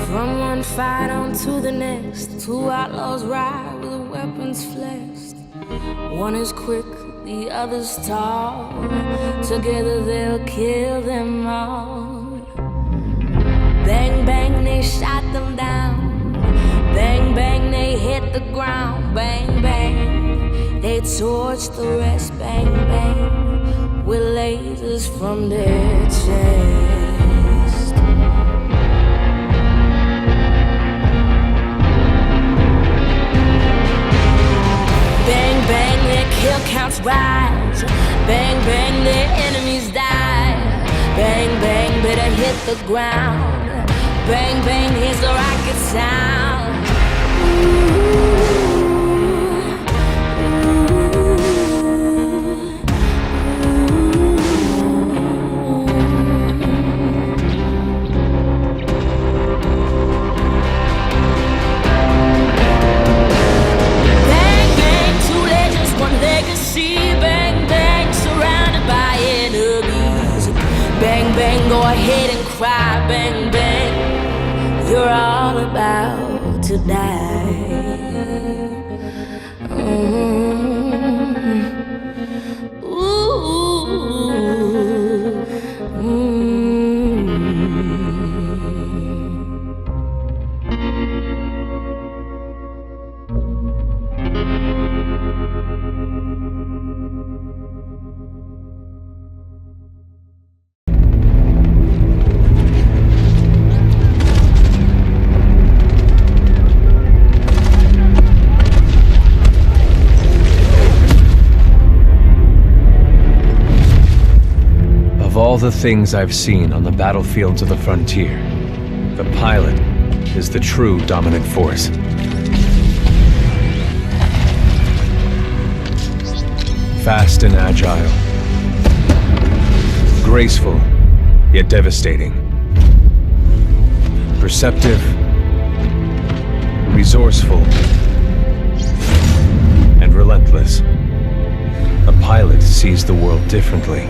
From one fight on to the next, two outlaws ride with weapons flexed. One is quick, the other's tall. Together they'll kill them all. Bang, bang, they shot them down. Bang, bang, they hit the ground. Bang, bang, they torched the rest. Bang, bang, with lasers from their chest. Bang, bang, their kill counts rise. Bang, bang, their enemies die. Bang, bang, better hit the ground. Bang, bang, here's the rocket sound. Bang, bang, two legends, one legacy. Bang, bang, surrounded by enemies. Bang, bang, go ahead and cry. Bang, bang, you're all about to die. Of all the things I've seen on the battlefields of the frontier, the pilot is the true dominant force. Fast and agile. Graceful, yet devastating. Perceptive. Resourceful. And relentless. A pilot sees the world differently.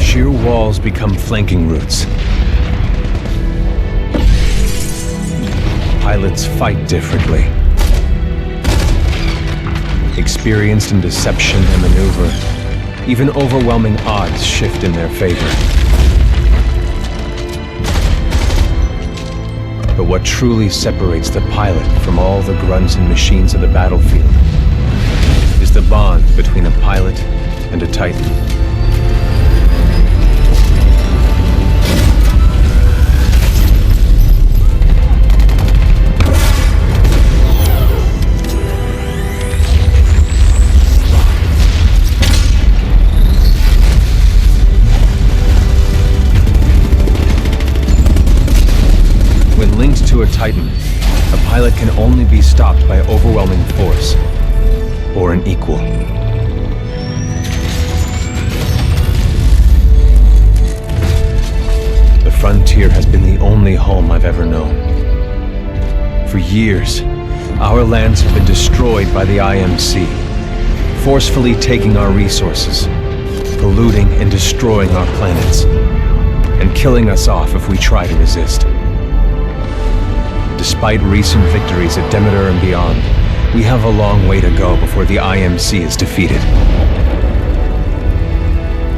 Sheer walls become flanking routes. Pilots fight differently. Experienced in deception and maneuver, even overwhelming odds shift in their favor. But what truly separates the pilot from all the grunts and machines of the battlefield is the bond between a pilot and a Titan. When linked to a Titan, a pilot can only be stopped by overwhelming force, or an equal. The frontier has been the only home I've ever known. For years, our lands have been destroyed by the IMC, forcefully taking our resources, polluting and destroying our planets, and killing us off if we try to resist. Despite recent victories at Demeter and beyond, we have a long way to go before the IMC is defeated.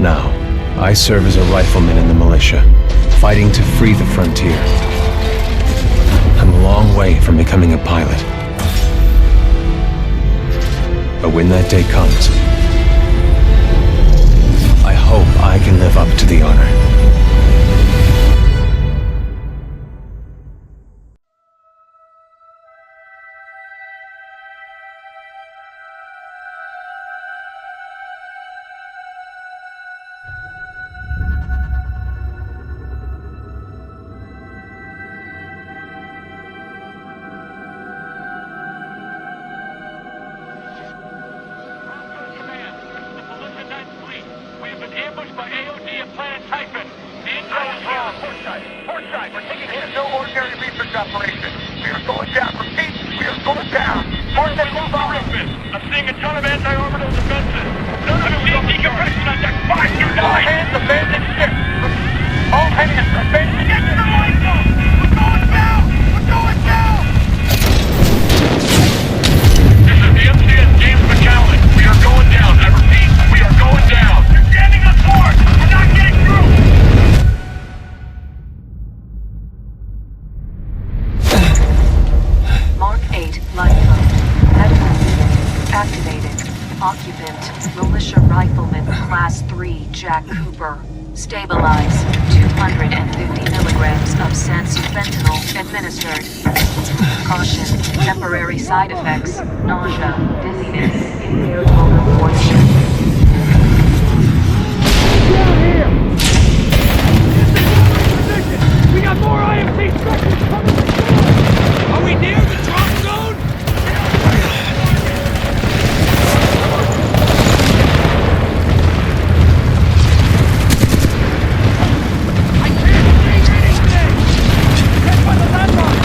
Now, I serve as a rifleman in the militia, fighting to free the frontier. I'm a long way from becoming a pilot. But when that day comes, I hope I can live up to the honor. Ambushed by AOD at Planet Typhon. Titanfall. Port side. We're taking here no ordinary research operation. We are going down. Repeat, we are going down. Port side, move on. I'm seeing a ton of anti-orbital defenses. None of them will decompression on deck 5. Occupant, militia rifleman, class 3, Jack Cooper. Stabilize. 250 milligrams of fentanyl administered. Caution. Temporary side effects. Nausea, dizziness, impaired motor coordination. Down here! We got more IMC structures coming to shore! Are we near the drop zone? I can't see anything! Hit by the landmine!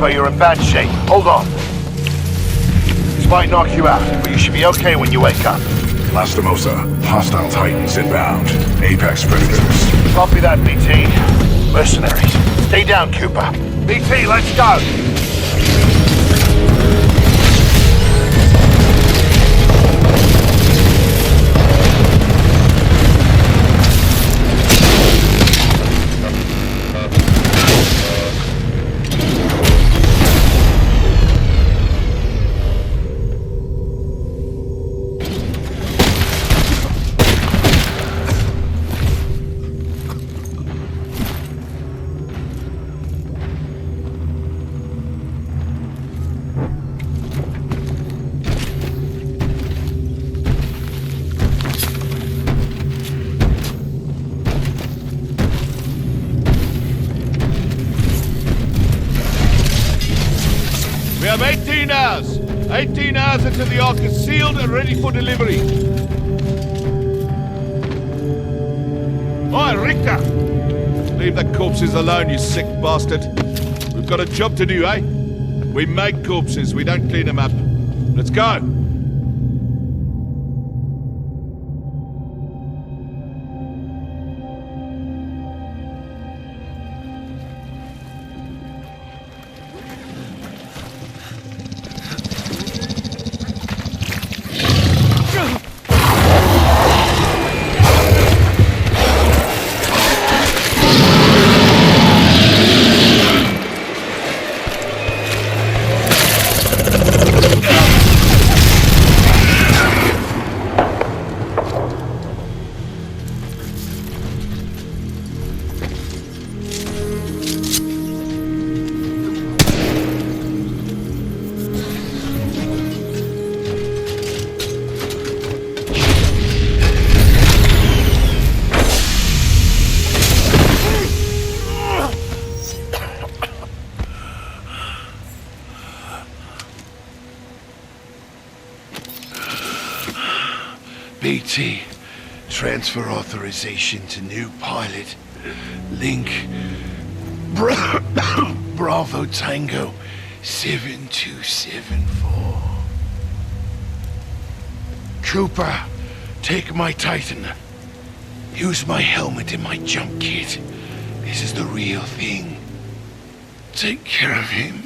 You're in bad shape. Hold on. This might knock you out, but you should be okay when you wake up. Lastimosa, hostile Titans inbound. Apex predators. Copy that, BT. Mercenaries. Stay down, Cooper. BT, let's go! We have 18 hours. 18 hours until the Ark is sealed and ready for delivery. Oi, Richter! Leave the corpses alone, you sick bastard. We've got a job to do, eh? We make corpses, we don't clean them up. Let's go! BT, transfer authorization to new pilot. Link. Bravo Tango 7274. Cooper, take my Titan. Use my helmet and my jump kit. This is the real thing. Take care of him.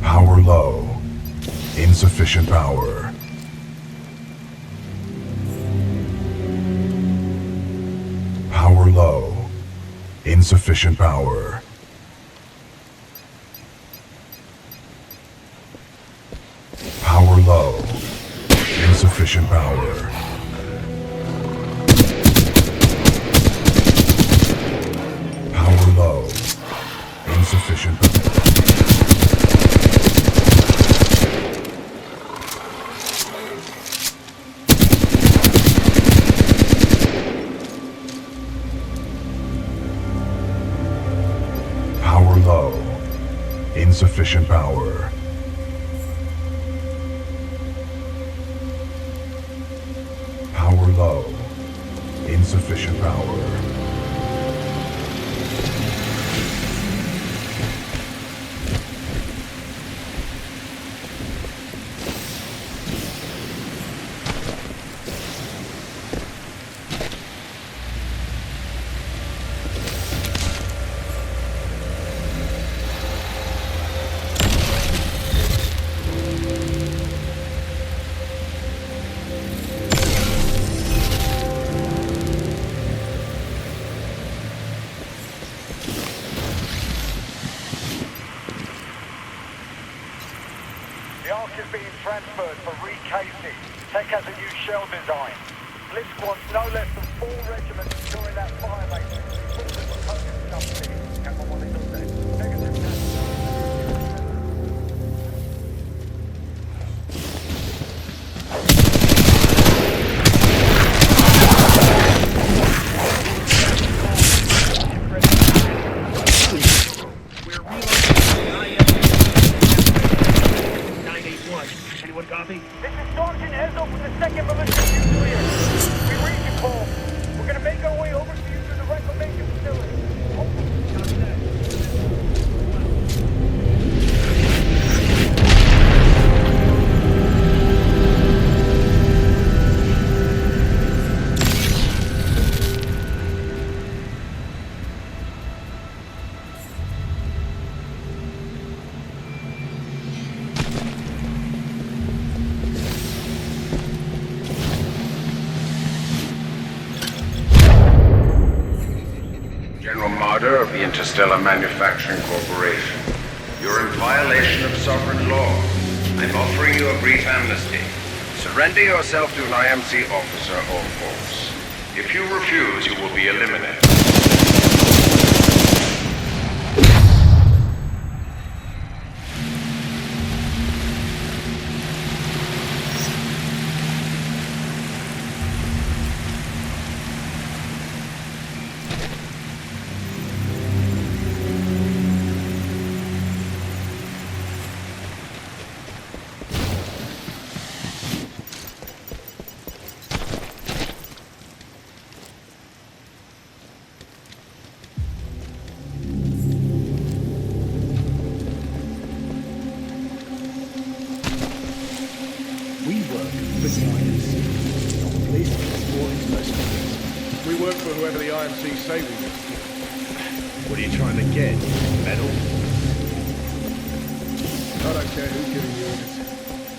Power low. Insufficient power. Power low. Insufficient power. Power low. Insufficient power. Power low. Insufficient power. Power low. Insufficient power. Power low. Insufficient power. The Ark is being transferred for recasing. Tech has a new shell design. Blisk wants no less than 4 regiments during that fire matrix before the component jumps in. Come on, what they do then. Negative gas. Anyone copy? This is Sergeant Ezo from the 2nd Militia Fusiliers. We read you, Paul. We're gonna make our way over to you to the reclamation facility. Copy that. General Marder of the Interstellar Manufacturing Corporation. You're in violation of sovereign law. I'm offering you a brief amnesty. Surrender yourself to an IMC officer or force. If you refuse, you will be eliminated. work for the IMC. Not the police, or its mercenaries. We work for whoever the IMC say we do. What are you trying to get? Medal? I don't care who's giving you orders.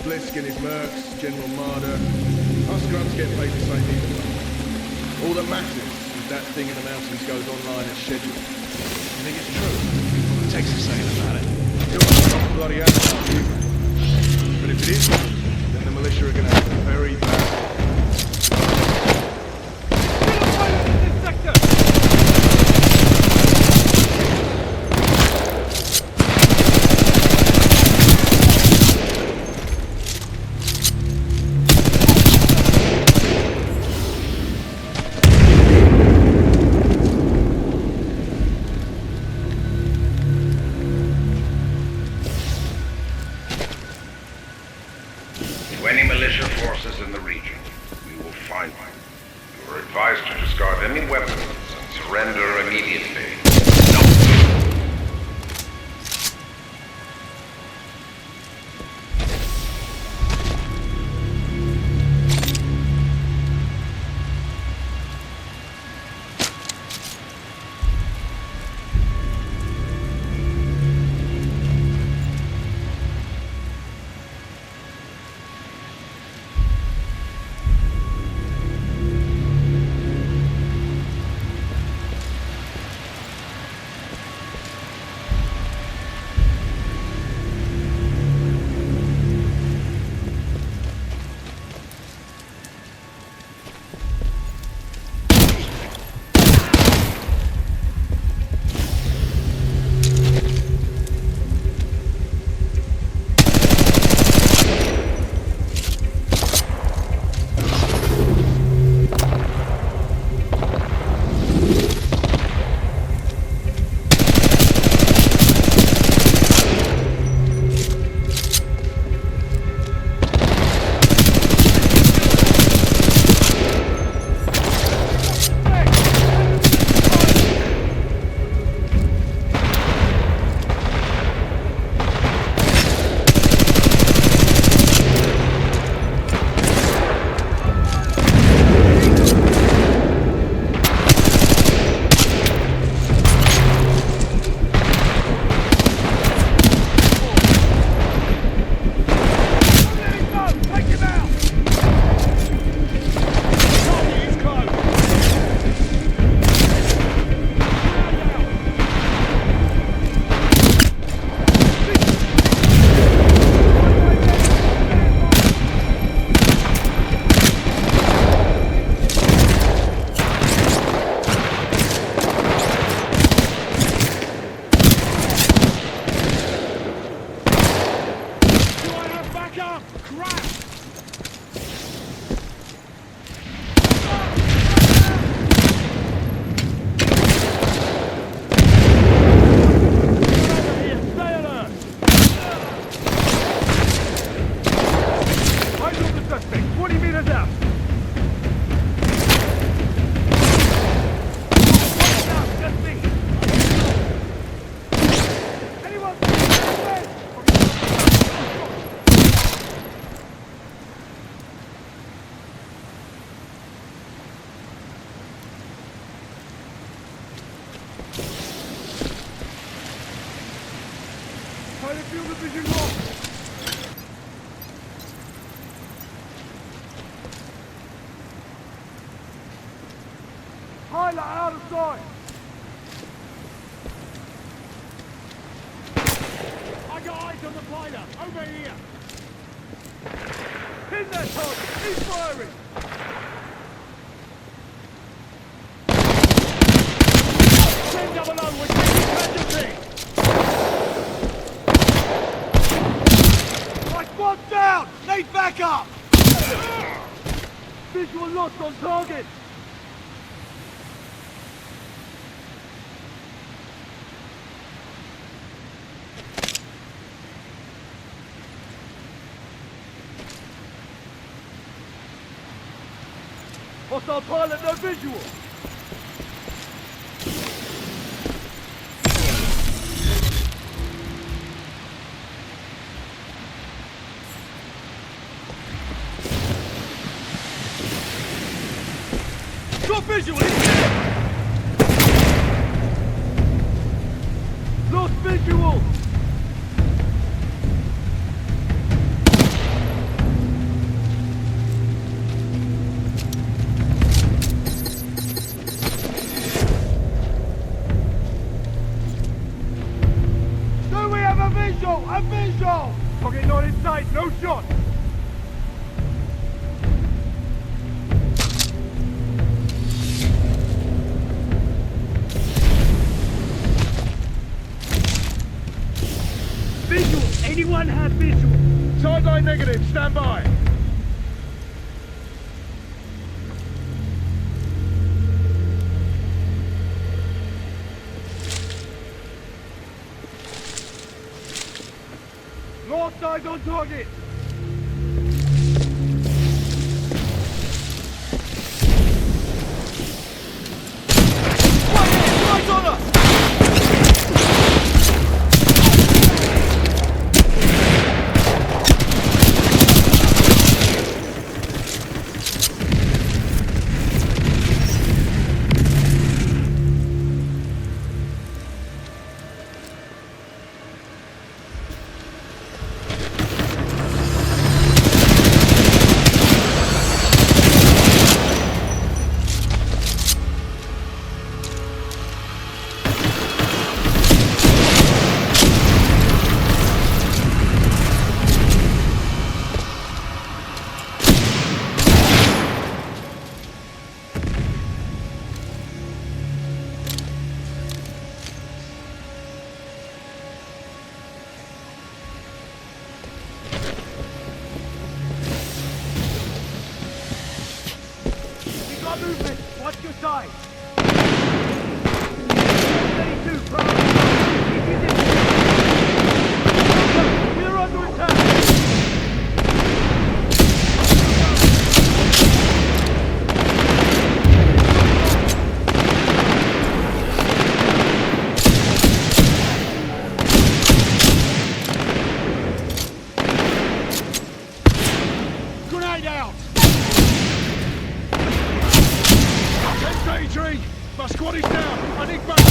Blisk and his mercs, General Marder. Us grunts get paid the same either way. All that matters is that thing in the mountains goes online as scheduled. You think it's true? What takes a saying about it? You're not bloody animal, you. But if it is, then the militia are going to have a very bad... To any militia forces in the region, we will find them. You are advised to discard any weapons and surrender immediately. Pilot out of sight! I got eyes on the pilot! Over here! Pin that target! He's firing! Send double O, we're taking casualty! My squad's down! Need backup! Visual lost on target! Hostile pilot, no visual! got visual! Lost visual! Do we have a visual? A visual! Target not in sight, no shot! Visual! Anyone have visual? Sideline negative, stand by. North side on target! Right on us! Movement! Watch your side! 32, keep your distance! We're under attack! Grenade out! Tree! My squad is down! I need back!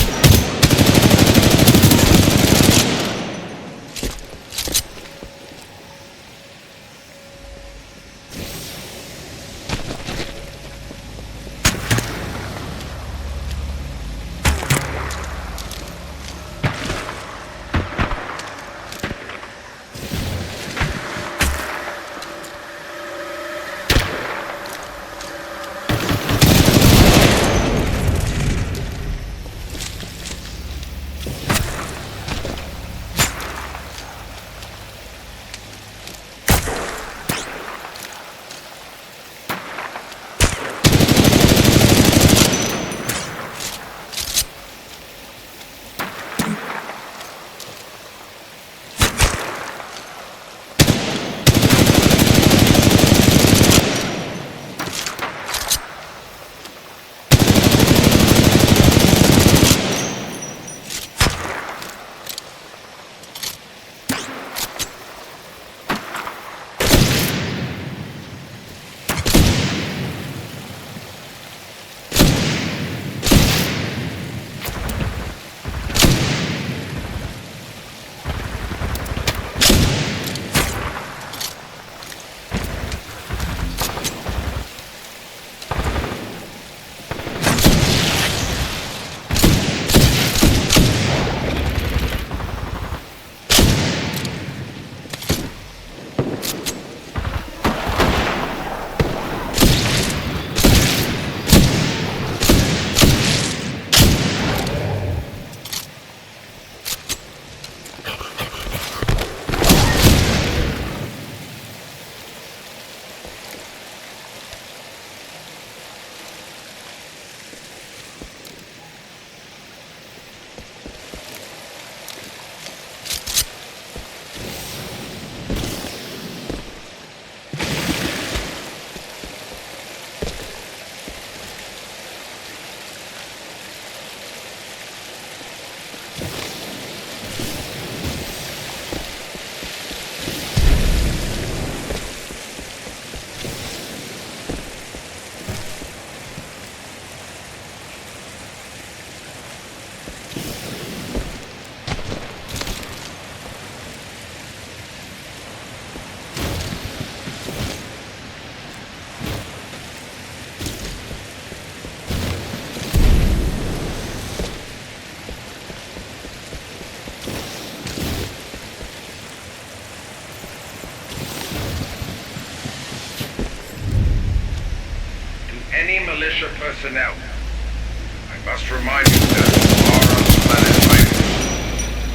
any militia personnel. I must remind you that you are on the planet Titan.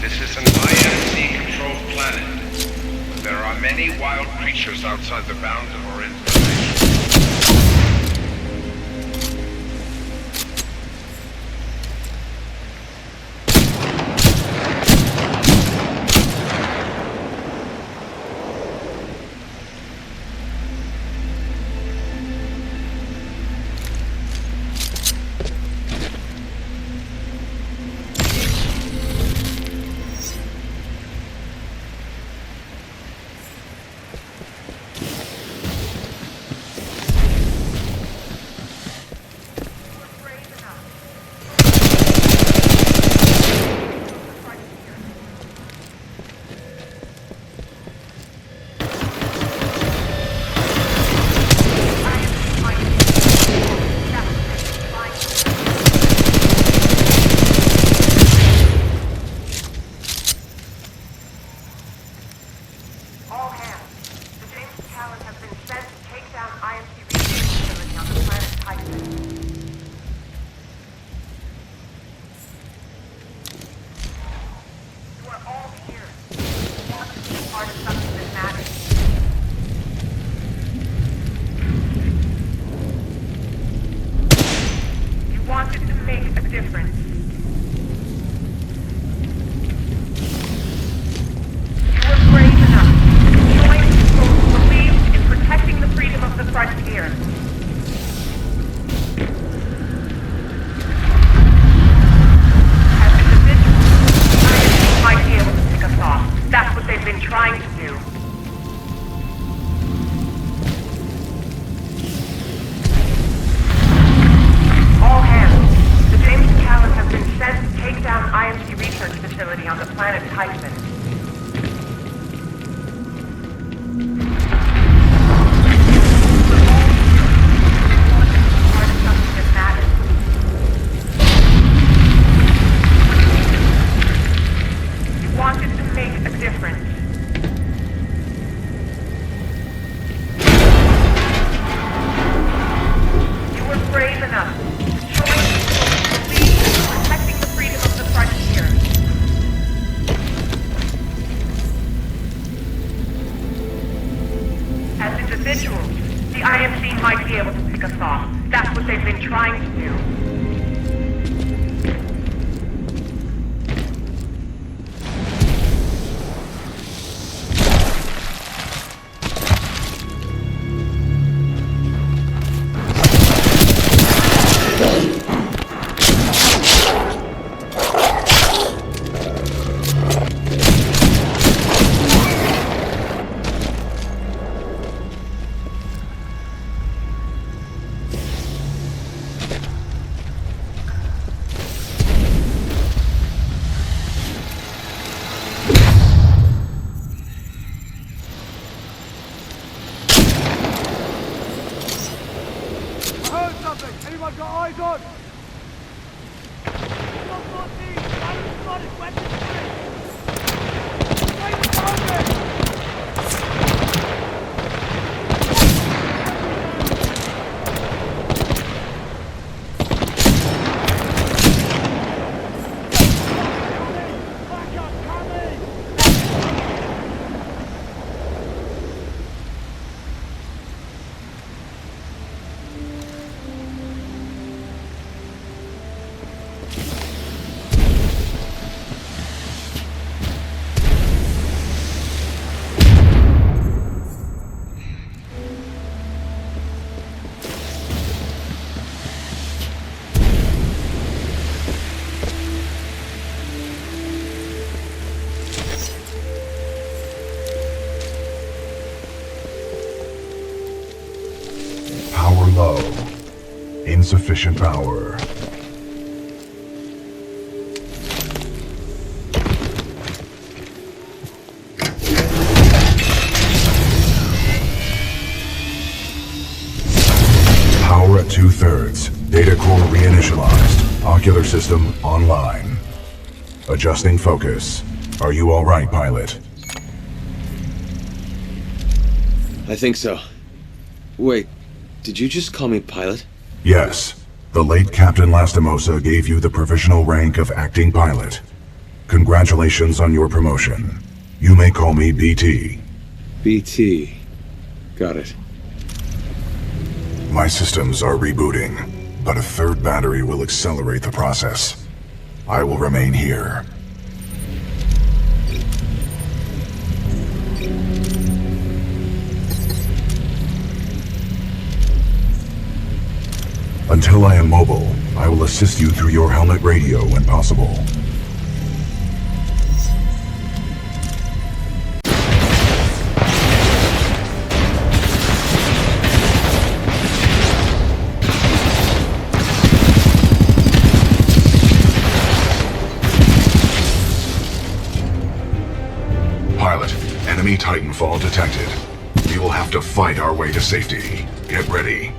This is an IMC-controlled planet. But there are many wild creatures outside the bounds of our information. Insufficient power. Power at 2/3. Data core reinitialized. Ocular system online. Adjusting focus. Are you all right, pilot? I think so. Wait, did you just call me pilot? Yes, the late Captain Lastimosa gave you the provisional rank of acting pilot. Congratulations on your promotion. You may call me BT. BT. Got it. My systems are rebooting, but a third battery will accelerate the process. I will remain here. Until I am mobile, I will assist you through your helmet radio when possible. Pilot, enemy Titanfall detected. We will have to fight our way to safety. Get ready.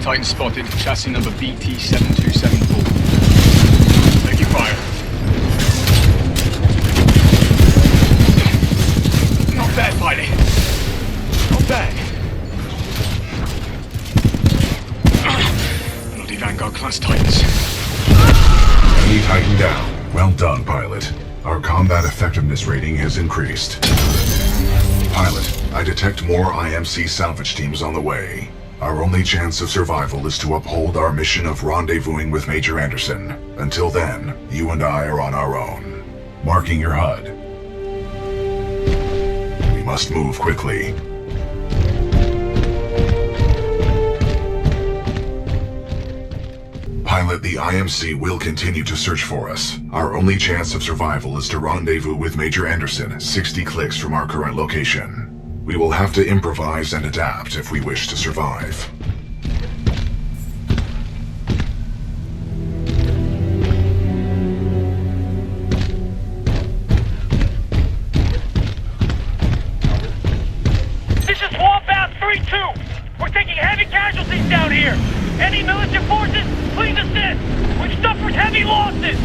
Titan spotted, chassis number BT-7274. Taking fire. Not bad, pilot. Not bad. Bloody Vanguard class Titans. Enemy Titan down. Well done, pilot. Our combat effectiveness rating has increased. Pilot, I detect more IMC salvage teams on the way. Our only chance of survival is to uphold our mission of rendezvousing with Major Anderson. Until then, you and I are on our own. Marking your HUD. We must move quickly. Pilot, the IMC will continue to search for us. Our only chance of survival is to rendezvous with Major Anderson, 60 clicks from our current location. We will have to improvise and adapt if we wish to survive. This is Swampout 3-2. We're taking heavy casualties down here. Any militia forces, please assist. We've suffered heavy losses.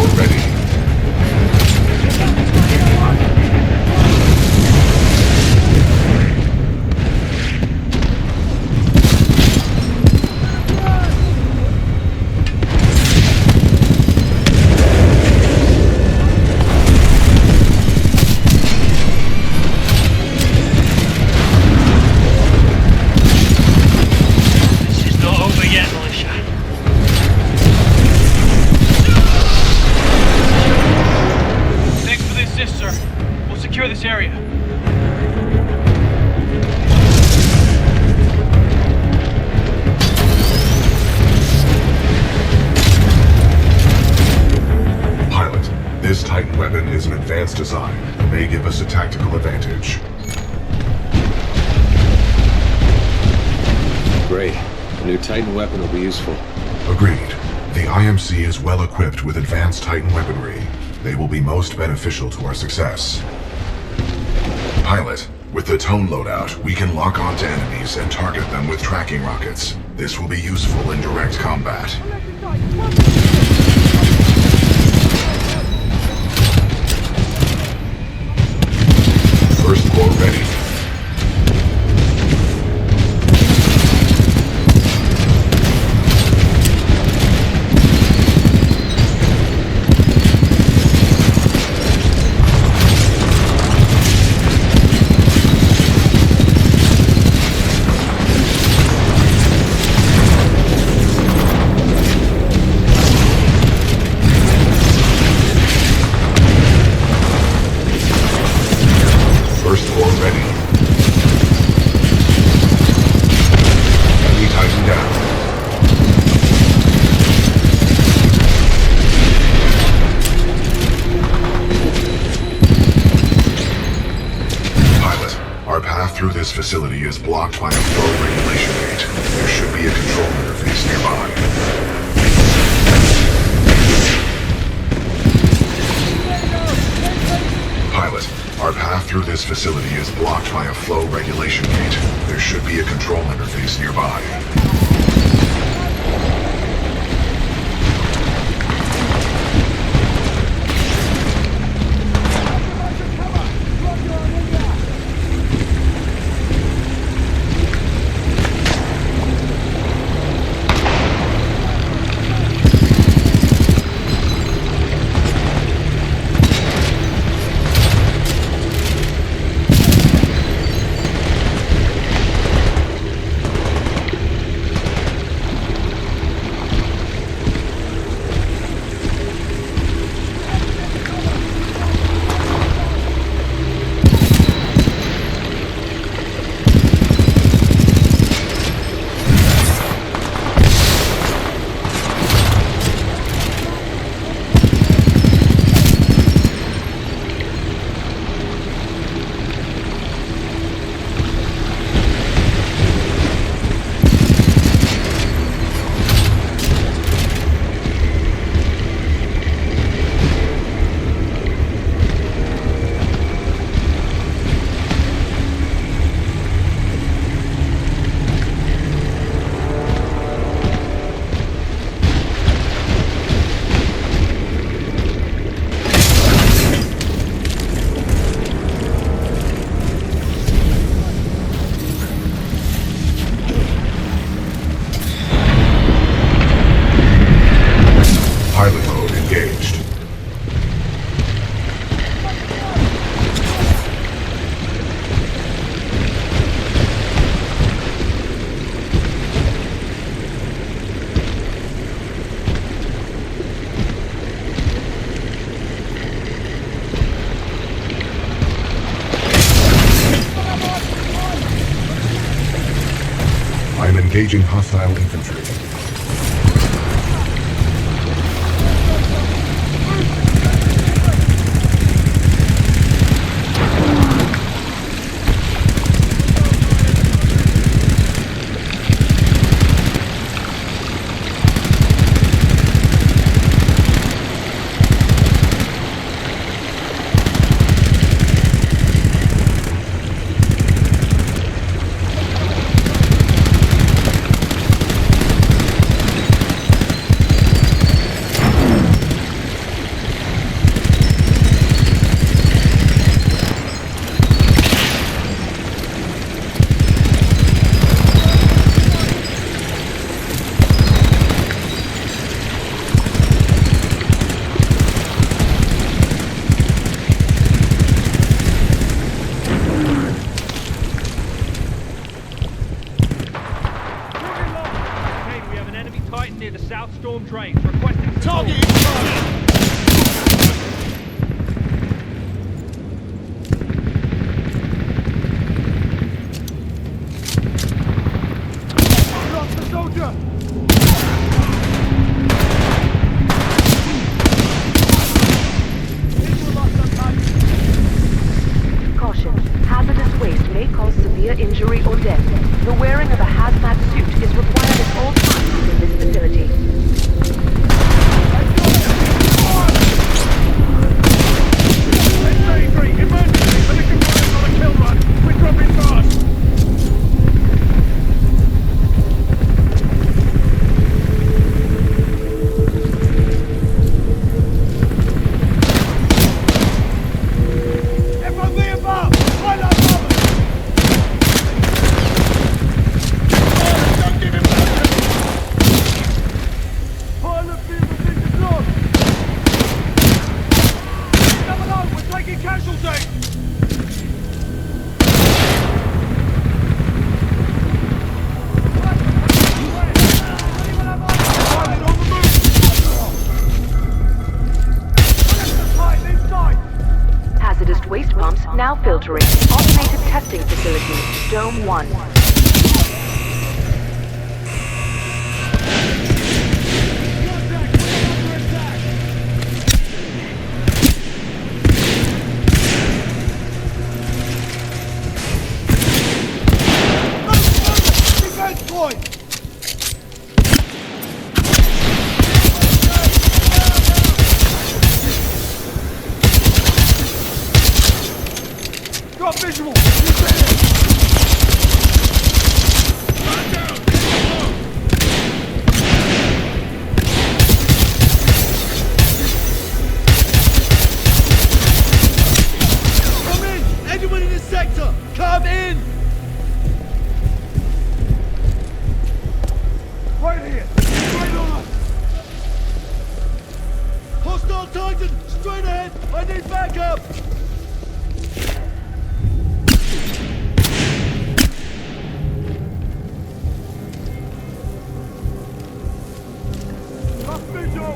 core ready. This Titan weapon is an advanced design and may give us a tactical advantage. Great. A new Titan weapon will be useful. Agreed. The IMC is well equipped with advanced Titan weaponry. They will be most beneficial to our success. Pilot, with the tone loadout, we can lock onto enemies and target them with tracking rockets. This will be useful in direct combat. First core ready. First core ready. Enemy Titan down. Pilot, our path through this facility is blocked by a flow regulation gate. There should be a control interface nearby. Pilot, our path through this facility is blocked by a flow regulation gate. There should be a control interface nearby. Pilot mode engaged. I am engaging hostile infantry. trains requesting Target support. is first! Lost the soldier! Caution. Hazardous waste may cause severe injury or death. The wearing of a hazmat suit is required at all times in this facility. S-33, emergency! Militia fires on a kill run! We're dropping fast! FOV above! Highlight cover! Don't give him motion! Pilot field position lost! Double O, we're taking casualties! Pilot on the move! Tight inside! Hazardous waste pumps now filtering. Automated testing facility. Dome 1. Defense point! Drop visual! Man down! Come in! Anyone in this sector! Come in! Right here! Straight on us! Hostile Titan! Straight ahead! I need backup! Drop visual!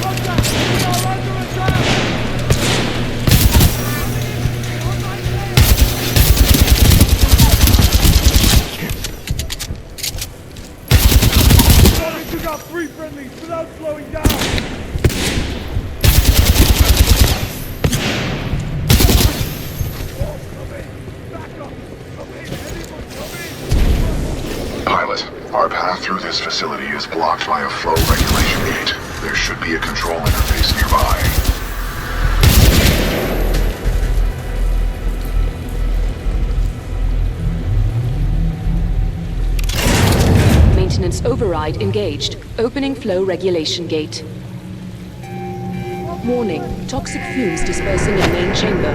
Contact! We are under attack! Sorry, took out 3 friendlies without slowing down! Pilot, our path through this facility is blocked by a flow regulation gate. There should be a control interface nearby. Maintenance override engaged. Opening flow regulation gate. Warning. Toxic fumes dispersing in main chamber.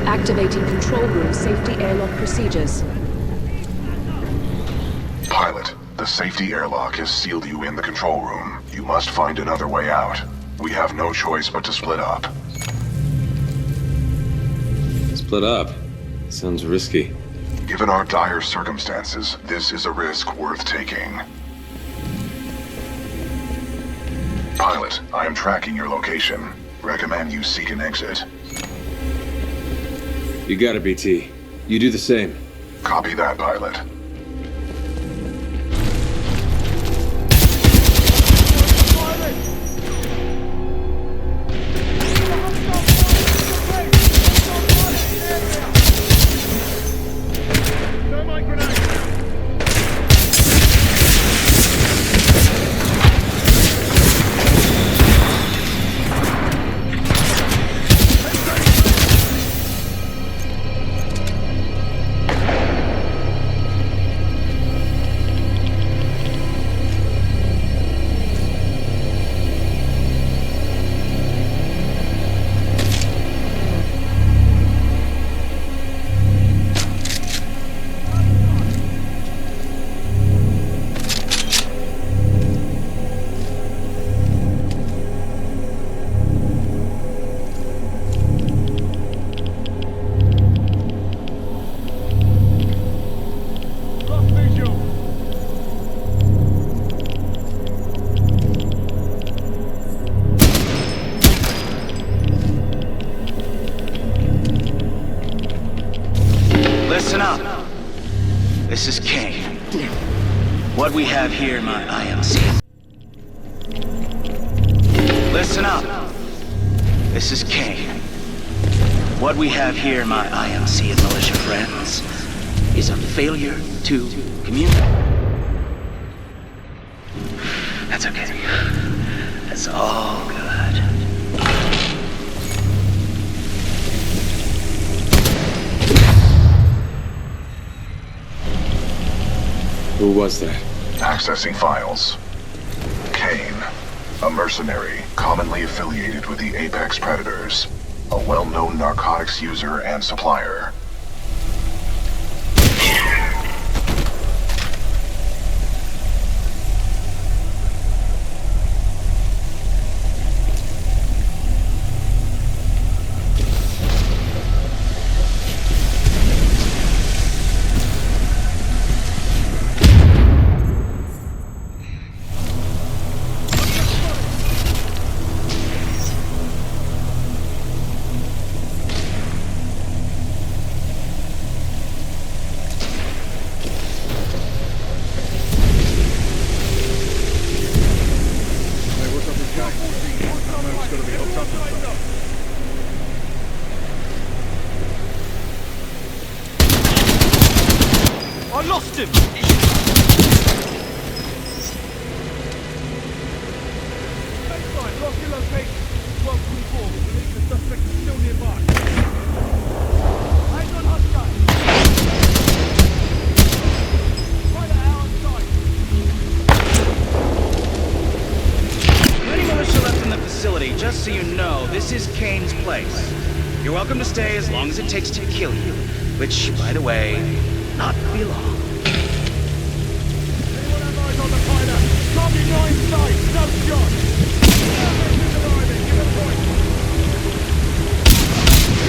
Activating control room safety airlock procedures. Pilot, the safety airlock has sealed you in the control room. You must find another way out. We have no choice but to split up. Split up? Sounds risky. Given our dire circumstances, this is a risk worth taking. Pilot, I am tracking your location. Recommend you seek an exit. You got it, BT. You do the same. Copy that, pilot. Thermite grenade! What we have here in my IMC. Listen up. This is Kane. What we have here in my IMC and militia friends is a failure to communicate. That's okay. That's all good. Who was that? Accessing files. Kane, a mercenary commonly affiliated with the Apex Predators, a well-known narcotics user and supplier. I lost him! Baseline, lost your location. 1224, we believe the suspect is still nearby. Eyes on hostile. Right at our side. Any militia left in the facility, just so you know, this is Kane's place. You're welcome to stay as long as it takes to kill you. Which, by the way, not be long. Anyone have eyes on the pilot? Target 9 sights, no shot! Airbases arriving, give a point!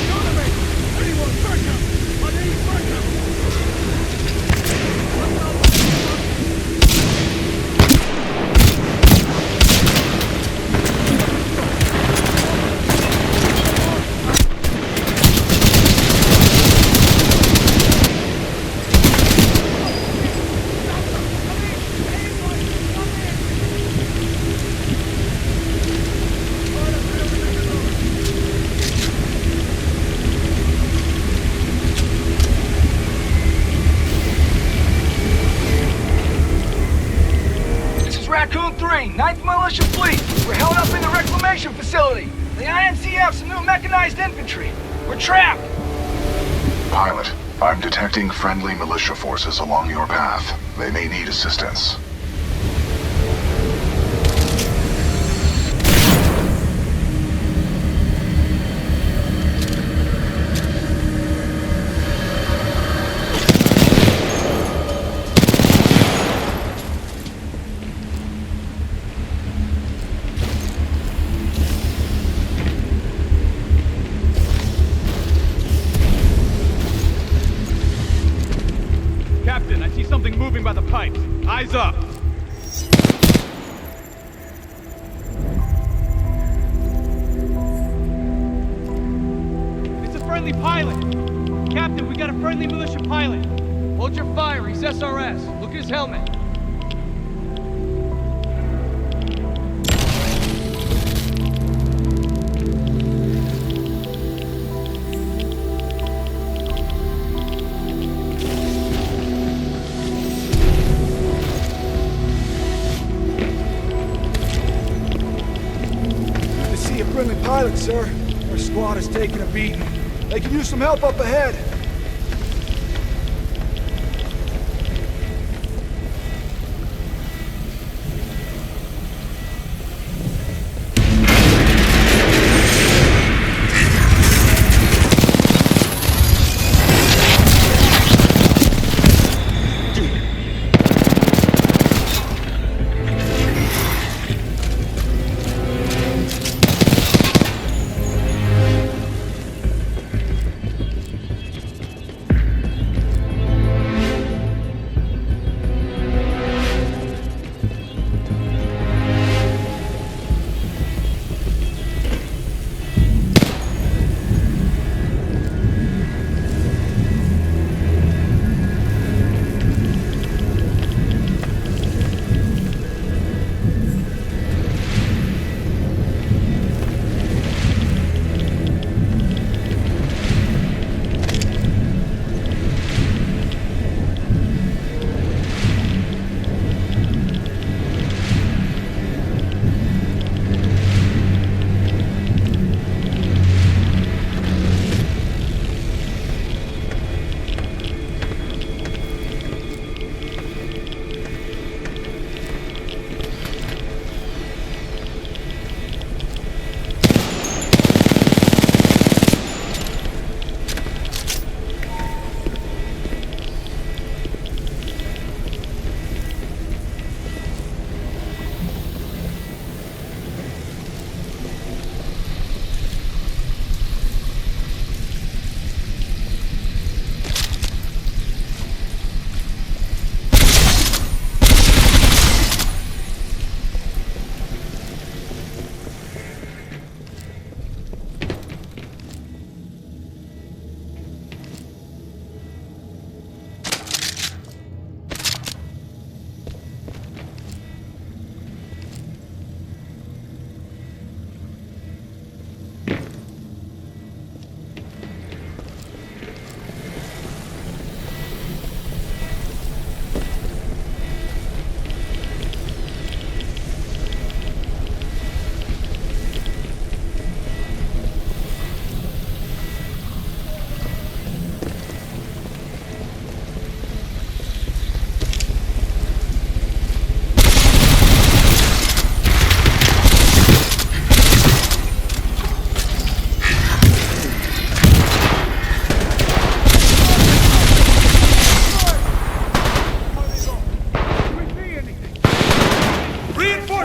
Economy! Anyone, backup! I need backup! Raccoon 3, 9th Militia Fleet. We're held up in the reclamation facility. The IMC have some new mechanized infantry. We're trapped. Pilot, I'm detecting friendly militia forces along your path. They may need assistance. Captain, I see something moving by the pipes. Eyes up! It's a friendly pilot! Captain, we got a friendly militia pilot! Hold your fire, he's SRS. Look at his helmet. Pilot, sir. Our squad is taking a beating. They can use some help up ahead.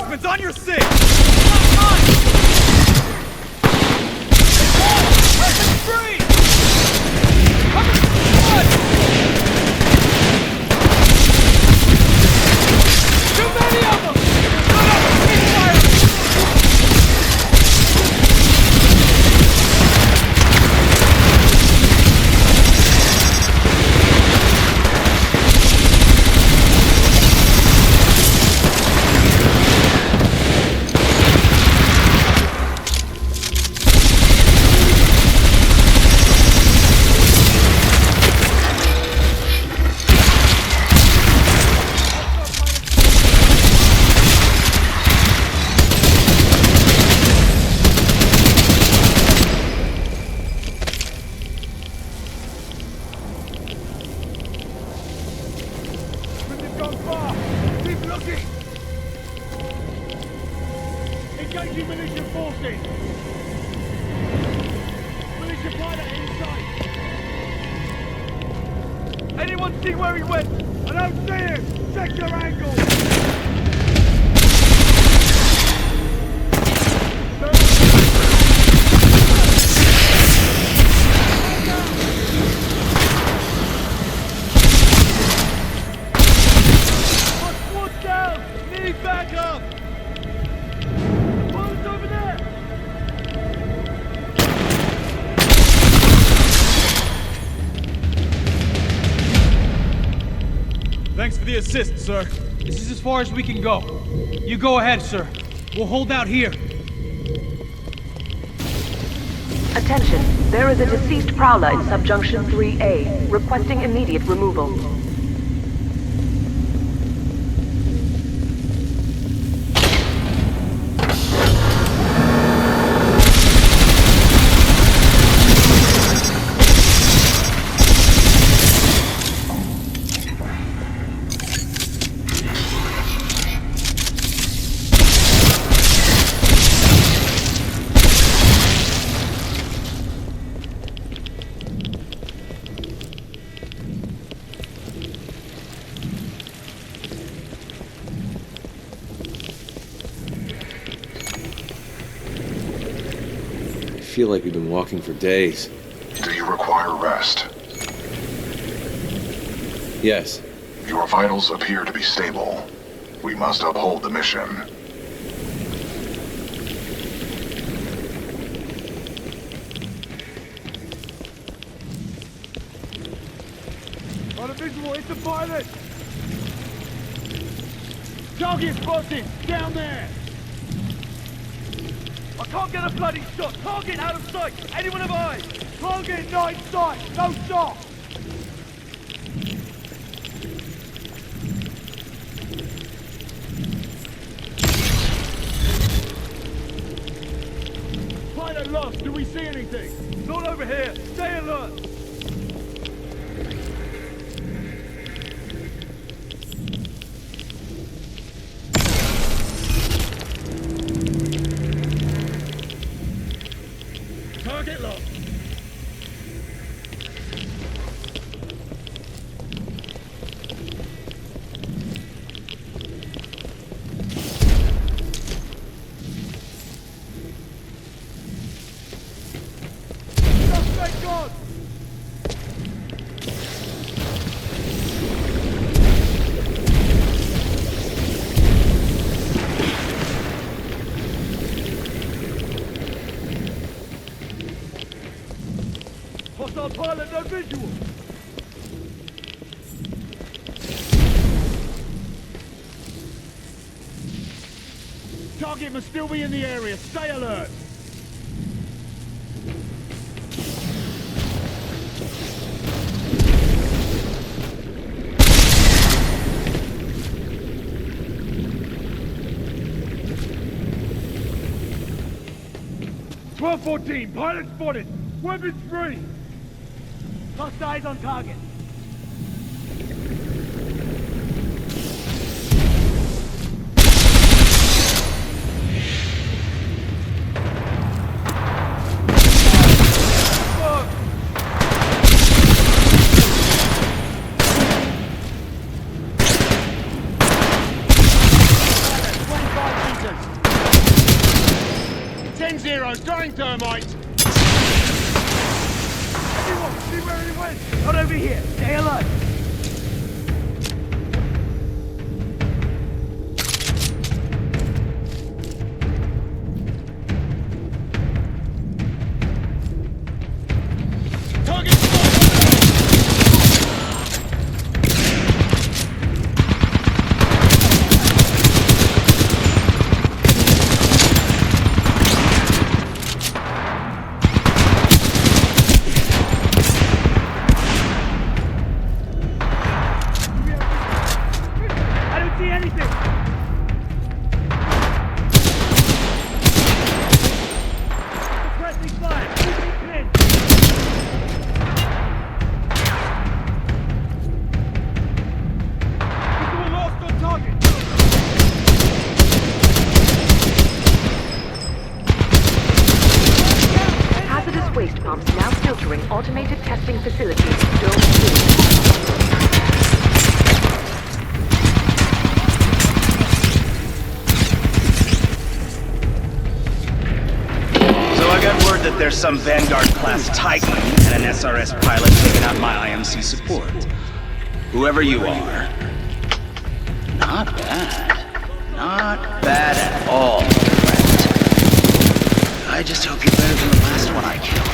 Reinforcements on your six! Free! Too many of them! Shut up and keep firing! Engaging militia forces! Militia pilot inside! Anyone see where he went? I don't see him! Check your angle! What's down? Need backup! Thanks for the assist, sir. This is as far as we can go. You go ahead, sir. We'll hold out here. Attention, there is a deceased prowler in Subjunction 3A, requesting immediate removal. I feel like we've been walking for days. Do you require rest? Yes. Your vitals appear to be stable. We must uphold the mission. On a visual, it's the pilot! Target spotted! Down there! I can't get a bloody shot! Target out of sight! Anyone have eyes? Target not in sight! No shot! Pilot lost! Do we see anything? Not over here! Stay alert! Target locked. Suspect gone. Hostile pilot, no visual! Target must still be in the area. Stay alert! "12-14, pilot spotted! Weapons free! Lost eyes on target. heroes, throwing thermite! Anyone, see where he went? Not over here. Stay alert. Waste pumps now filtering automated testing facilities. Dome 2. So I got word that there's some Vanguard-class Titan and an SRS pilot taking out my IMC support. Whoever you are. Not bad. Not bad at all, friend. I just hope you're better than the last one I killed.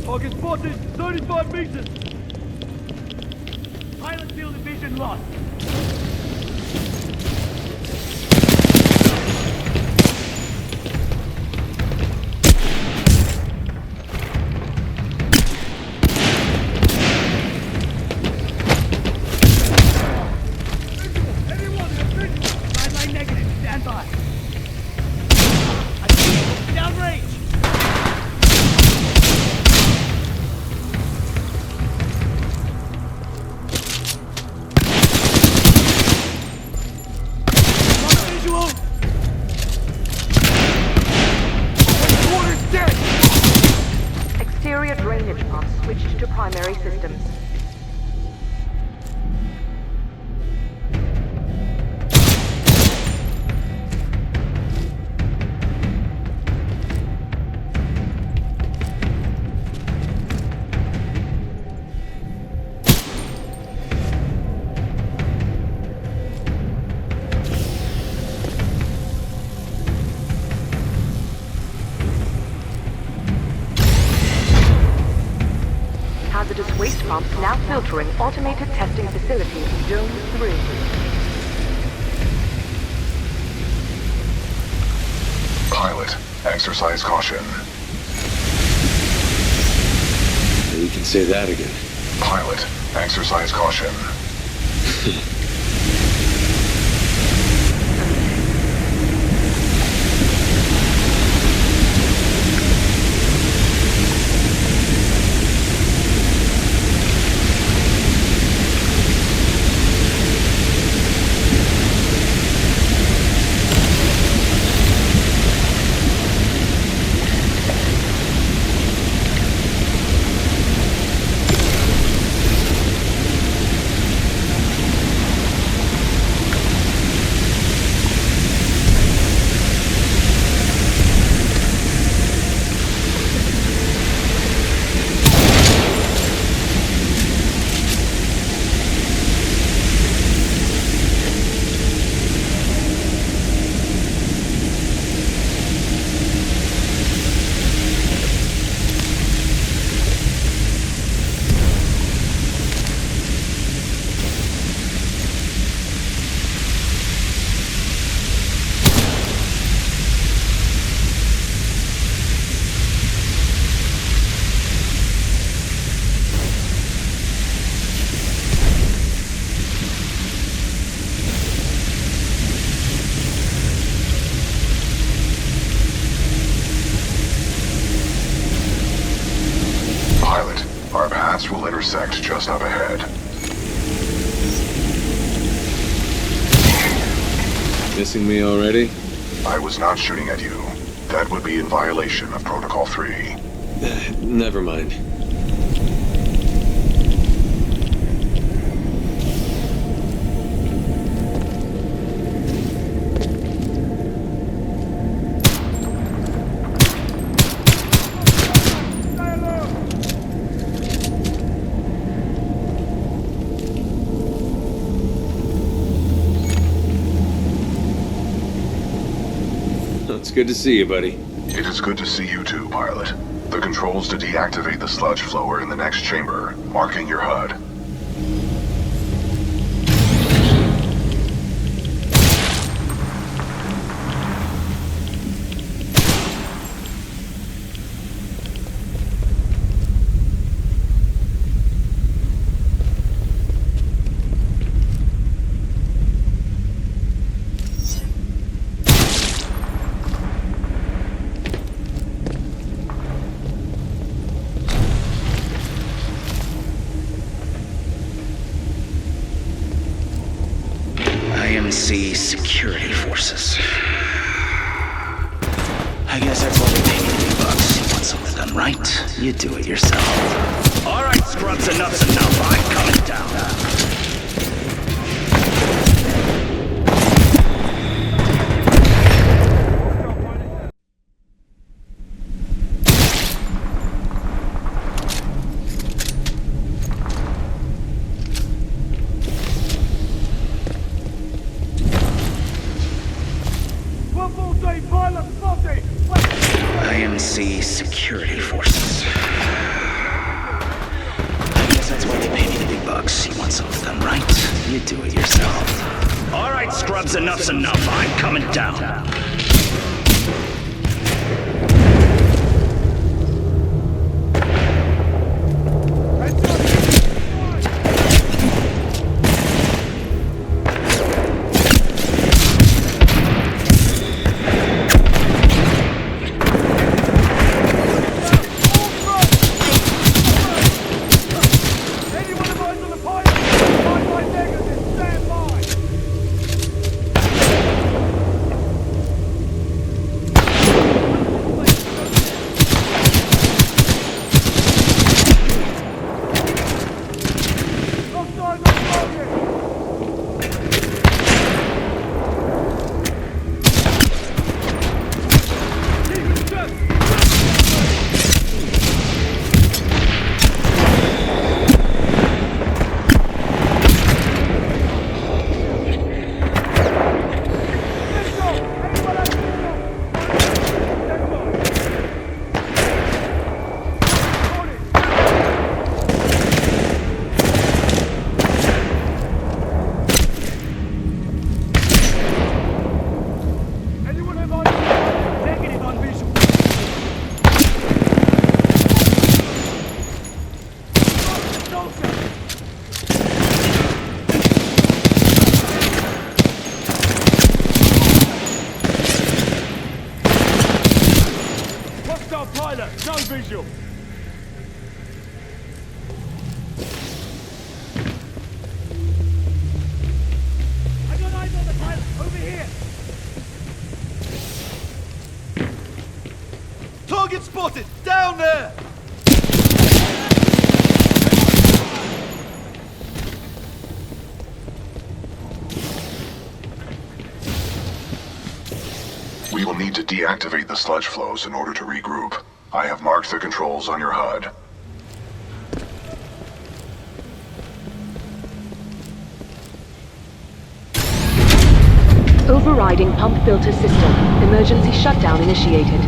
Target spotted, 35 meters. Pilot field of vision lost. Anyone, sideline negative, stand by. Downrange. Exterior drainage pumps switched to primary systems. Hazardous waste pumps now filtering automated testing facility, Dome 3. Pilot, exercise caution. You can say that again. Pilot, exercise caution. Pilot, our paths will intersect just up ahead. Missing me already? I was not shooting at you. That would be in violation of Protocol 3. Never mind. It's good to see you, buddy. It is good to see you too, pilot. The controls to deactivate the sludge flow are in the next chamber, marking your HUD. IMC security forces. I guess that's why they pay you $3. You want something done right? You do it yourself. All right, scrubs, enough's enough. I'm coming down. IMC security forces. I guess that's why they pay me the big bucks. You want something done right? You do it yourself. All right, scrubs, enough's enough. I'm coming down. No visual. I got eyes on the pilot. Over here. Target spotted. Down there. We will need to deactivate the sludge flows in order to regroup. I have marked the controls on your HUD. Overriding pump filter system. Emergency shutdown initiated.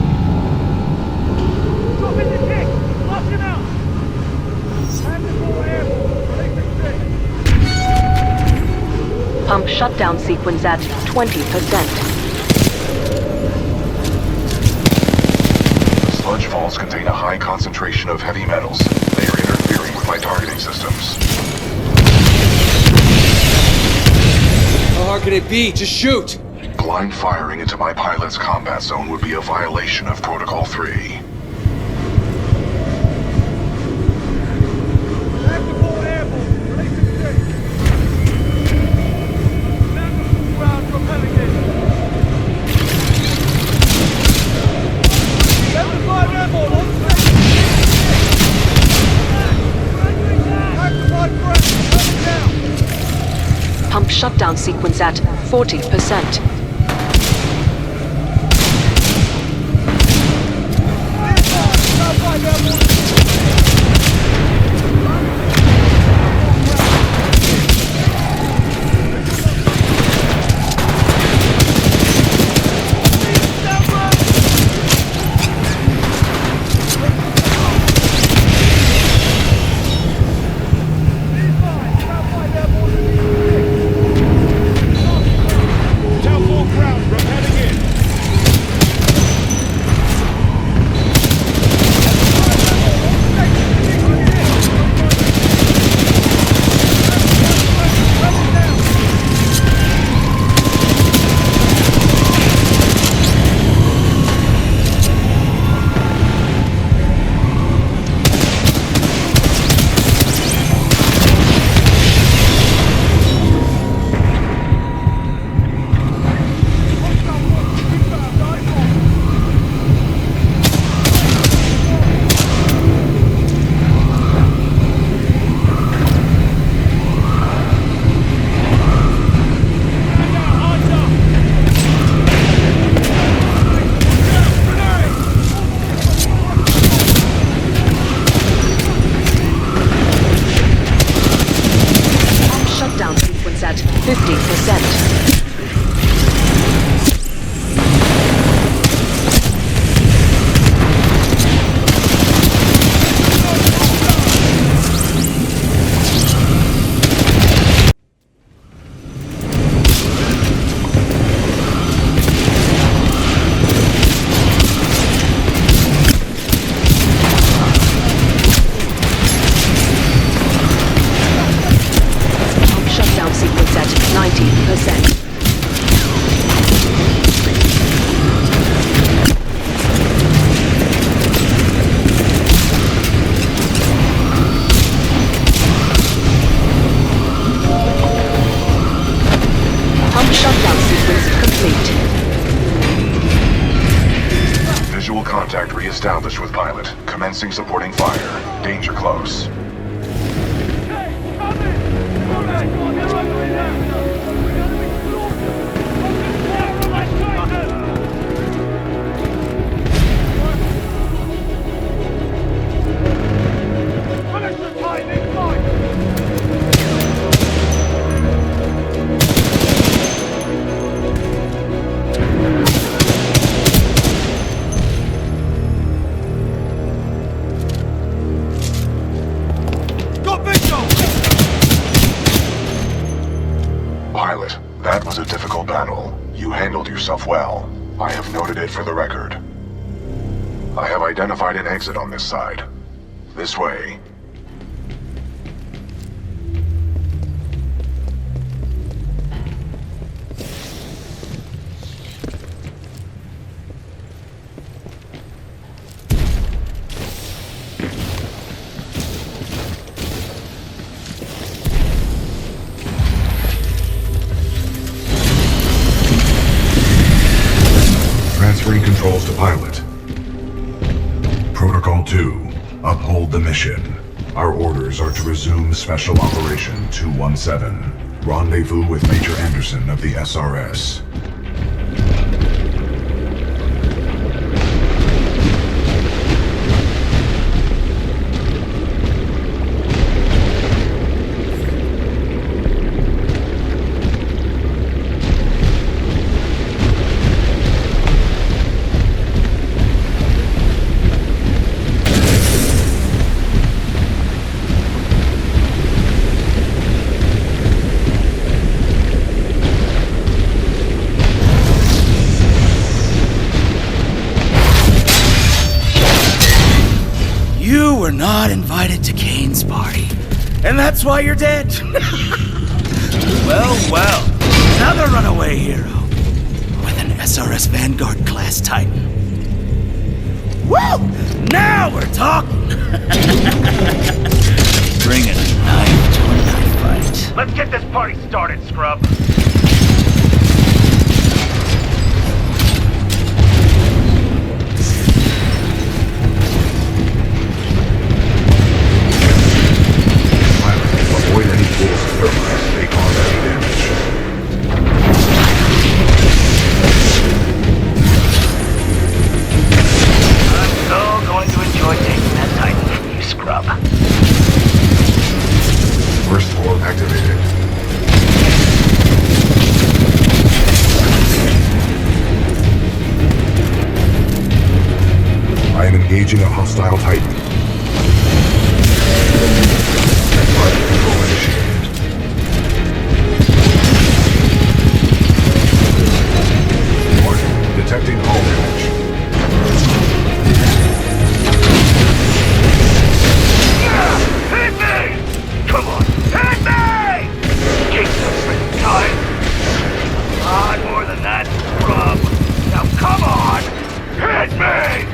Drop in the kick. Flush him out. Hand the ball airborne. Pump shutdown sequence at 20%. Sludge falls contain a high concentration of heavy metals. They are interfering with my targeting systems. How hard can it be? Just shoot! Blind firing into my pilot's combat zone would be a violation of Protocol 3. Hand the ball airborne. Release the kick. Now the full round propelling in. shutdown sequence at 40%. At 50%. Shutdown sequence complete. Visual contact re-established with pilot. Commencing supporting fire. Danger close. Pilot, that was a difficult battle. You handled yourself well. I have noted it for the record. I have identified an exit on this side. This way. Transferring controls to pilot. Protocol 2. Uphold the mission. Our orders are to resume Special Operation 217. Rendezvous with Major Anderson of the SRS. You were not invited to Kane's party, and that's why you're dead. Well, another runaway hero with an SRS Vanguard class Titan. Woo! Now we're talking. Bring a knife to a knife fight. Let's get this party started, scrub. Avoid any pools of thermite. They cause any damage. activated. I am engaging a hostile Titan. Target control initiated. Warning, detecting hull damage. Hit me! Come on, hit me! Keep this thing tight. A lot more than that, scrub. Now come on, hit me!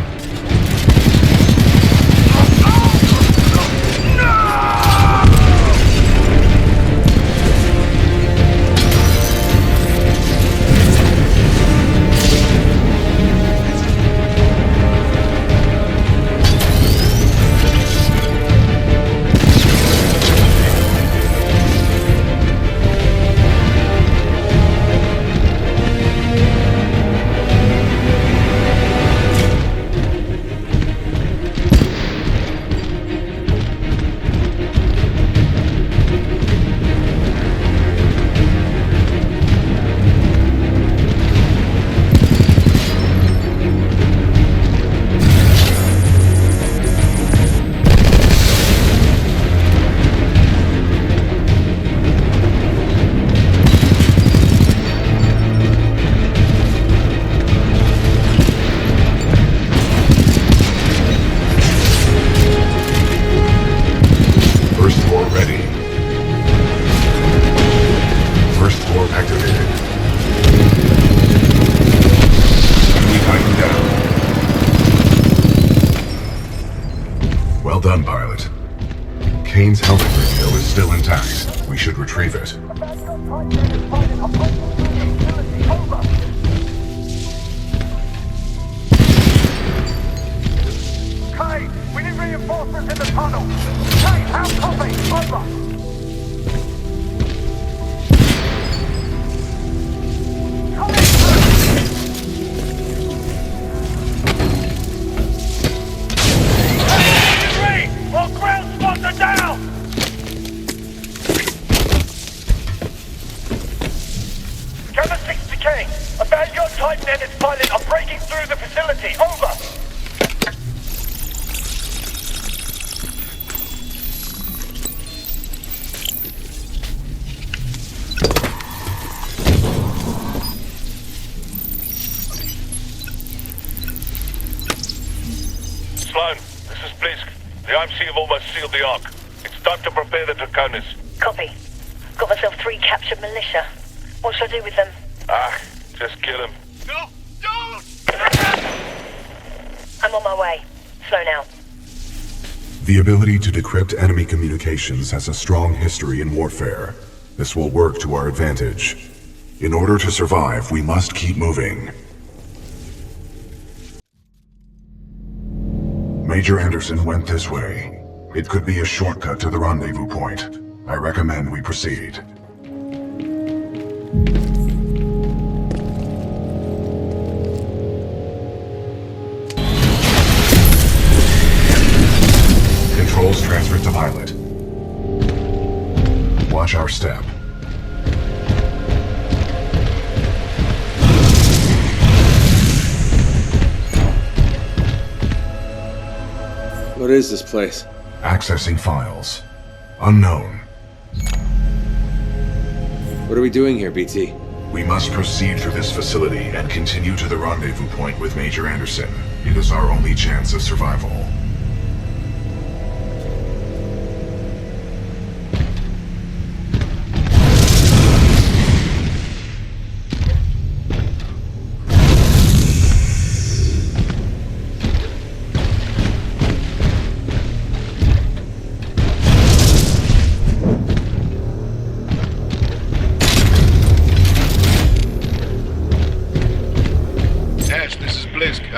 Well done, pilot. Kane's helmet radio is still intact. We should retrieve it. Kane, we need reinforcements in the tunnel. Kane, how copy? Over. All ground spots are down! Gamma 6 to Kane. A Vanguard Titan and its pilot are breaking through the facility. Over! Sloan, this is Blisk. The IMC have almost sealed the Ark. It's time to prepare the Draconis. Copy. Got myself 3 captured militia. What should I do with them? Just kill him. No! Don't! I'm on my way. Slow now. The ability to decrypt enemy communications has a strong history in warfare. This will work to our advantage. In order to survive, we must keep moving. Major Anderson went this way. It could be a shortcut to the rendezvous point. I recommend we proceed. Controls transferred to pilot. Watch our step. What is this place? Accessing files. Unknown. What are we doing here, BT? We must proceed through this facility and continue to the rendezvous point with Major Anderson. It is our only chance of survival.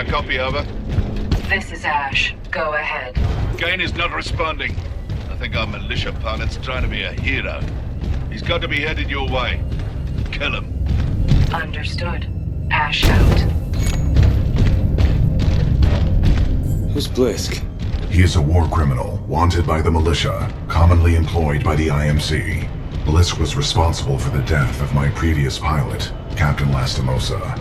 Copy, over. This is Ash. Go ahead. Kane is not responding. I think our militia pilot's trying to be a hero. He's got to be headed your way. Kill him. Understood. Ash out. Who's Blisk? He is a war criminal, wanted by the militia, commonly employed by the IMC. Blisk was responsible for the death of my previous pilot, Captain Lastimosa.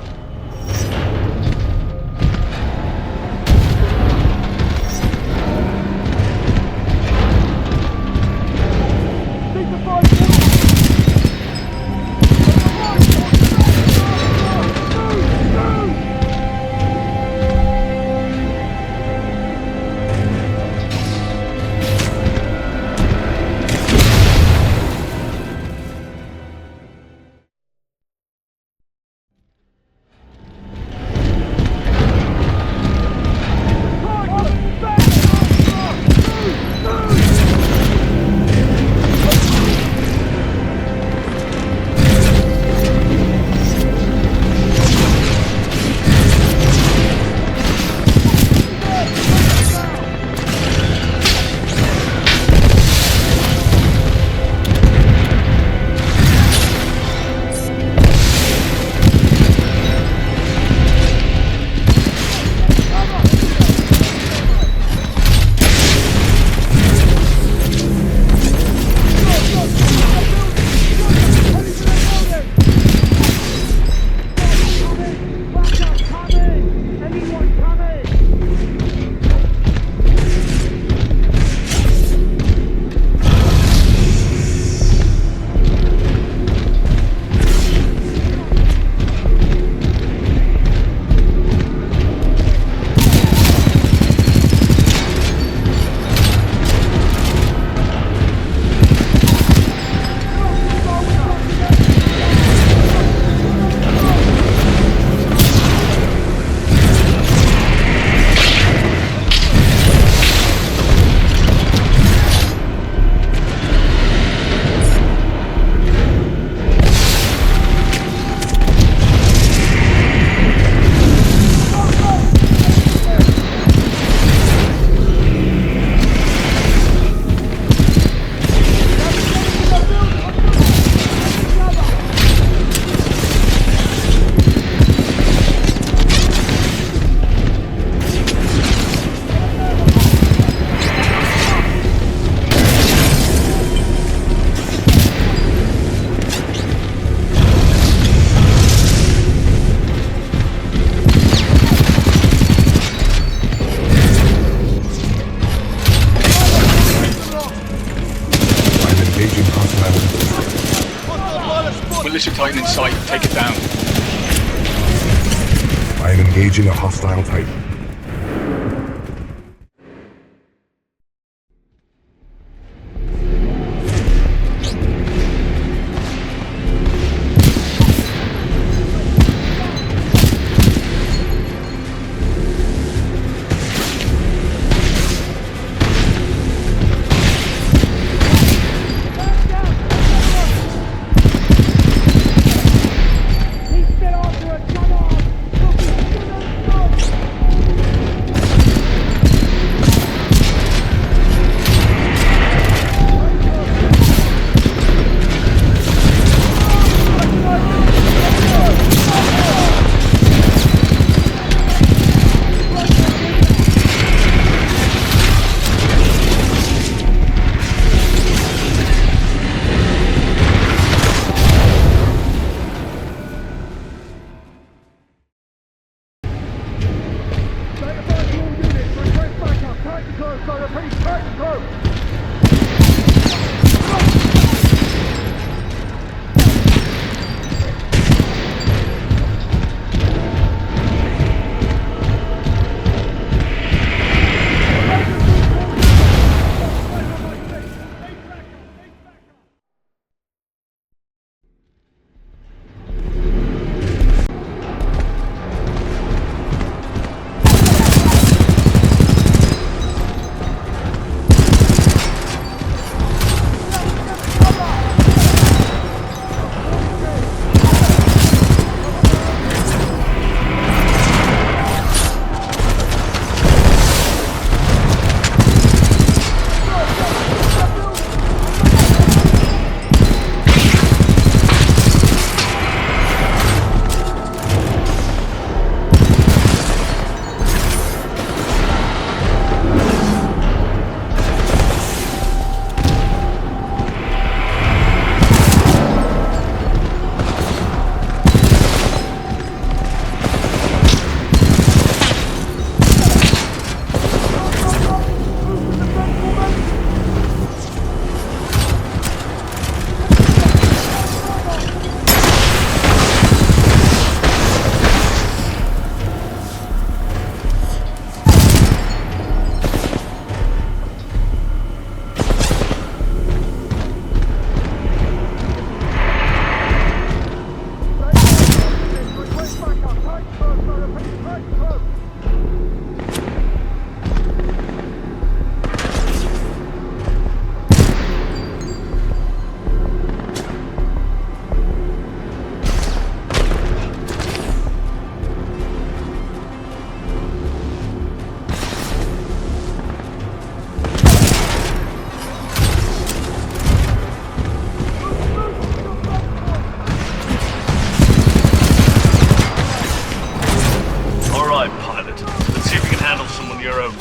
Militia Titan in sight. Take it down. I am engaging a hostile Titan.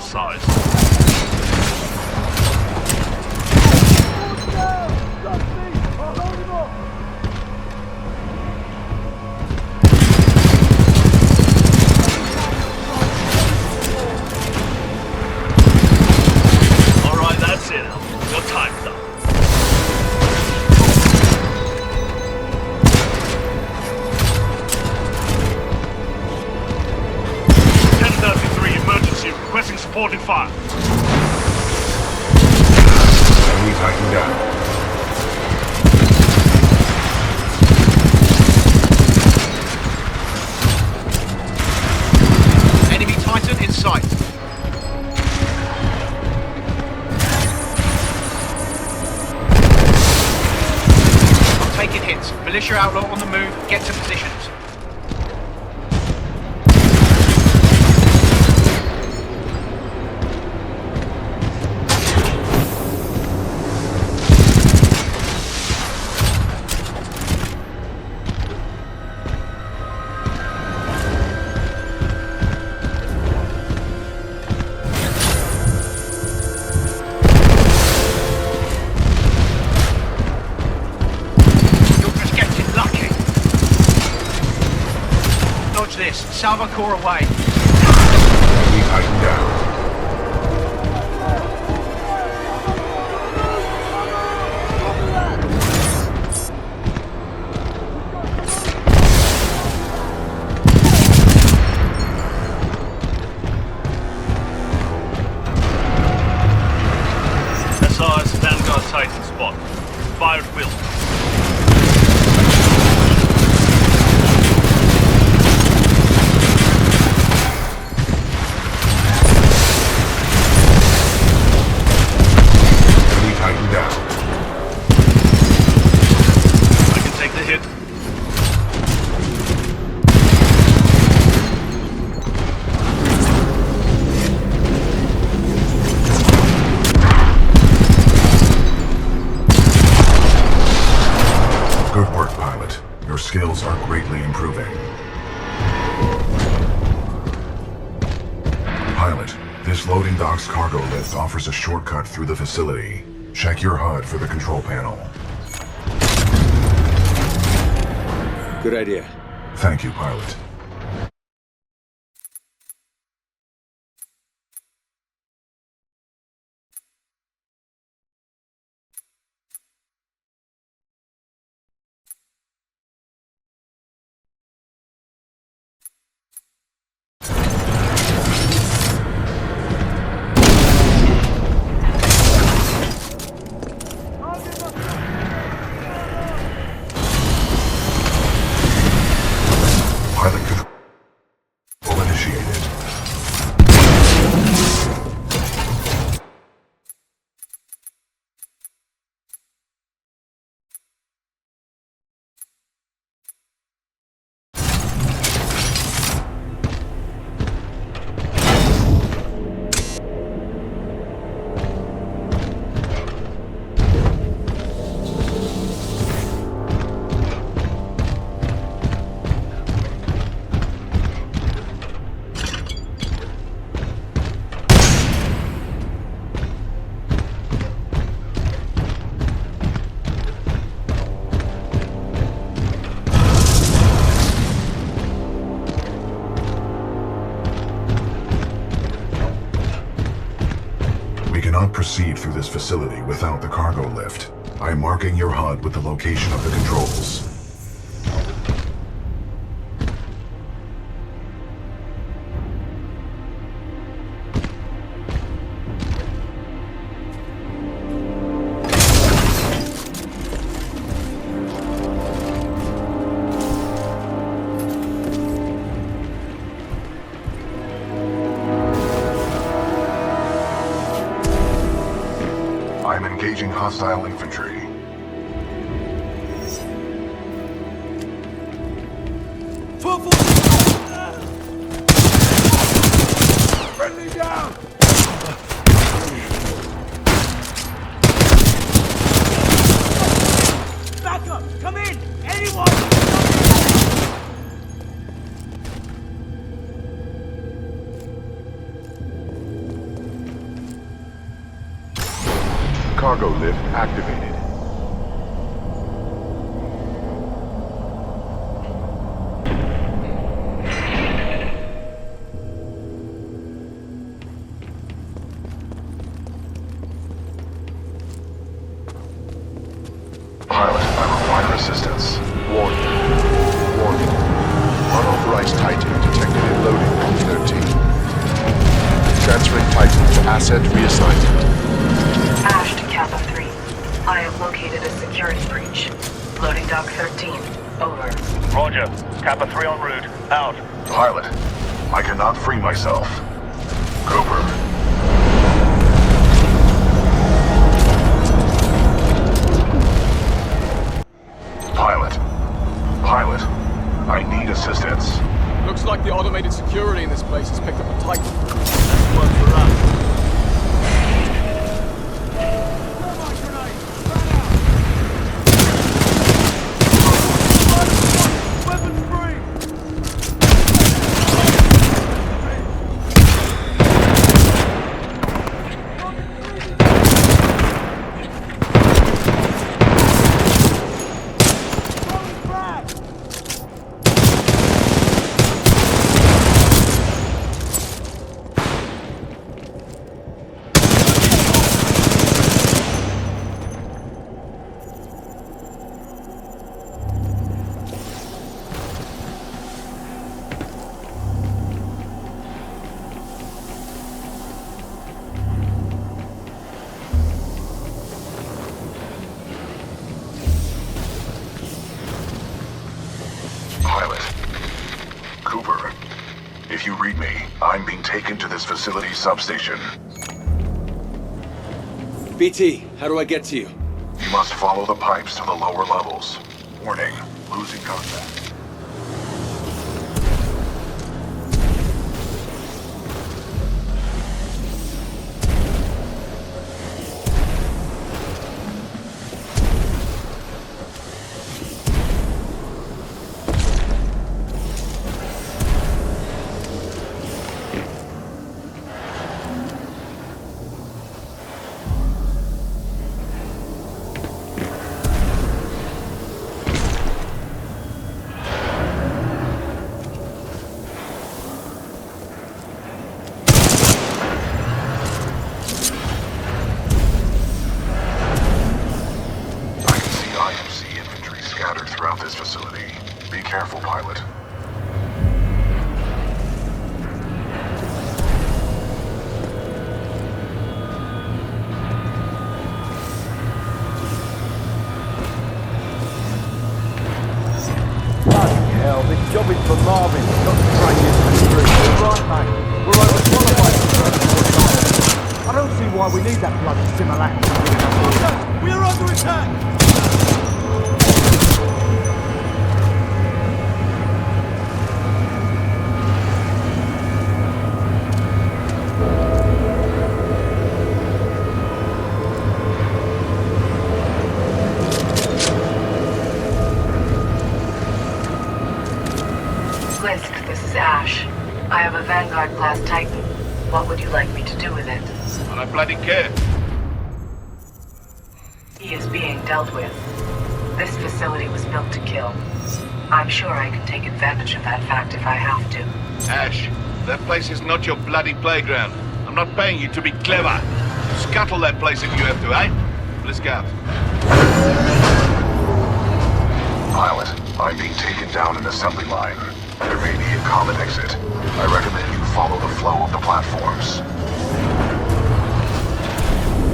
size. Alright, that's it. Your time's up. Requesting supporting fire. Enemy Titan down. Enemy Titan in sight. I'm taking hits. Militia outlaw on the move. Get to positions. Salva core away. Enemy Titan down. SRS Vanguard Titan spot. Fire at will. Skills are greatly improving. Pilot, this loading dock's cargo lift offers a shortcut through the facility. Check your HUD for the control panel. Good idea. Thank you, pilot. Proceed through this facility without the cargo lift. I am marking your HUD with the location of the controls. Engaging hostile infantry. Friendly down! Back up! Come in! Anyone! cargo lift activated. Pilot, I require assistance. Warning. Warning. Unauthorized Titan detected in loading on 13. Transferring Titan to asset reassignment. Ash to Kappa 3. I have located a security breach. Loading dock 13. Over. Roger. Kappa 3 en route. Out. Pilot, I cannot free myself. Cooper. Pilot, I need assistance. Looks like the automated security in this place has picked up a Titan. That's one for us. Cooper, if you read me, I'm being taken to this facility substation. BT, how do I get to you? You must follow the pipes to the lower levels. Warning, losing contact. Careful, pilot. Bloody hell, this job is for Marvin, not to train you to the street. Right, mate. We're overqualified for I don't see why we need that bloody simulacrum. We are under attack! This is Ash. I have a Vanguard-class Titan. What would you like me to do with it? I don't bloody care. He is being dealt with. This facility was built to kill. I'm sure I can take advantage of that fact if I have to. Ash, that place is not your bloody playground. I'm not paying you to be clever. Scuttle that place if you have to, eh? Let's go. Pilot, I'm being taken down an assembly line. There may be a common exit. I recommend you follow the flow of the platforms.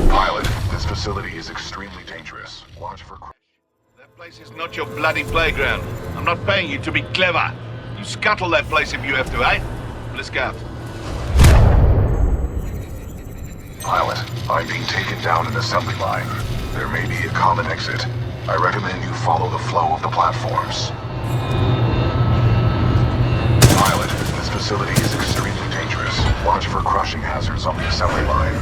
Pilot, this facility is extremely dangerous. Watch for... That place is not your bloody playground. I'm not paying you to be clever. You scuttle that place if you have to, eh? Let's go. Pilot, I'm being taken down an assembly line. There may be a common exit. I recommend you follow the flow of the platforms. Pilot, this facility is extremely dangerous. Watch for crushing hazards on the assembly line.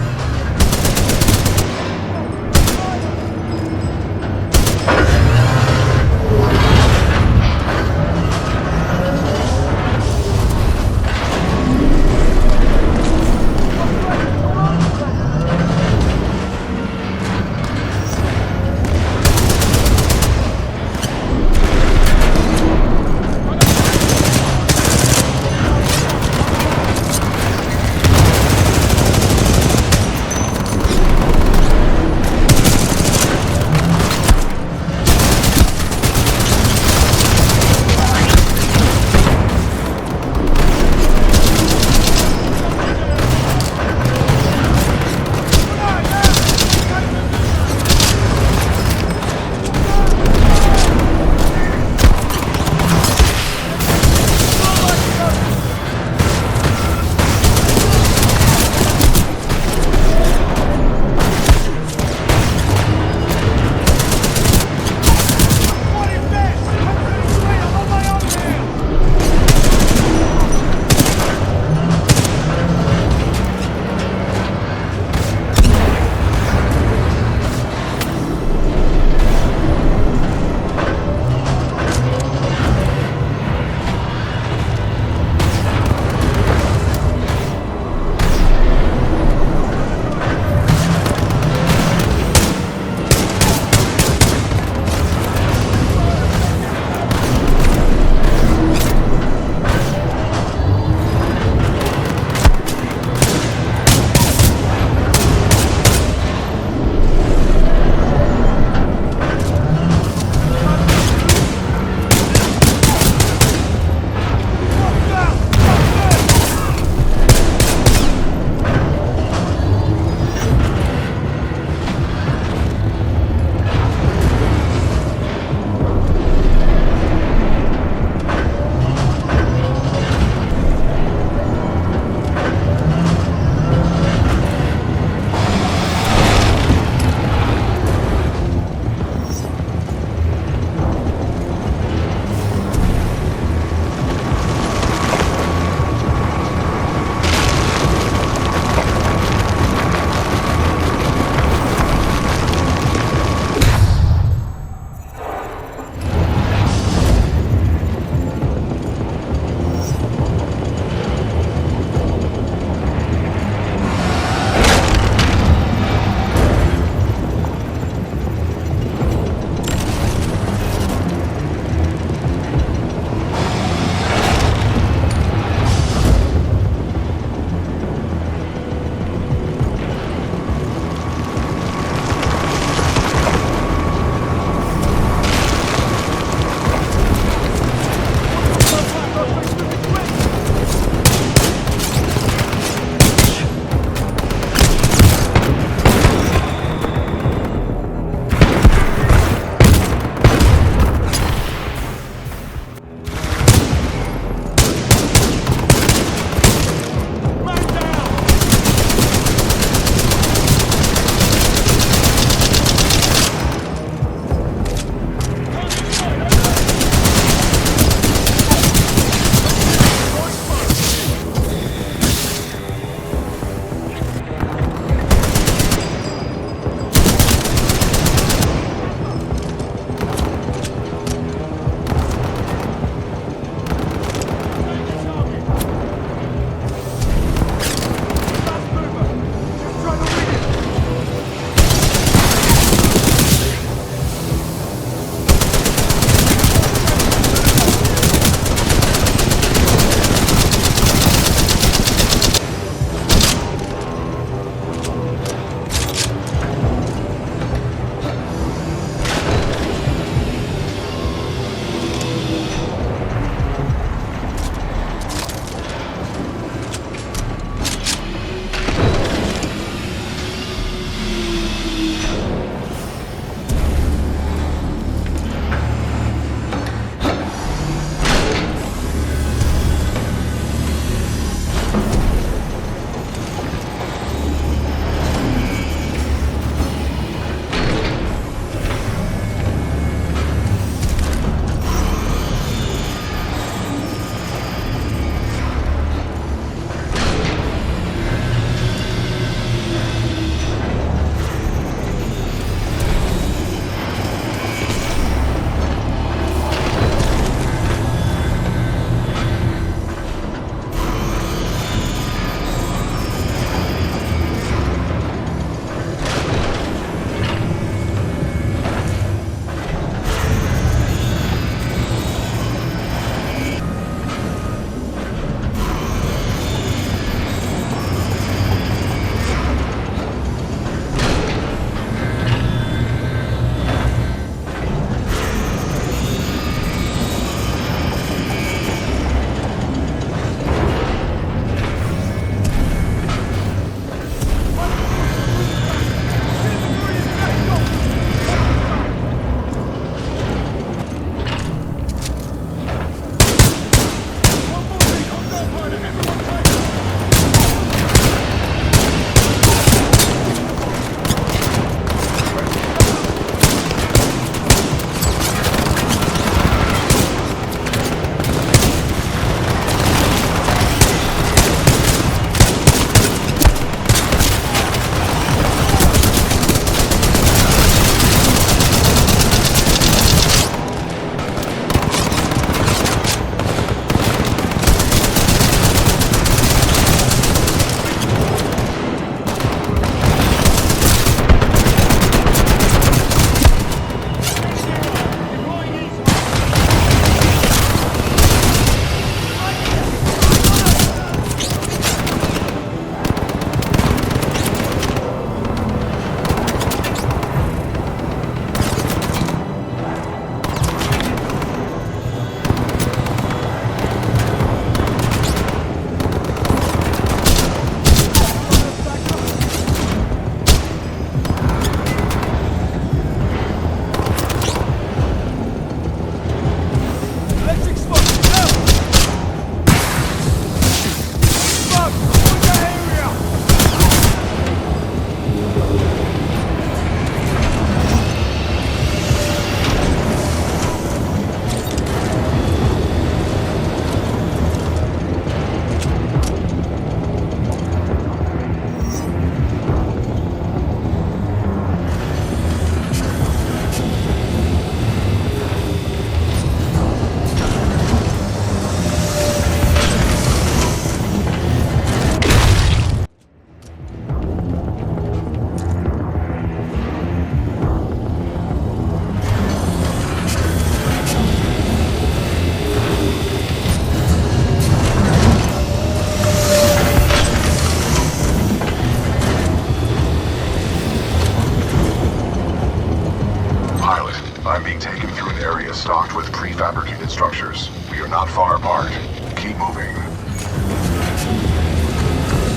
I'm being taken through an area stocked with prefabricated structures. We are not far apart. Keep moving.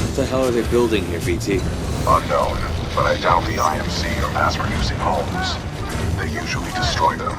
What the hell are they building here, BT? Unknown, but I doubt the IMC are mass-producing homes. They usually destroy them.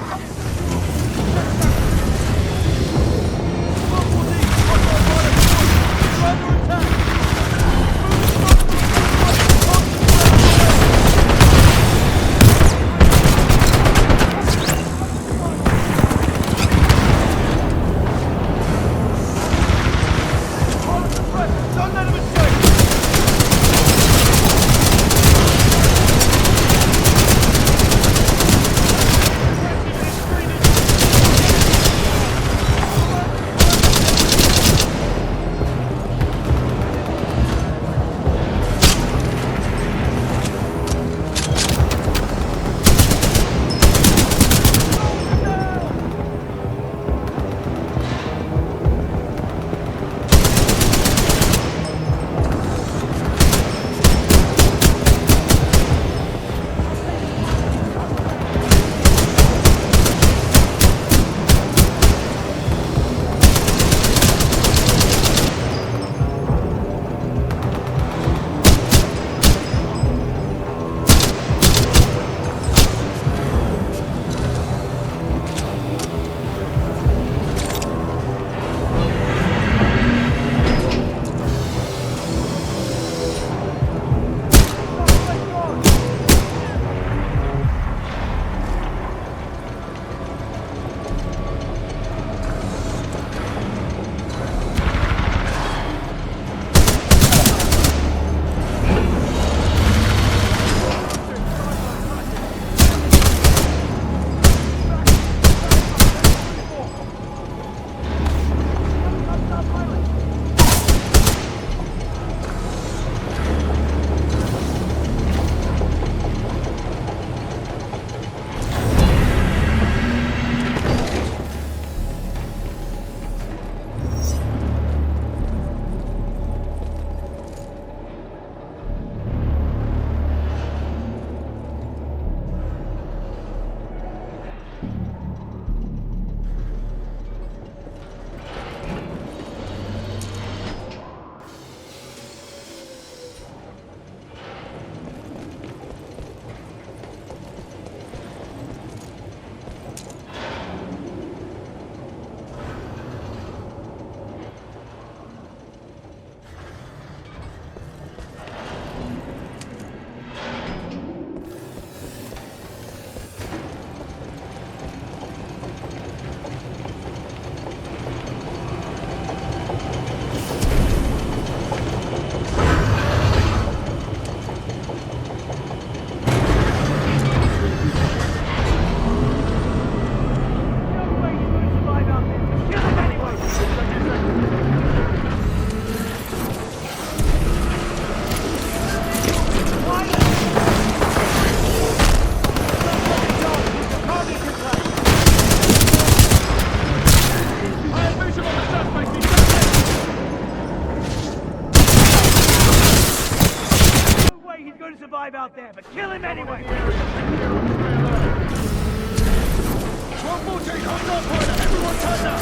survive out there, but kill him anyway! 114, hold on, pilot! Everyone turn now!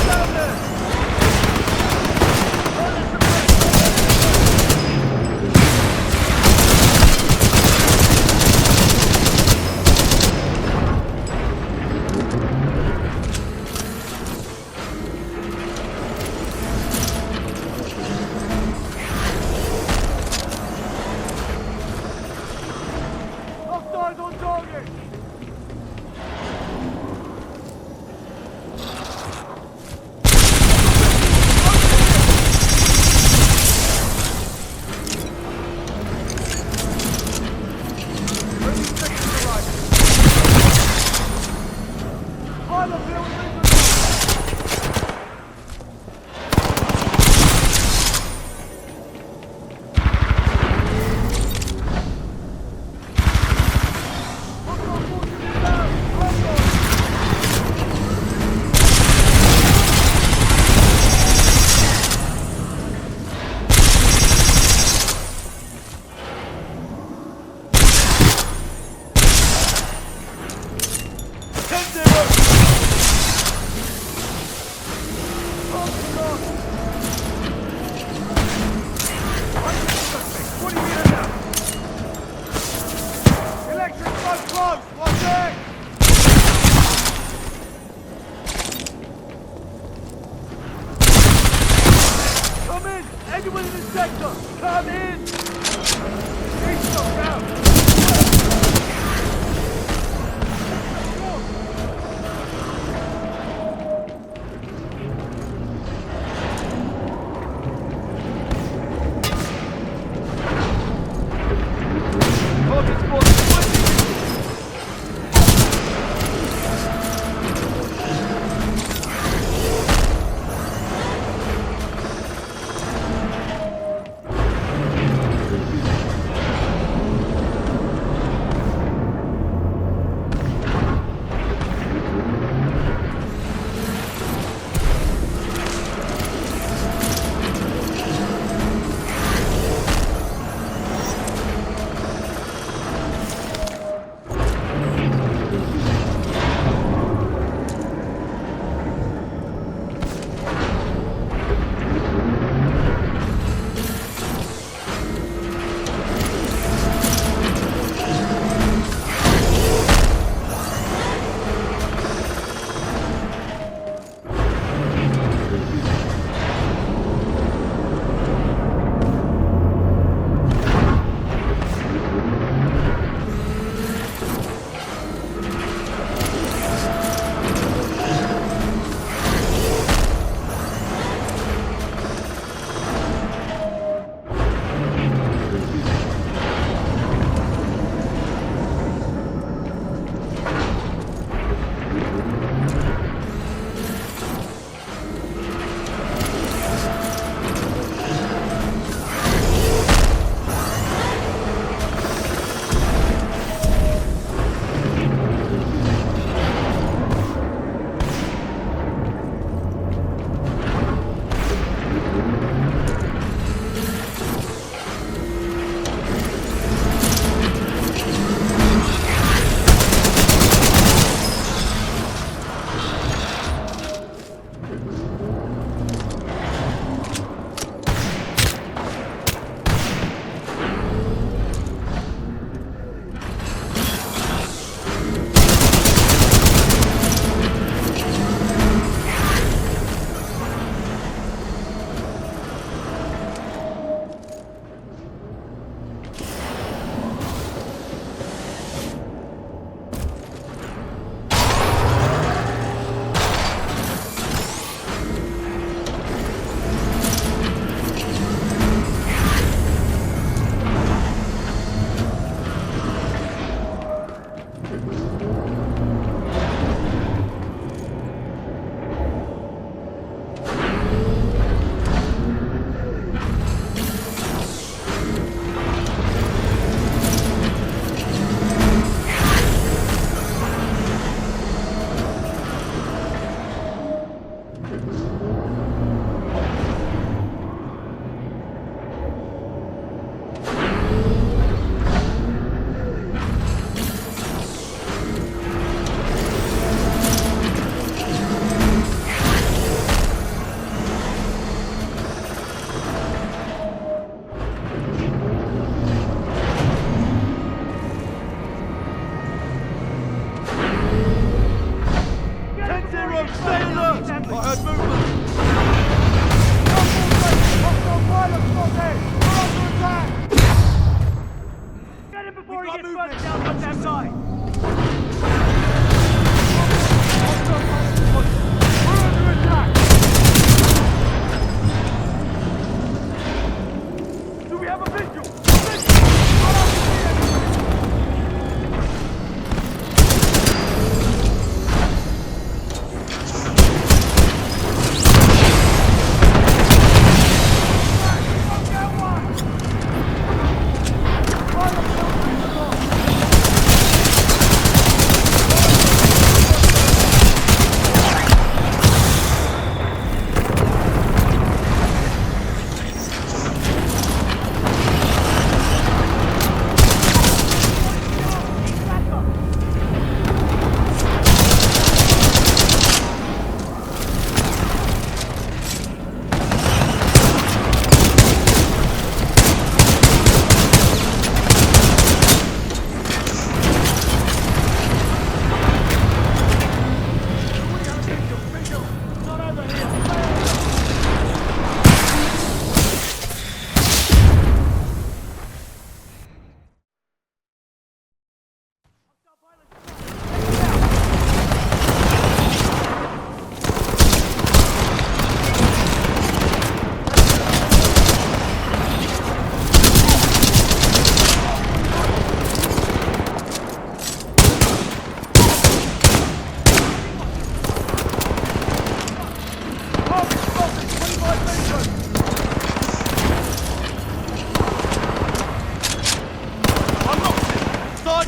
Down there!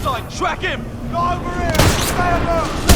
side! Track him! Go over here! Stay alert!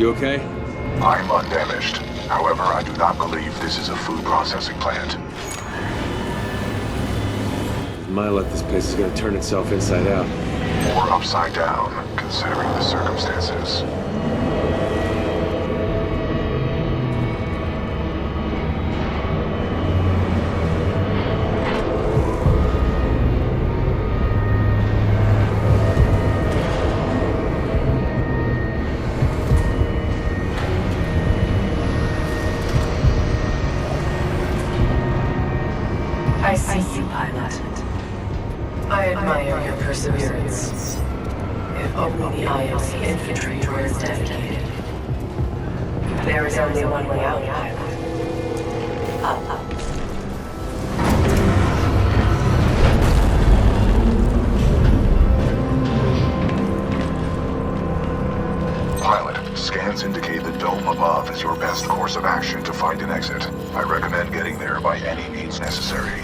You okay? I'm undamaged. However, I do not believe this is a food processing plant. With my luck, this place is gonna turn itself inside out. Or upside down, considering the circumstances. I see you, pilot. I admire your perseverance. If only the IMC infantry were as dedicated. There is only one way out, pilot. Up. Pilot, scans indicate the dome above is your best course of action to find an exit. I recommend getting there by any means necessary.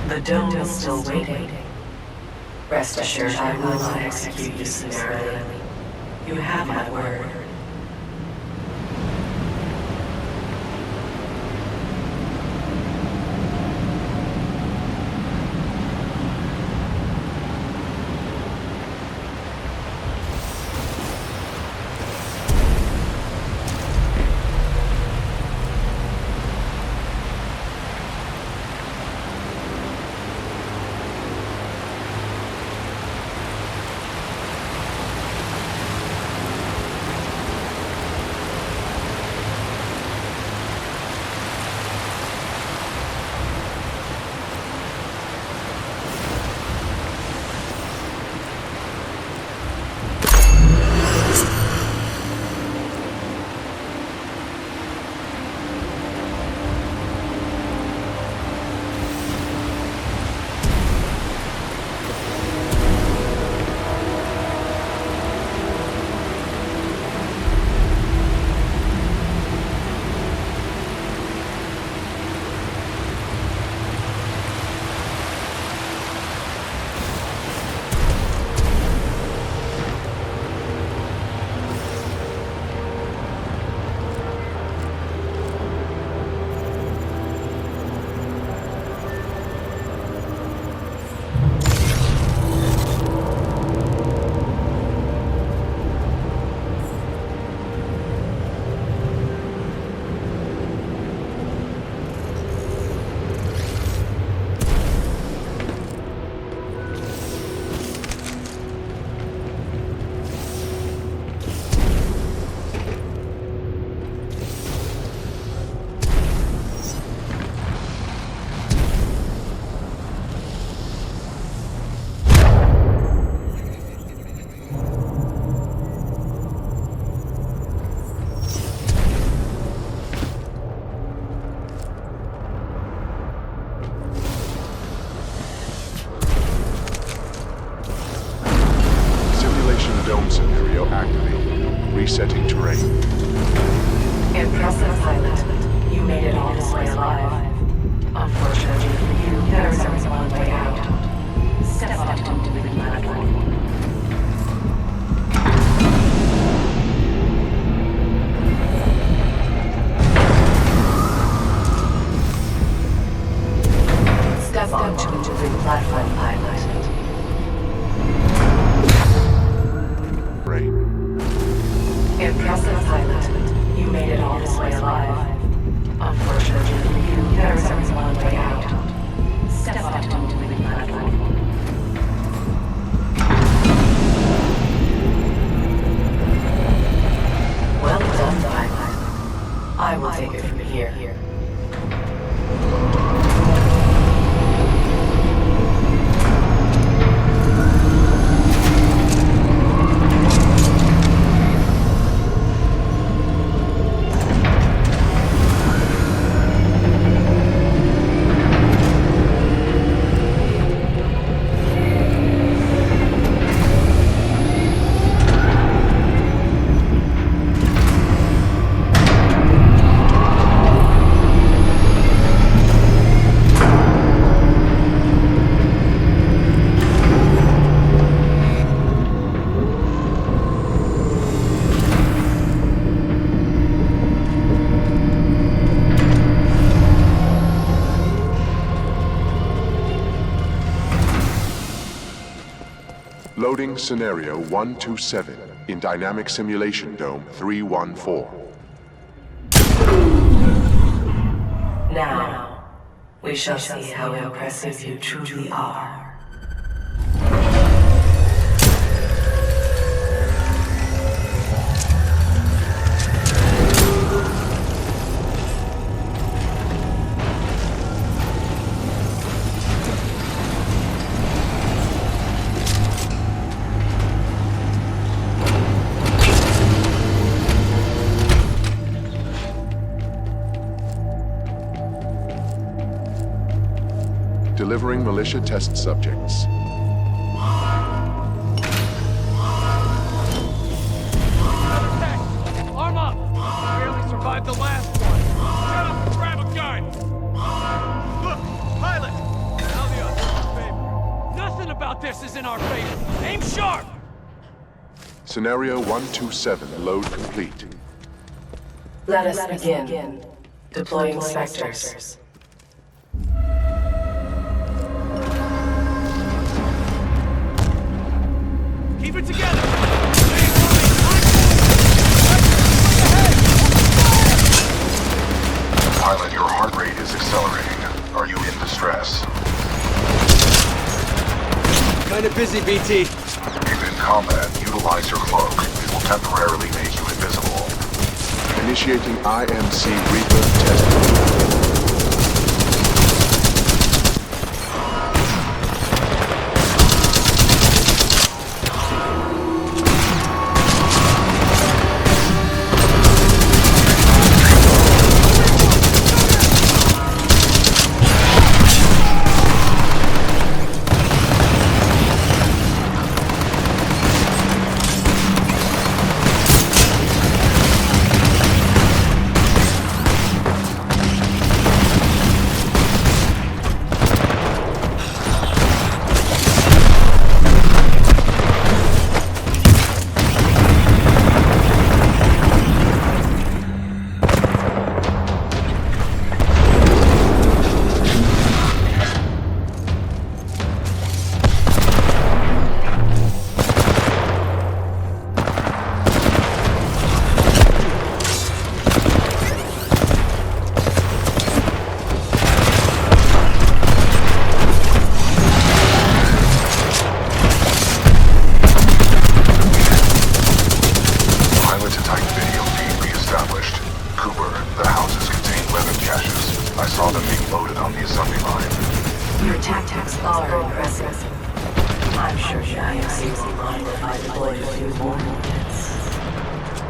The dome is still waiting. Rest assured, I will not execute you summarily. You have my word. will take it from here. Loading Scenario 127 in Dynamic Simulation Dome 314. Now, we shall see how impressive you truly are. Delivering militia test subjects. Arm up! Barely survived the last one. Shut up and grab a gun! Look, pilot! Now the odds are in our favor. Nothing about this is in our favor. Aim sharp! Scenario 127 load complete. Let us begin. Deploying Spectres. Keep it together! Pilot, your heart rate is accelerating. Are you in distress? Kinda busy, BT. If in combat, utilize your cloak. It will temporarily make you invisible. Initiating IMC Reaper test.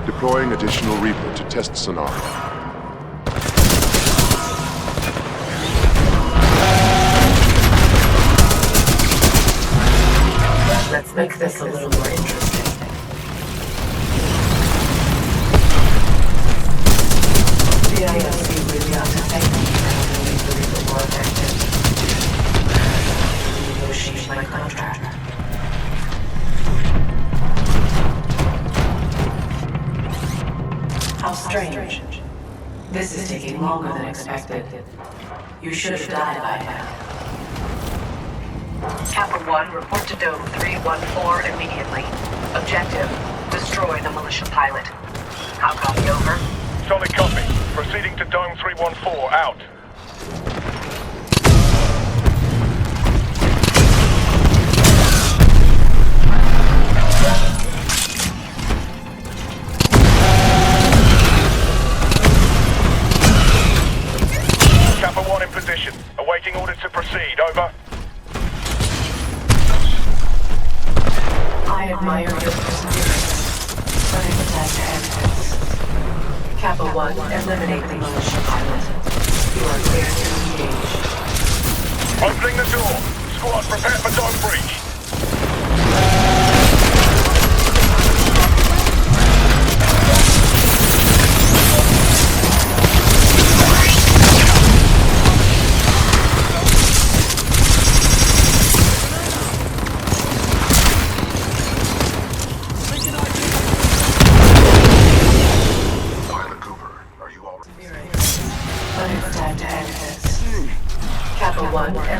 Deploying additional Reaper to test sonar. Let's make this a little more interesting. The IMC really ought to thank me for helping make the Reaper more effective. Negotiate my contract. How strange. This is taking longer than expected. You should have died by now. Kappa 1, report to Dome 314 immediately. Objective, destroy the militia pilot. How copy, over? Solid copy. Proceeding to Dome 314, out. proceed, over. I admire your perseverance, but it's time to end this. Kappa 1, eliminate the militia pilot. You are clear to engage. Opening the door. Squad, prepare for dome breach.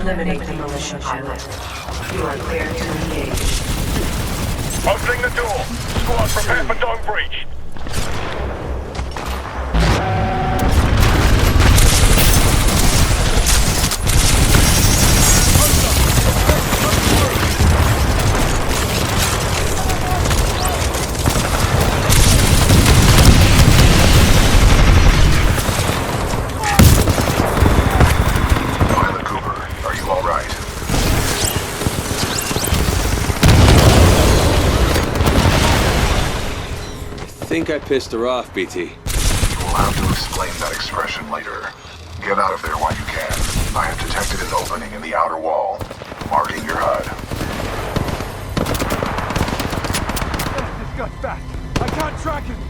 Eliminate the militia pilot. You are clear to engage. Opening the door. Squad, prepare for dome breach. I think I pissed her off, BT. You will have to explain that expression later. Get out of there while you can. I have detected an opening in the outer wall, marking your HUD. This guy's back. I can't track him.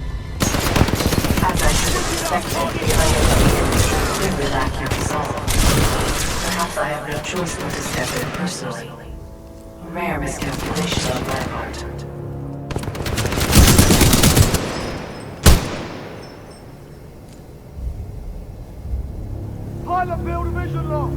As I should have suspected, the IMC clearly lack your resolve. Perhaps I have no choice but to step in personally. A rare miscalculation on my part. Pilot field vision lost!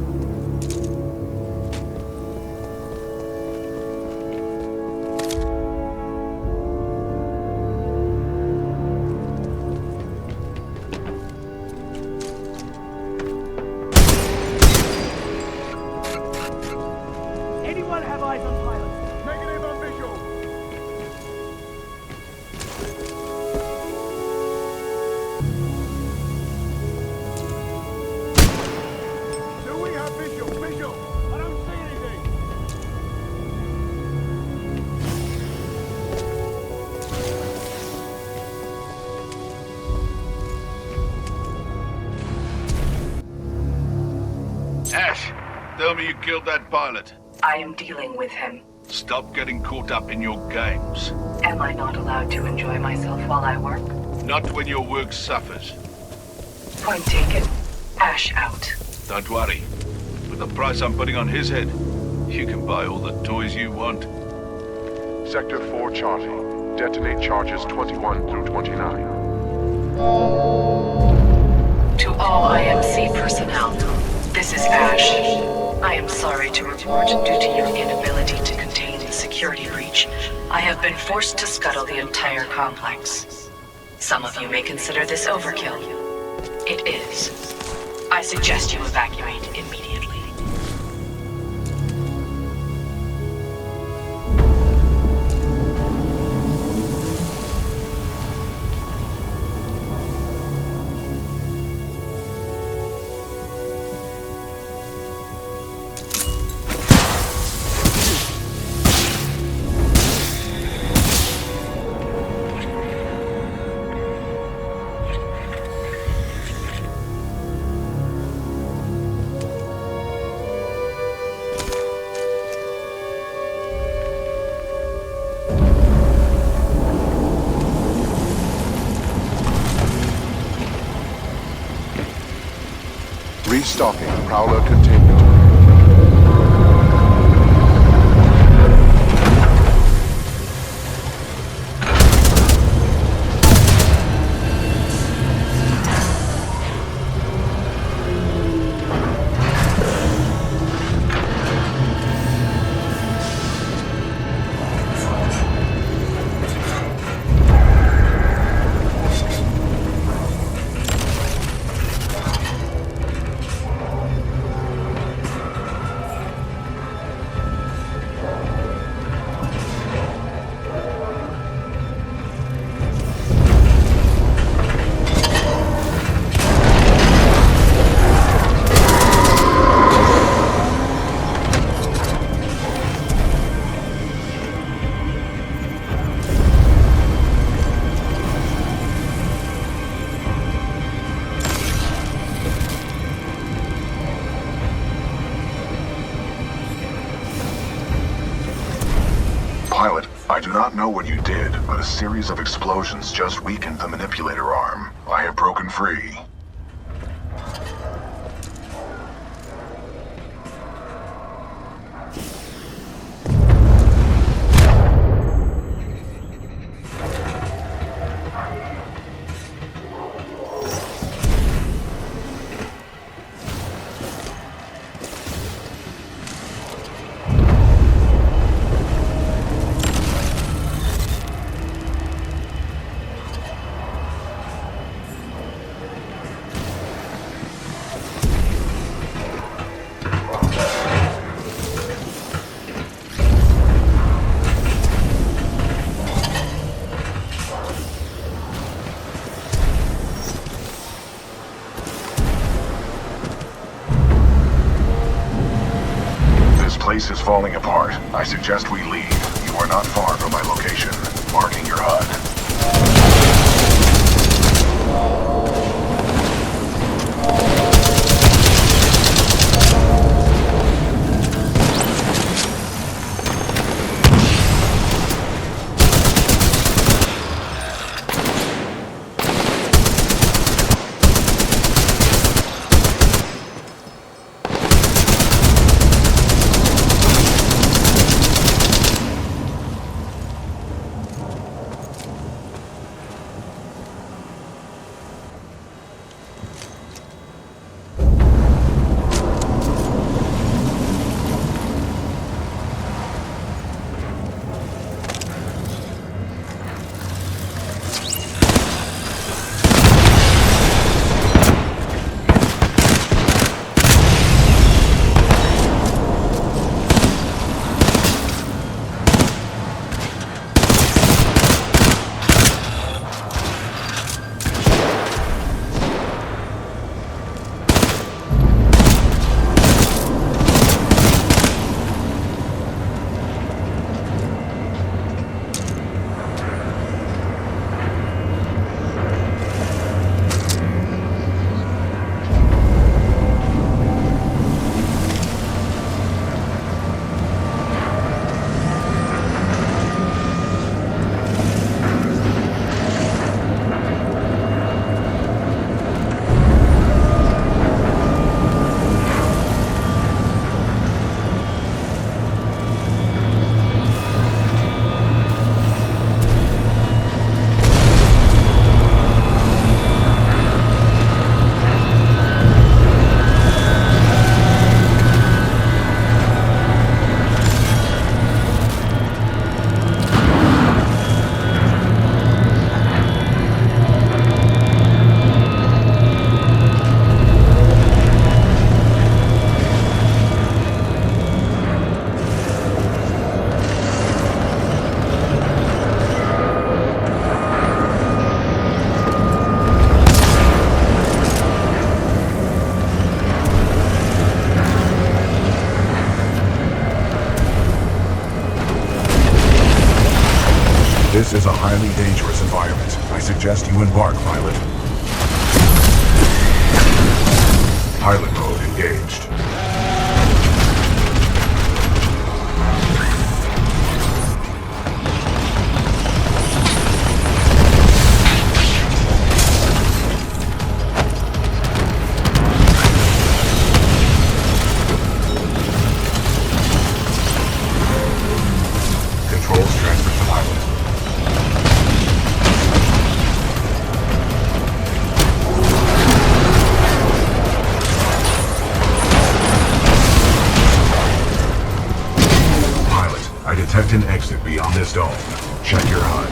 Anyone have eyes on pilot? Negative on visual. Visual! I don't see anything! Ash, tell me you killed that pilot. I am dealing with him. Stop getting caught up in your games. Am I not allowed to enjoy myself while I work? Not when your work suffers. Point taken. Ash out. Don't worry. With the price I'm putting on his head, you can buy all the toys you want. Sector 4 charting. Detonate charges 21 through 29. To all IMC personnel, this is Ash. I am sorry to report, due to your inability to contain the security breach, I have been forced to scuttle the entire complex. Some of you may consider this overkill. It is. I suggest you evacuate immediately. Restocking Prowler containment. not know what you did, but a series of explosions just weakened the manipulator arm. I have broken free. This place is falling apart. I suggest we leave. You are not far from my location. Marking your HUD. This is a highly dangerous environment. I suggest you embark, pilot. Pilot mode engaged. Controls transferred to pilot. I detect an exit beyond this dome. Check your HUD.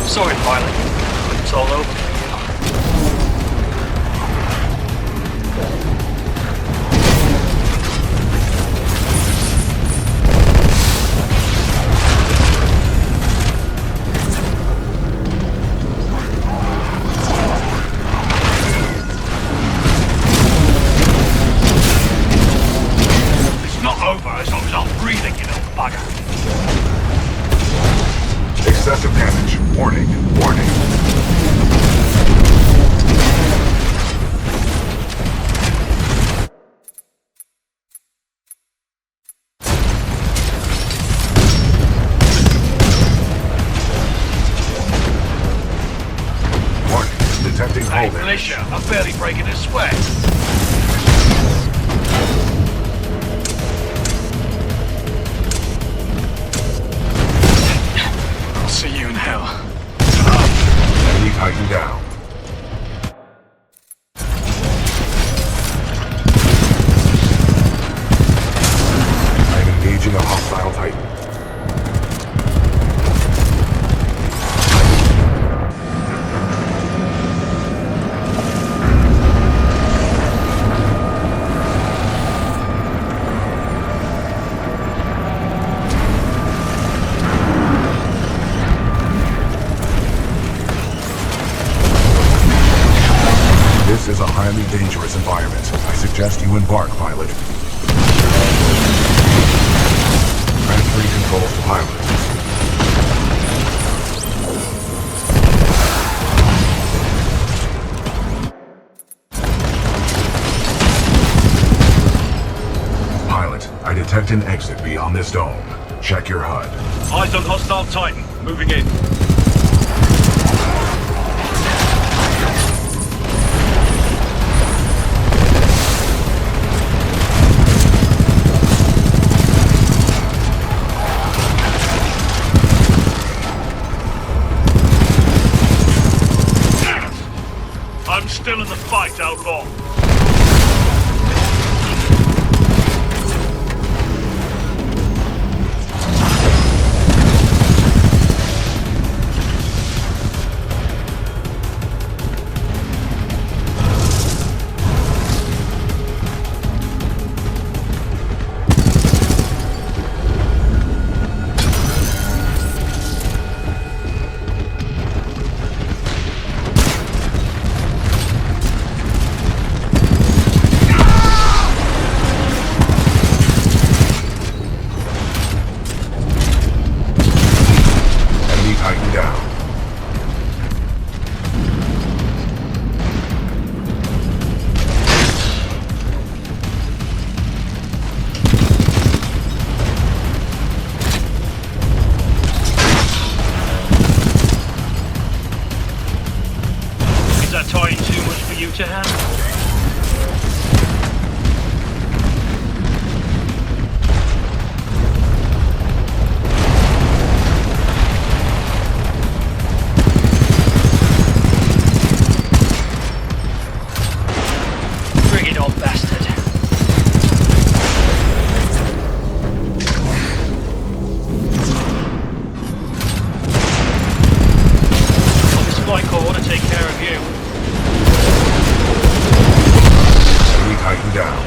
Sorry, pilot. It's all over. Excessive damage. Warning. Warning. Detecting hull damage. Militia, I'm barely breaking a sweat. I'll see you in hell. Enemy Titan down. I'm engaging a hostile Titan. This is a highly dangerous environment. I suggest you embark, pilot. Transferring controls to pilot. Pilot, I detect an exit beyond this dome. Check your HUD. Eyes on hostile Titan. Moving in. I'm still in the fight, outlaw. To handle. Bring it on, bastard. Got this flight core to take care of you. Titan down.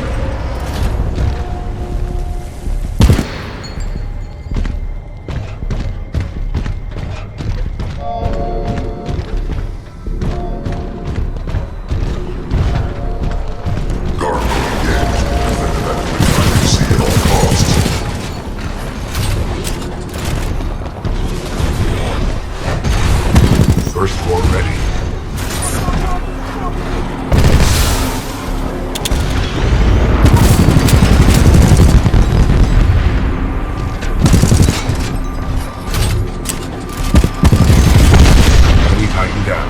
First floor ready. Titan down.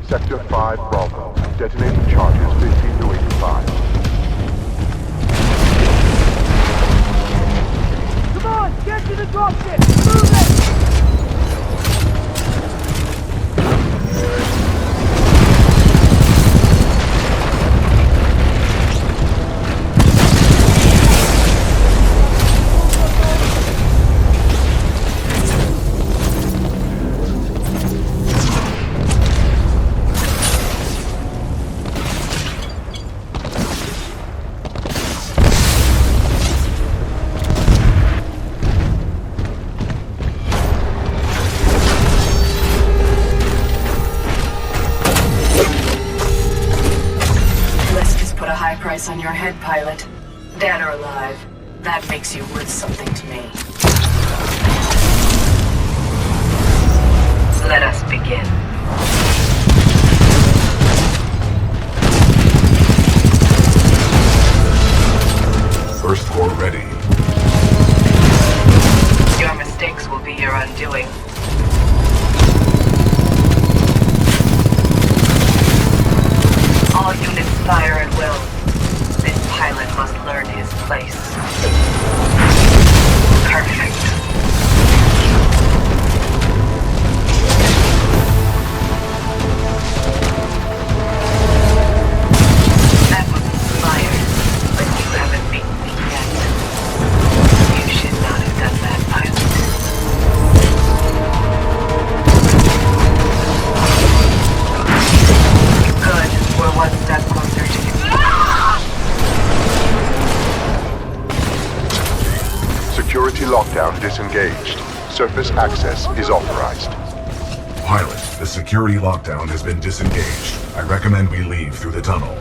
Sector 5 Bravo. Detonating charges 15 to 85. Come on, get to the dropship! Move it! Price on your head, pilot. Dead or alive, that makes you worth something to me. Let us begin. lockdown disengaged. Surface access is authorized. Pilot, the security lockdown has been disengaged. I recommend we leave through the tunnel.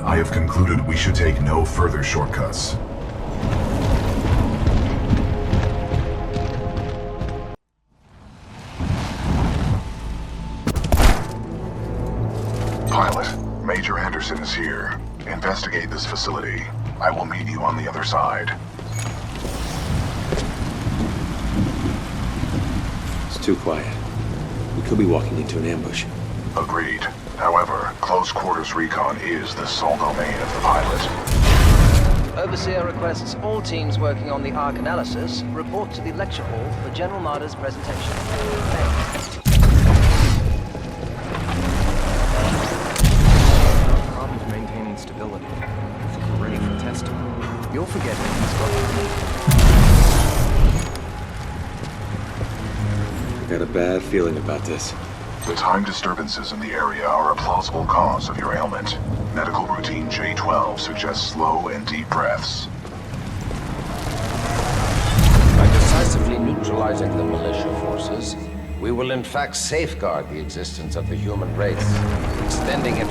I have concluded we should take no further shortcuts. Pilot, Major Anderson is here. Investigate this facility. I will meet you on the other side. It's too quiet. We could be walking into an ambush. Agreed. However, close quarters recon is the sole domain of the pilot. Overseer requests all teams working on the Ark analysis report to the lecture hall for General Marder's presentation. Thanks. Problems maintaining stability. I think we're ready for testing. You'll forget when he's gone. I got a bad feeling about this. The time disturbances in the area are a plausible cause of your ailment. Medical routine J12 suggests slow and deep breaths. By decisively neutralizing the militia forces, we will in fact safeguard the existence of the human race, extending it...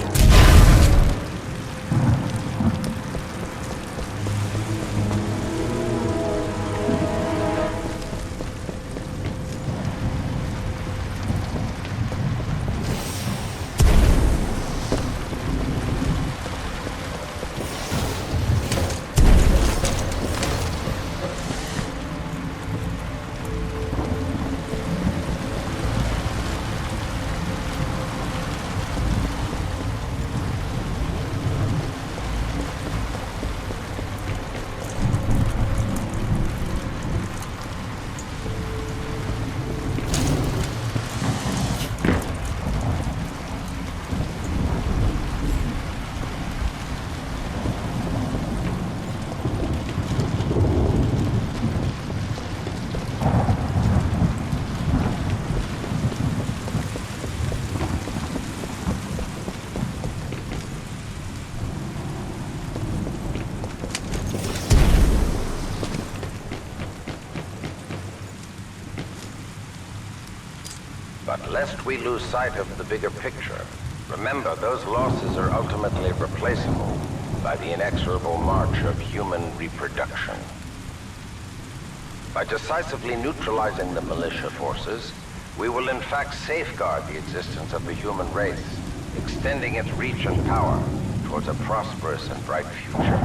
But lest we lose sight of the bigger picture, remember those losses are ultimately replaceable by the inexorable march of human reproduction. By decisively neutralizing the militia forces, we will in fact safeguard the existence of the human race, extending its reach and power towards a prosperous and bright future.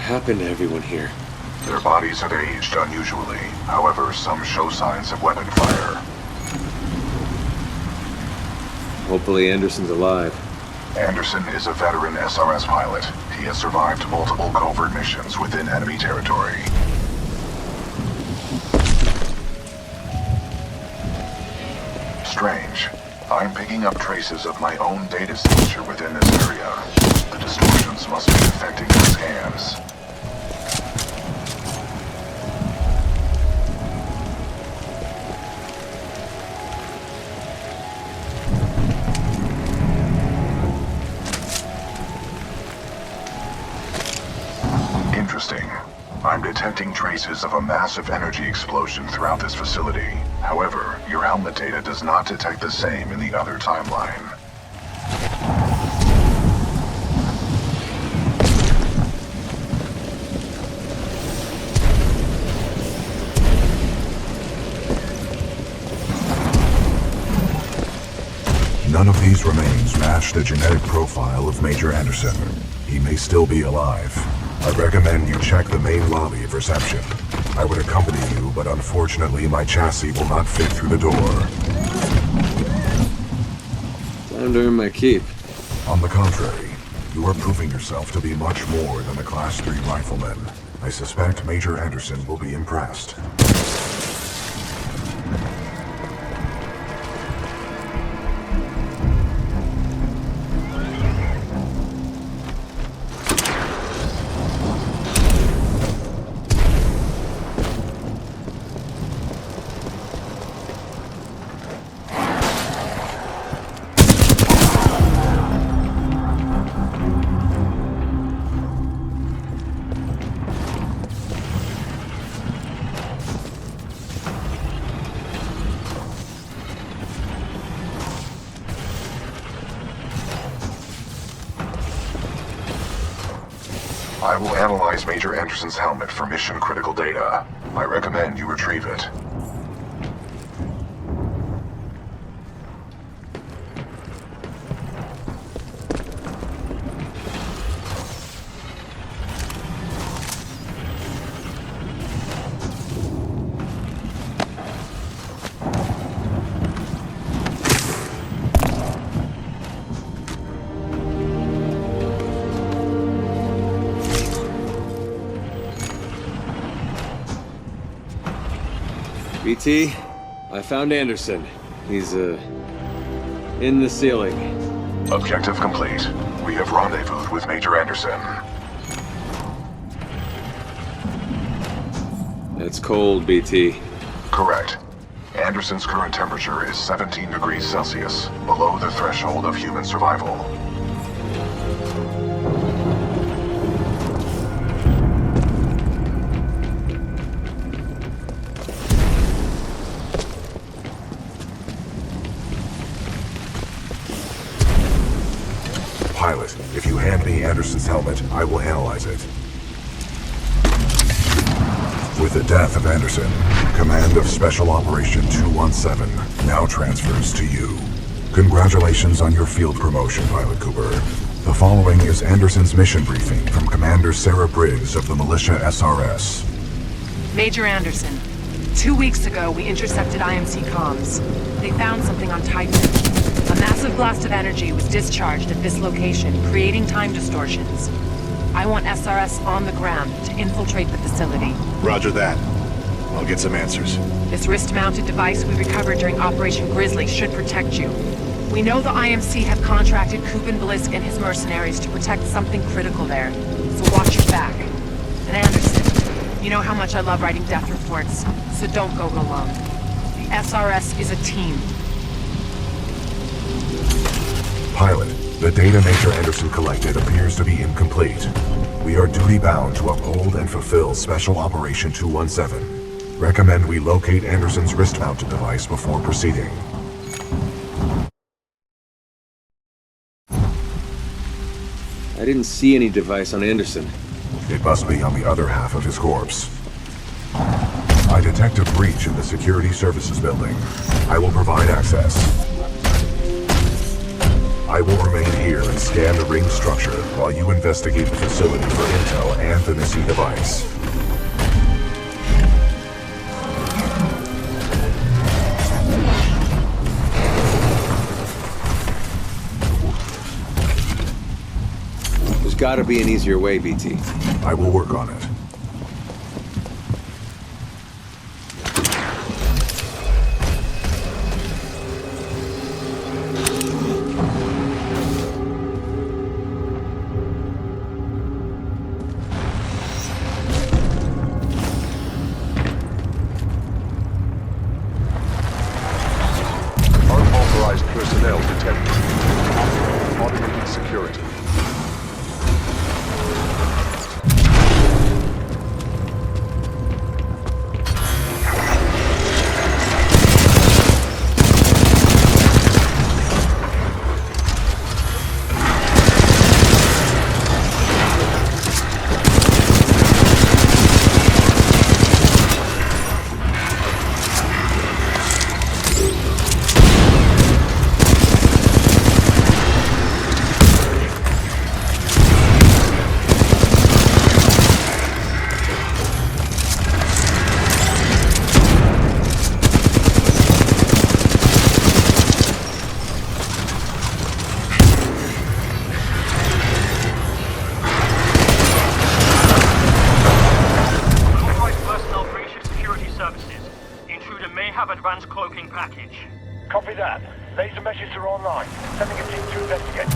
Happened to everyone here? Their bodies have aged unusually. However, some show signs of weapon fire. Hopefully Anderson's alive. Anderson is a veteran SRS pilot. He has survived multiple covert missions within enemy territory. Strange. I'm picking up traces of my own data signature within this area. The distortions must be affecting the scans. detecting traces of a massive energy explosion throughout this facility. However, your helmet data does not detect the same in the other timeline. None of these remains match the genetic profile of Major Anderson. He may still be alive. I recommend you check the main lobby of reception. I would accompany you, but unfortunately my chassis will not fit through the door. Time to earn my keep. On the contrary, you are proving yourself to be much more than a Class 3 rifleman. I suspect Major Anderson will be impressed. I will analyze Major Anderson's helmet for mission-critical data. I recommend you retrieve it. BT, I found Anderson. He's, in the ceiling. Objective complete. We have rendezvoused with Major Anderson. It's cold, BT. Correct. Anderson's current temperature is 17 degrees Celsius, below the threshold of human survival. Pilot, if you hand me Anderson's helmet, I will analyze it. With the death of Anderson, command of Special Operation 217 now transfers to you. Congratulations on your field promotion, Pilot Cooper. The following is Anderson's mission briefing from Commander Sarah Briggs of the Militia SRS. Major Anderson, 2 weeks ago we intercepted IMC comms. They found something on Titan. A massive blast of energy was discharged at this location, creating time distortions. I want SRS on the ground to infiltrate the facility. Roger that. I'll get some answers. This wrist-mounted device we recovered during Operation Grizzly should protect you. We know the IMC have contracted Kuben Blisk and his mercenaries to protect something critical there, so watch your back. And Anderson, you know how much I love writing death reports, so don't go alone. The SRS is a team. Pilot, the data Major Anderson collected appears to be incomplete. We are duty-bound to uphold and fulfill Special Operation 217. Recommend we locate Anderson's wrist-mounted device before proceeding. I didn't see any device on Anderson. It must be on the other half of his corpse. I detect a breach in the Security Services building. I will provide access. I will remain here and scan the ring structure while you investigate the facility for intel and the missing device. There's gotta be an easier way, BT. I will work on it. Personnel detected. Automating security. online. Sending a team to investigate.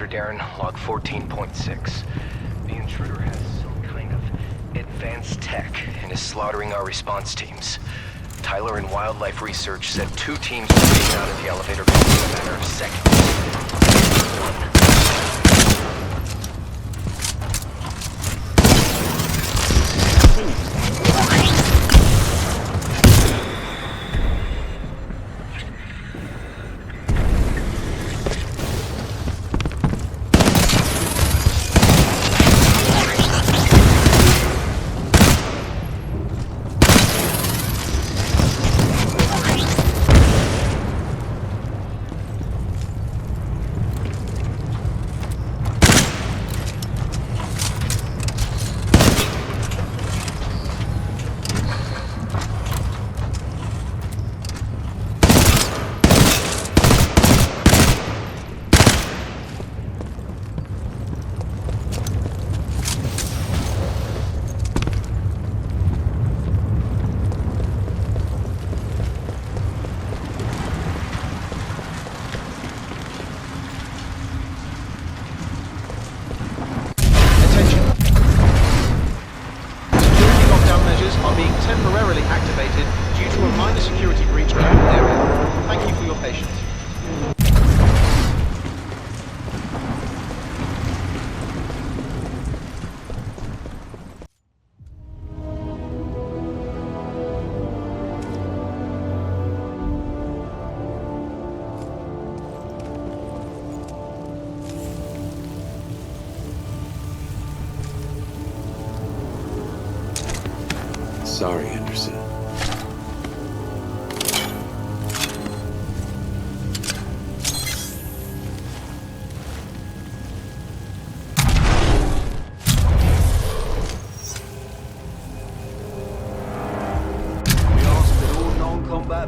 Darren, log 14.6. The intruder has some kind of advanced tech and is slaughtering our response teams. Tyler in Wildlife Research said 2 teams were taken out of the elevator in a matter of seconds. Sorry, Anderson.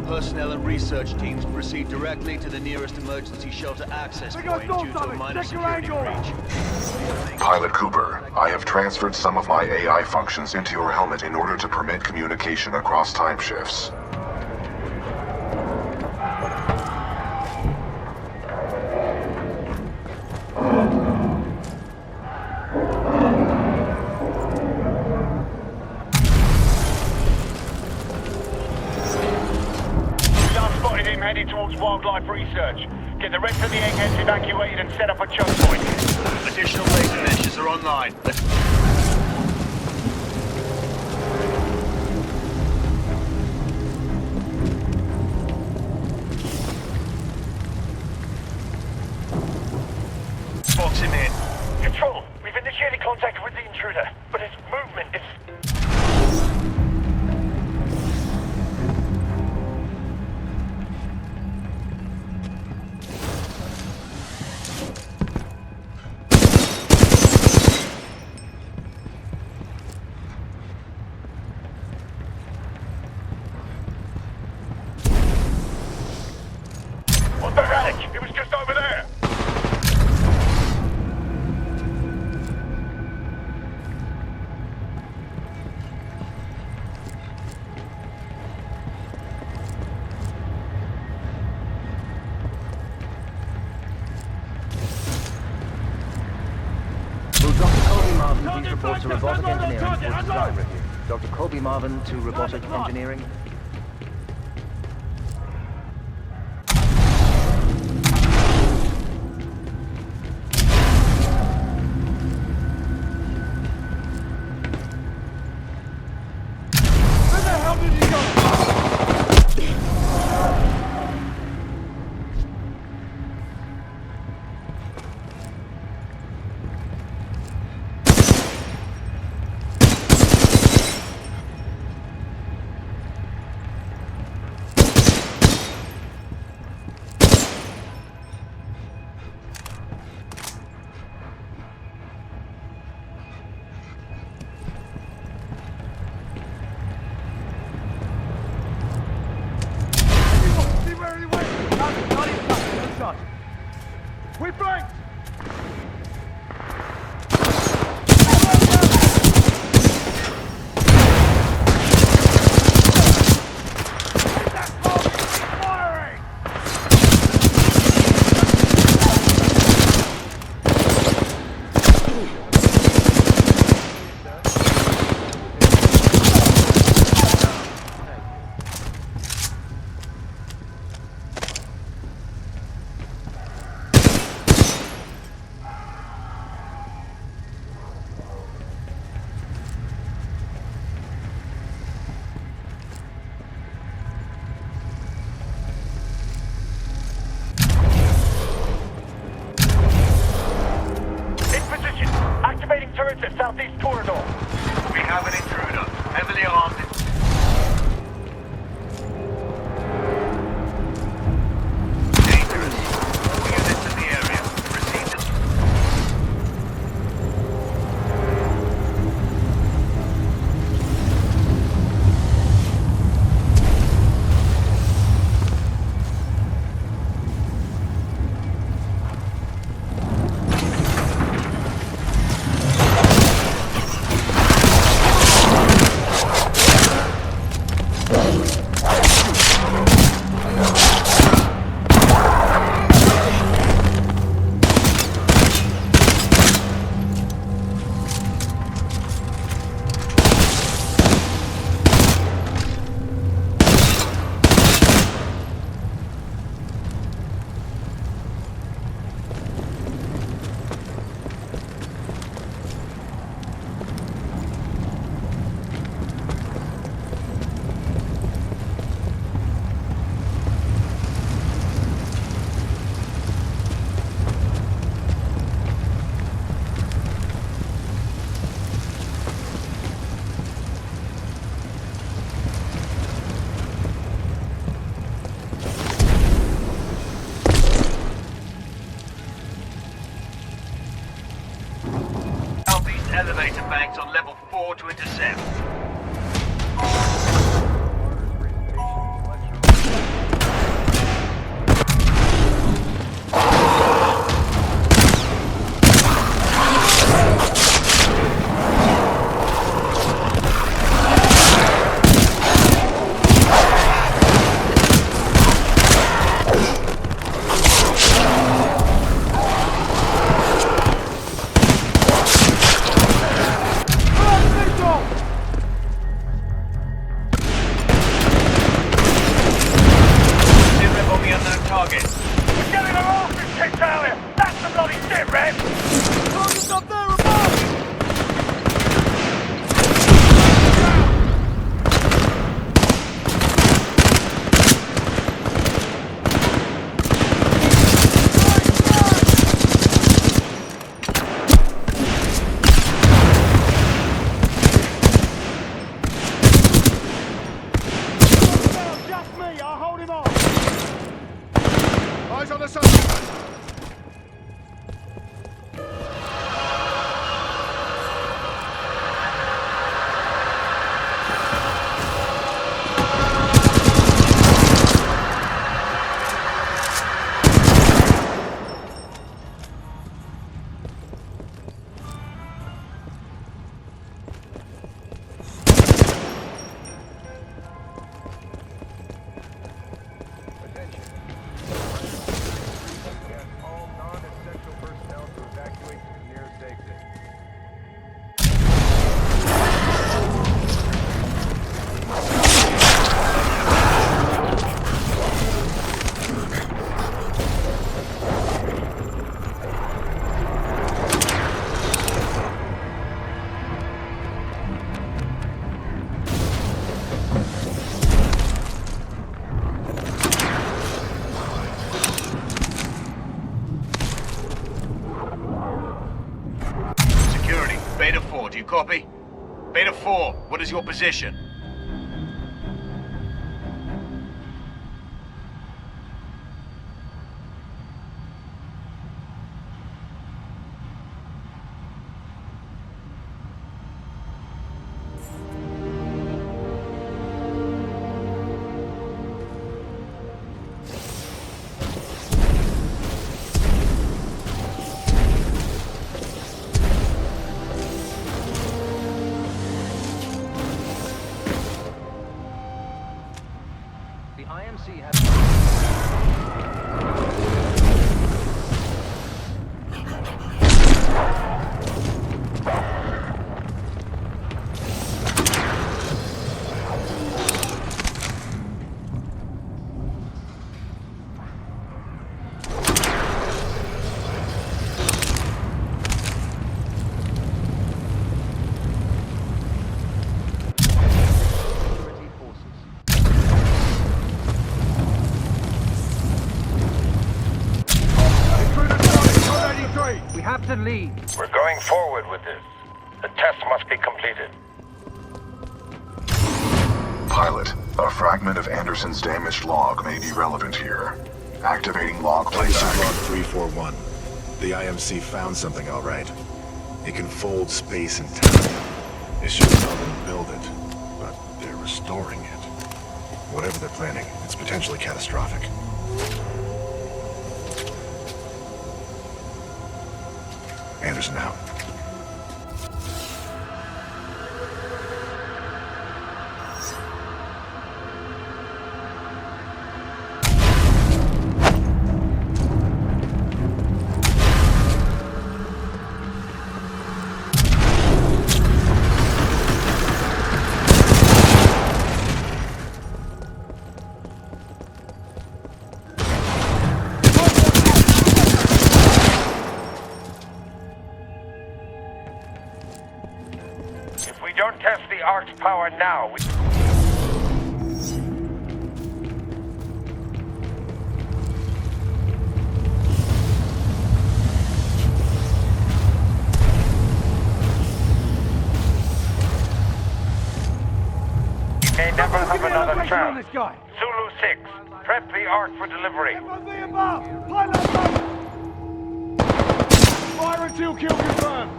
Personnel and research teams proceed directly to the nearest emergency shelter access point due to a minor security breach. Pilot Cooper, I have transferred some of my AI functions into your helmet in order to permit communication across time shifts. Heading towards Wildlife Research. Get the rest of the eggheads evacuated and set up a choke point. Additional laser meshes are online. Box him in. Control, we've initiated contact with the intruder, but his movement is... What the heck? It was just over there! Will Dr. Colby Marvin please report to robotic engineering for design review? Dr. Colby Marvin to robotic engineering. targets on level 4 to intercept. Eyes on the suspect! Beta 4, do you copy? Beta 4, what is your position? The IMC has... We have to lead. We're going forward with this. The test must be completed. Pilot, a fragment of Anderson's damaged log may be relevant here. Activating log playback. Log 341. The IMC found something all right. It can fold space and time. It should tell them to build it, but they're restoring it. Whatever they're planning, it's potentially catastrophic. Anderson out. If we don't test the Ark's power now, we... may never have another chance. Zulu 6, prep the Ark for delivery. Fire until kill confirmed.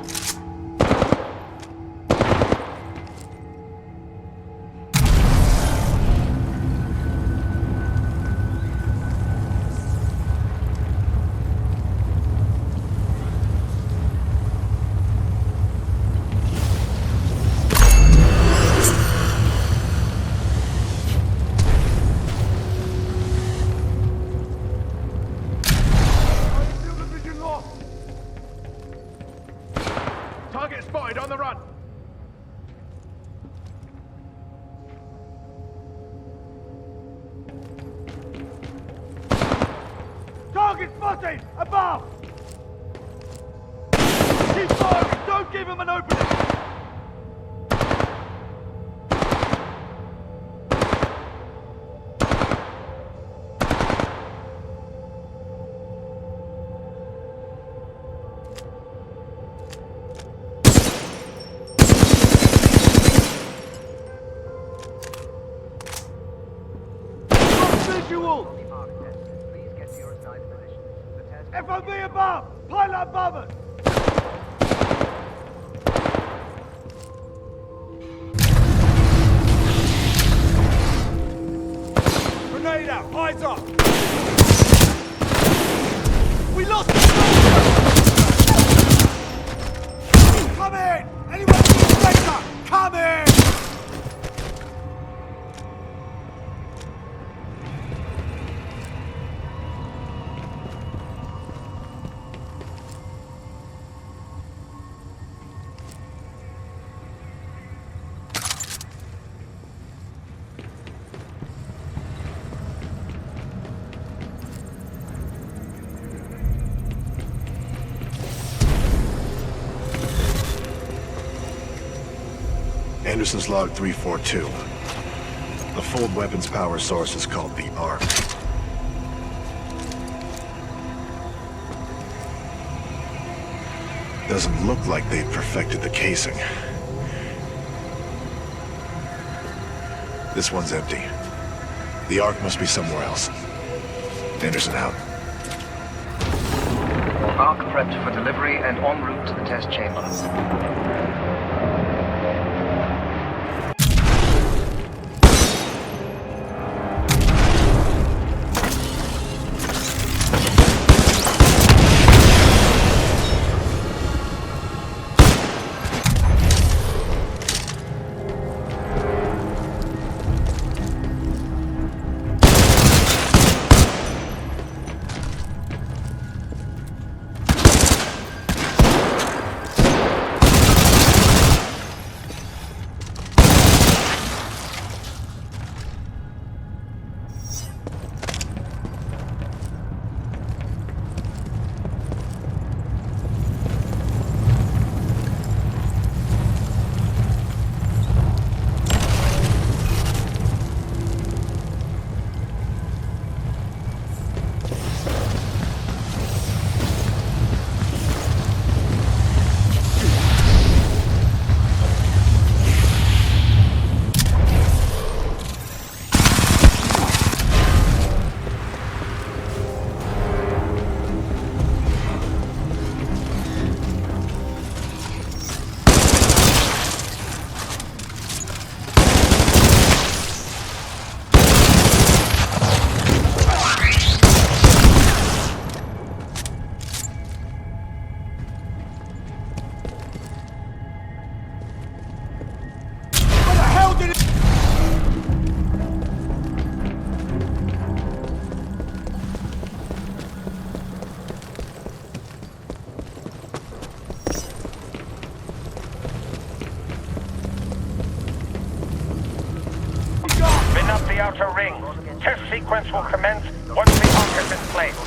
Target spotted! Above! Keep firing! Don't give him an opening! Visual! FOB above! Pilot above us! Grenade out! Eyes up! We lost the soldier! Come in! Anyone need data? Come in! Anderson's log 342. The fold weapons power source is called the Arc. Doesn't look like they've perfected the casing. This one's empty. The Arc must be somewhere else. Anderson out. Arc prepped for delivery and en route to the test chamber. Outer ring. Test sequence will commence once the Arc is in place.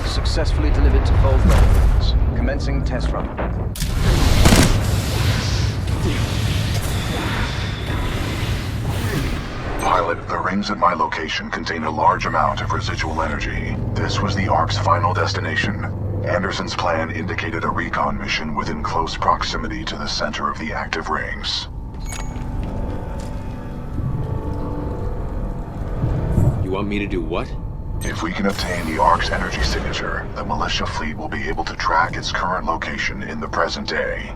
Successfully delivered to Fold Records. Commencing test run. Pilot, the rings at my location contain a large amount of residual energy. This was the Ark's final destination. Anderson's plan indicated a recon mission within close proximity to the center of the active rings. You want me to do what? If we can obtain the Ark's energy signature, the militia fleet will be able to track its current location in the present day.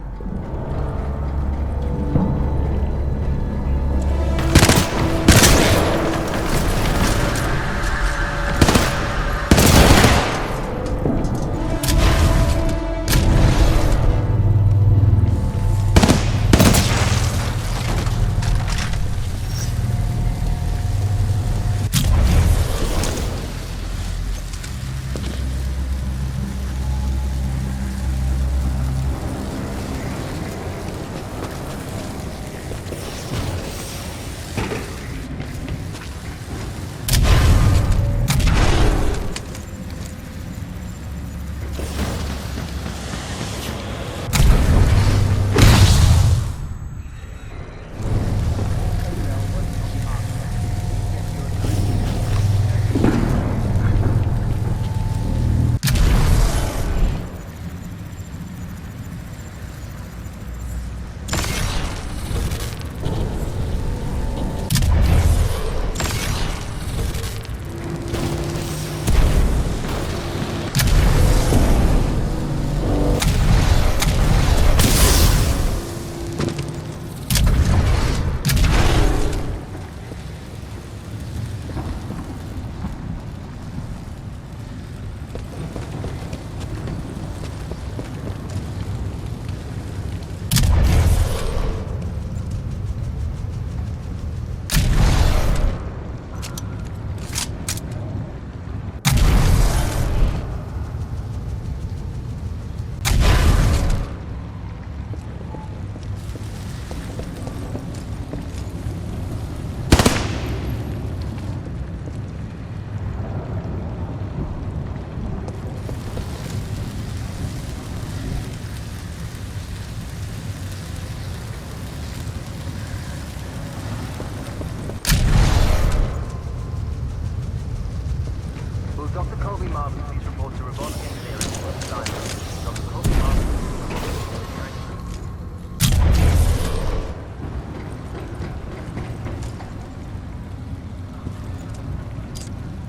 Dr. Colby Marvin, please report to revolving engineering for assignment. Dr. Colby Marvin,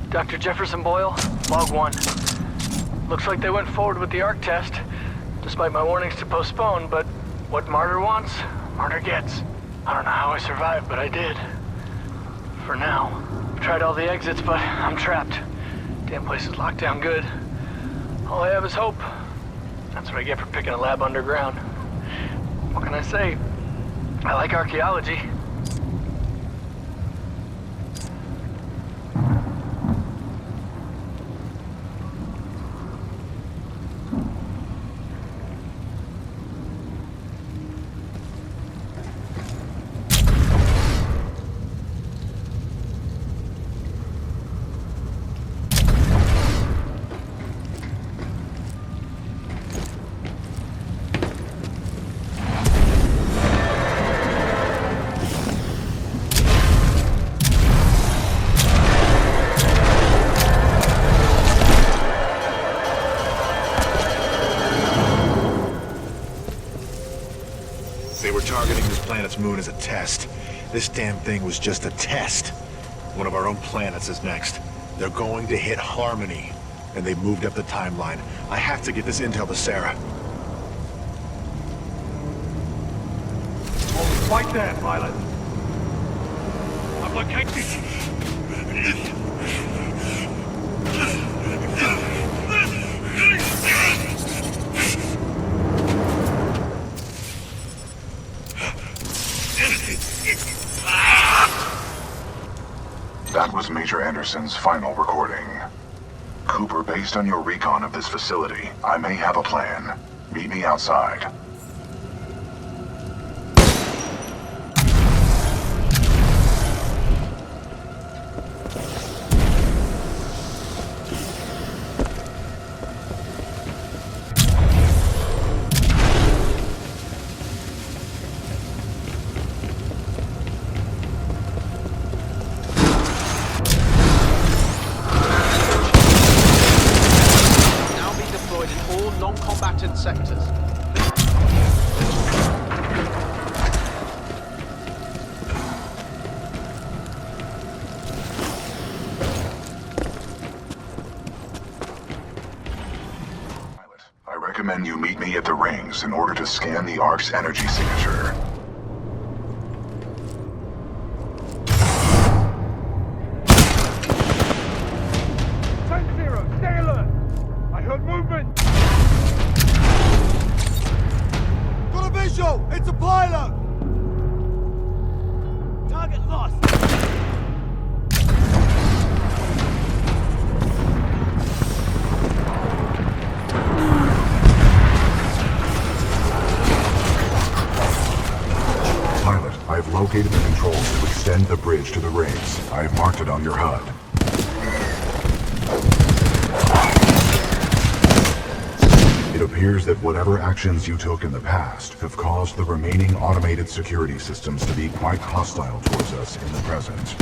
Dr. Jefferson Boyle, Log 1. Looks like they went forward with the Ark test, despite my warnings to postpone, but what Martyr wants, Martyr gets. I don't know how I survived, but I did. For now. I've tried all the exits, but I'm trapped. Damn place is locked down good. All I have is hope. That's what I get for picking a lab underground. What can I say? I like archaeology. They were targeting this planet's moon as a test. This damn thing was just a test. One of our own planets is next. They're going to hit Harmony, and they've moved up the timeline. I have to get this intel to Sarah. Oh, right there, pilot. I've located. Anderson's final recording. Cooper, based on your recon of this facility, I may have a plan. Meet me outside. Sectors. I recommend you meet me at the rings in order to scan the Ark's energy signature. Stay alert! I heard movement! Got a visual! It's a pilot! Target lost! Pilot, I've located the controls to extend the bridge to the rings. I've marked it on your HUD. It appears that whatever actions you took in the past have caused the remaining automated security systems to be quite hostile towards us in the present.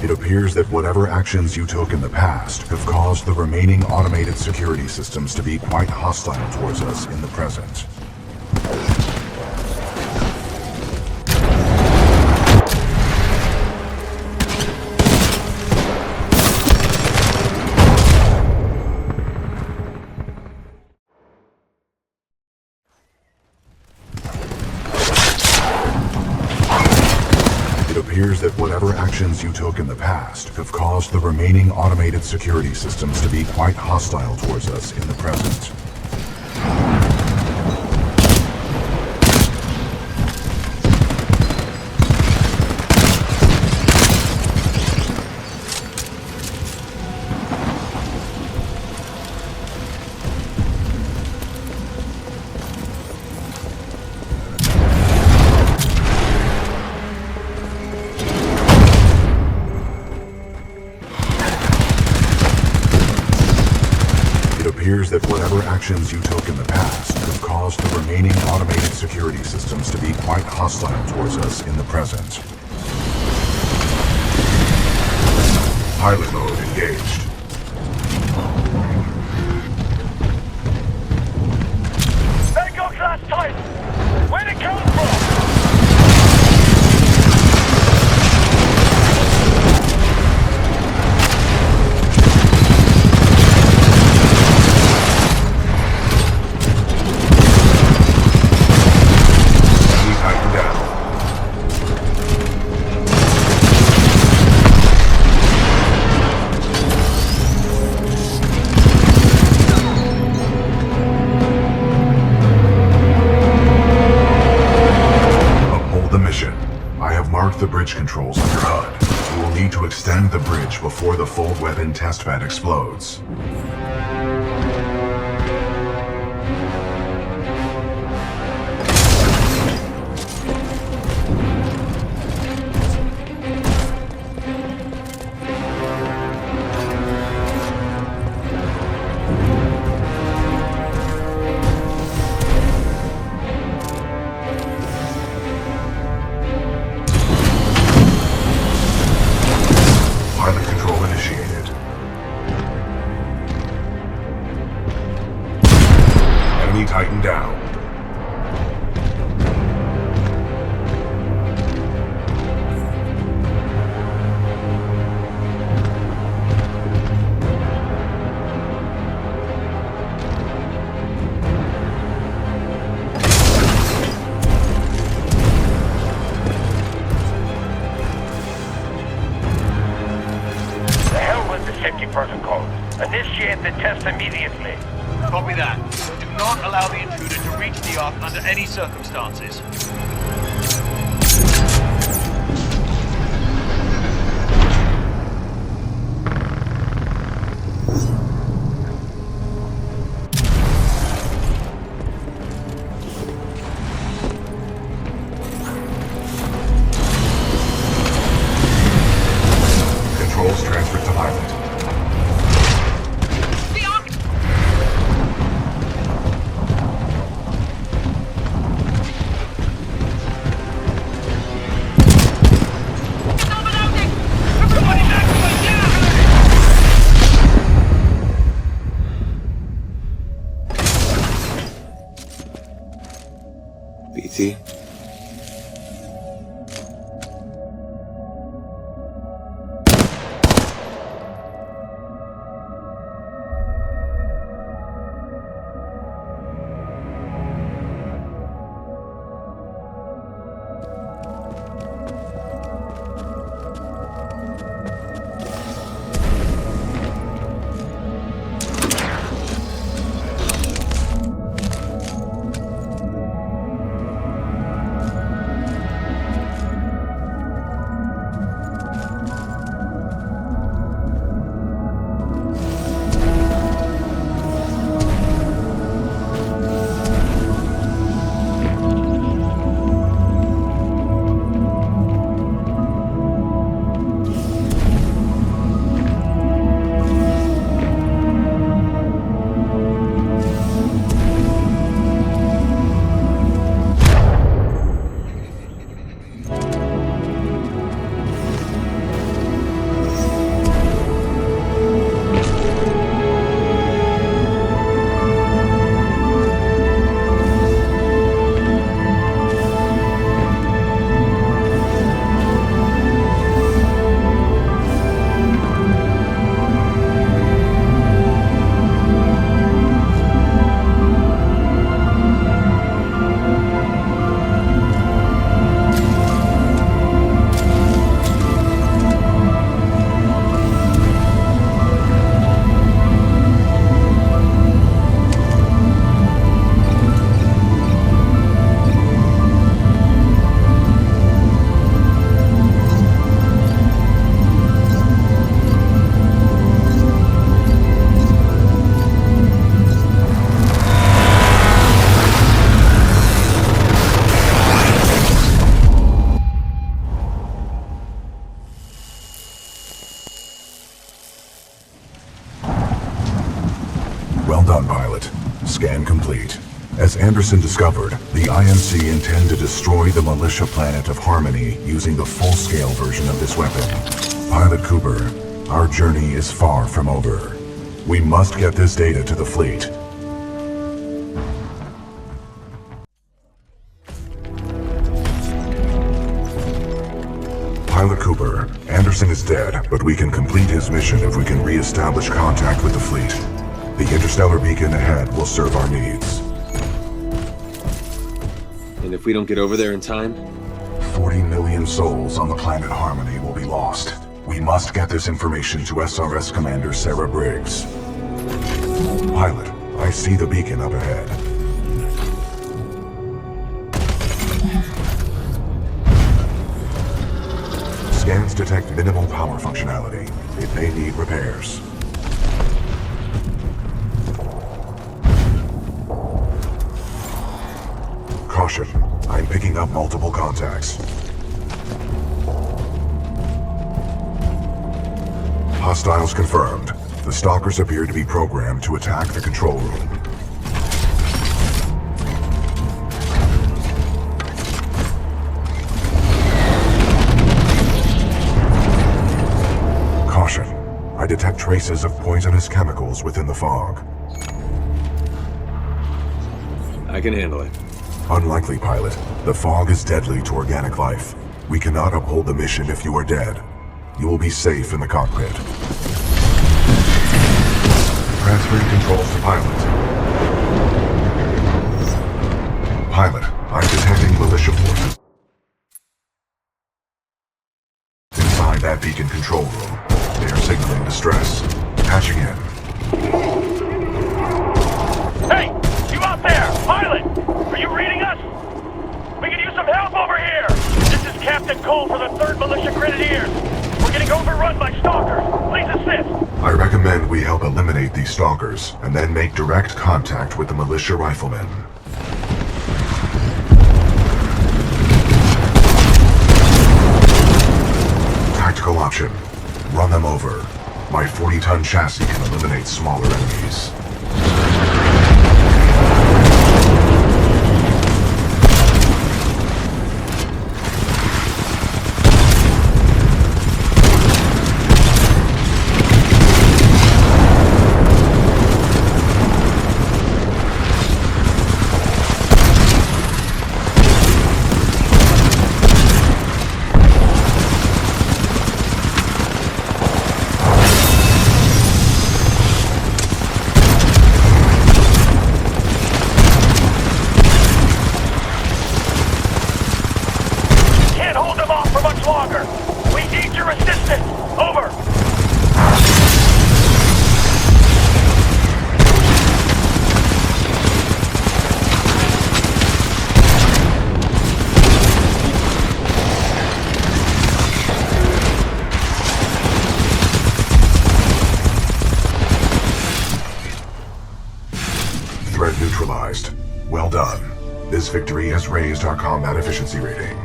It appears that whatever actions you took in the past have caused the remaining automated security systems to be quite hostile towards us in the present. It appears that whatever actions you took in the past have caused the remaining automated security systems to be quite hostile towards us in the present. It appears that whatever actions you took in the past have caused the remaining automated security systems to be quite hostile towards us in the present. Pilot mode engaged. They got glass tight! Where'd it come from? The bridge controls on your HUD. You will need to extend the bridge before the fold weapon testbed explodes. Titan down. the safety protocol. Initiate the test immediately. Copy that. Do not allow the intruder to reach the Ark under any circumstances. Controls transferred to pilot. BT? Well done, pilot. Scan complete. As Anderson discovered, the IMC intend to destroy the militia planet of Harmony using the full-scale version of this weapon. Pilot Cooper, our journey is far from over. We must get this data to the fleet. Pilot Cooper, Anderson is dead, but we can complete his mission if we can re-establish contact with the fleet. The interstellar beacon ahead will serve our needs. And if we don't get over there in time? 40 million souls on the planet Harmony will be lost. We must get this information to SRS Commander Sarah Briggs. Pilot, I see the beacon up ahead. Scans detect minimal power functionality. It may need repairs. Caution, I'm picking up multiple contacts. Hostiles confirmed. The stalkers appear to be programmed to attack the control room. Caution, I detect traces of poisonous chemicals within the fog. I can handle it. Unlikely, pilot. The fog is deadly to organic life. We cannot uphold the mission if you are dead. You will be safe in the cockpit. Transferring controls to pilot. Pilot, I'm detecting militia forces inside that beacon control room. They are signaling to distress. Patching in. Hey! You out there! Pilot! Are you reading us? We could use some help over here! This is Captain Cole for the 3rd Militia Grenadiers. We're getting overrun by stalkers. Please assist! I recommend we help eliminate these stalkers, and then make direct contact with the militia riflemen. Tactical option. Run them over. My 40-ton chassis can eliminate smaller enemies. Neutralized. Well done. This victory has raised our combat efficiency rating.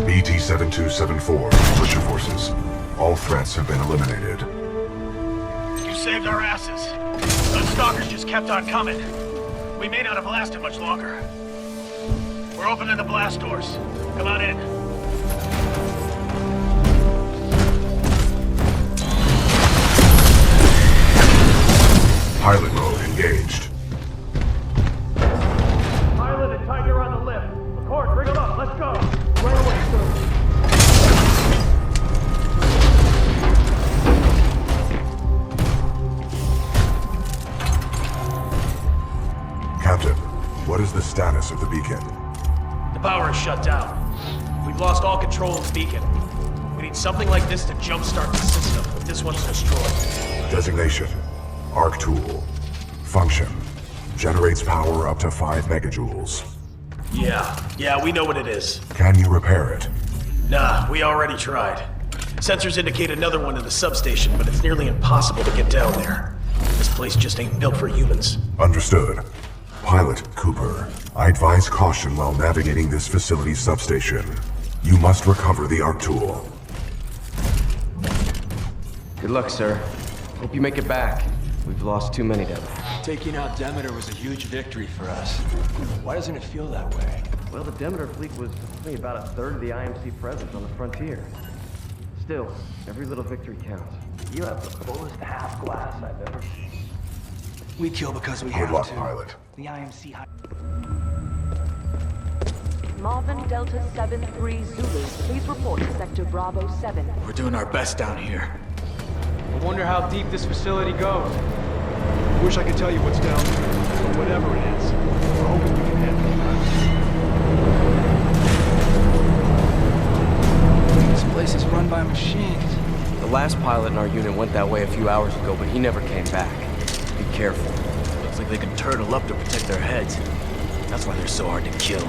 BT-7274, Militia Forces. All threats have been eliminated. You saved our asses. Those stalkers just kept on coming. We may not have lasted much longer. We're opening the blast doors. Come on in. Pilot mode engaged. Pilot and Tiger on the lift. McCord, bring them up. Let's go. Right away, sir. Captain, what is the status of the beacon? The power is shut down. We've lost all control of the beacon. We need something like this to jumpstart the system if this one's destroyed. Designation. Arc tool. Function. Generates power up to 5 megajoules. Yeah, we know what it is. Can you repair it? Nah, we already tried. Sensors indicate another one in the substation, but it's nearly impossible to get down there. This place just ain't built for humans. Understood. Pilot Cooper, I advise caution while navigating this facility's substation. You must recover the Arc tool. Good luck, sir. Hope you make it back. We've lost too many of them. Taking out Demeter was a huge victory for us. Why doesn't it feel that way? Well, the Demeter fleet was only about a third of the IMC presence on the frontier. Still, every little victory counts. You have the fullest half glass I've ever seen. We kill because we Good have luck, to. pilot. The IMC... Marvin Delta 7-3 Zulu, please report to Sector Bravo 7. We're doing our best down here. I wonder how deep this facility goes. Wish I could tell you what's down there, but whatever it is, we're hoping we can handle it. This place is run by machines. The last pilot in our unit went that way a few hours ago, but he never came back. Be careful. Looks like they can turtle up to protect their heads. That's why they're so hard to kill.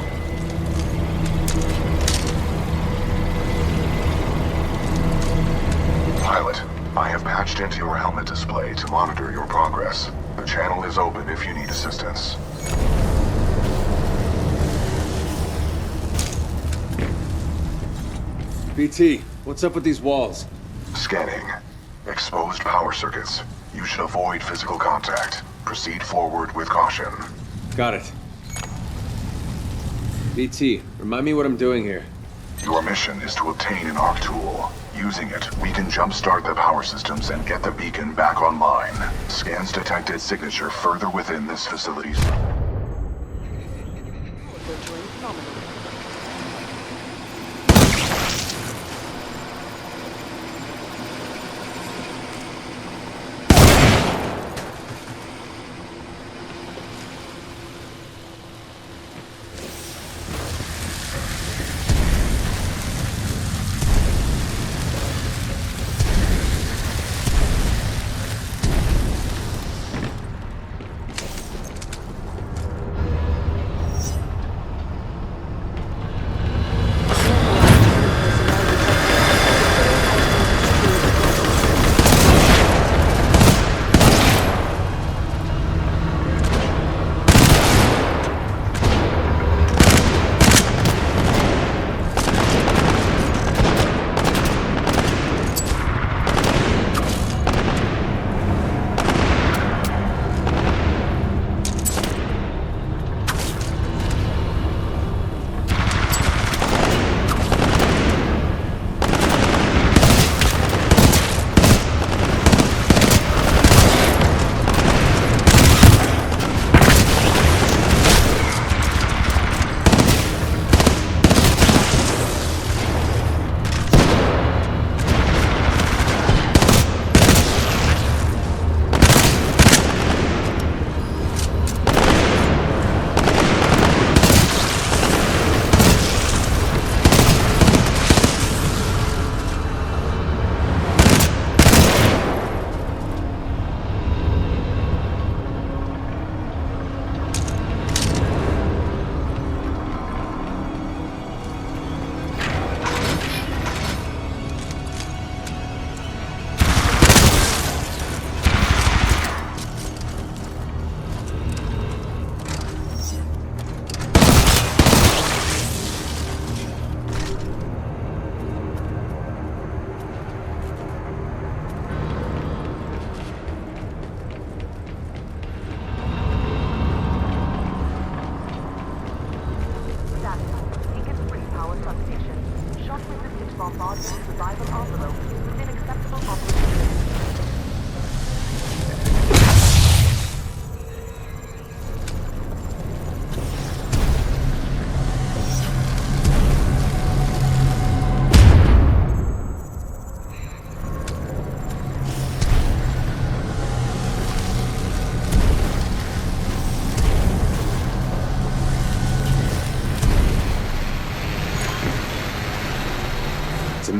Pilot, I have patched into your helmet display to monitor your progress. The channel is open if you need assistance. BT, what's up with these walls? Scanning. Exposed power circuits. You should avoid physical contact. Proceed forward with caution. Got it. BT, remind me what I'm doing here. Your mission is to obtain an Arc tool. Using it, we can jumpstart the power systems and get the beacon back online. Scans detected signature further within this facility's...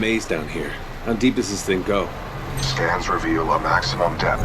maze down here. How deep does this thing go? Scans reveal a maximum depth.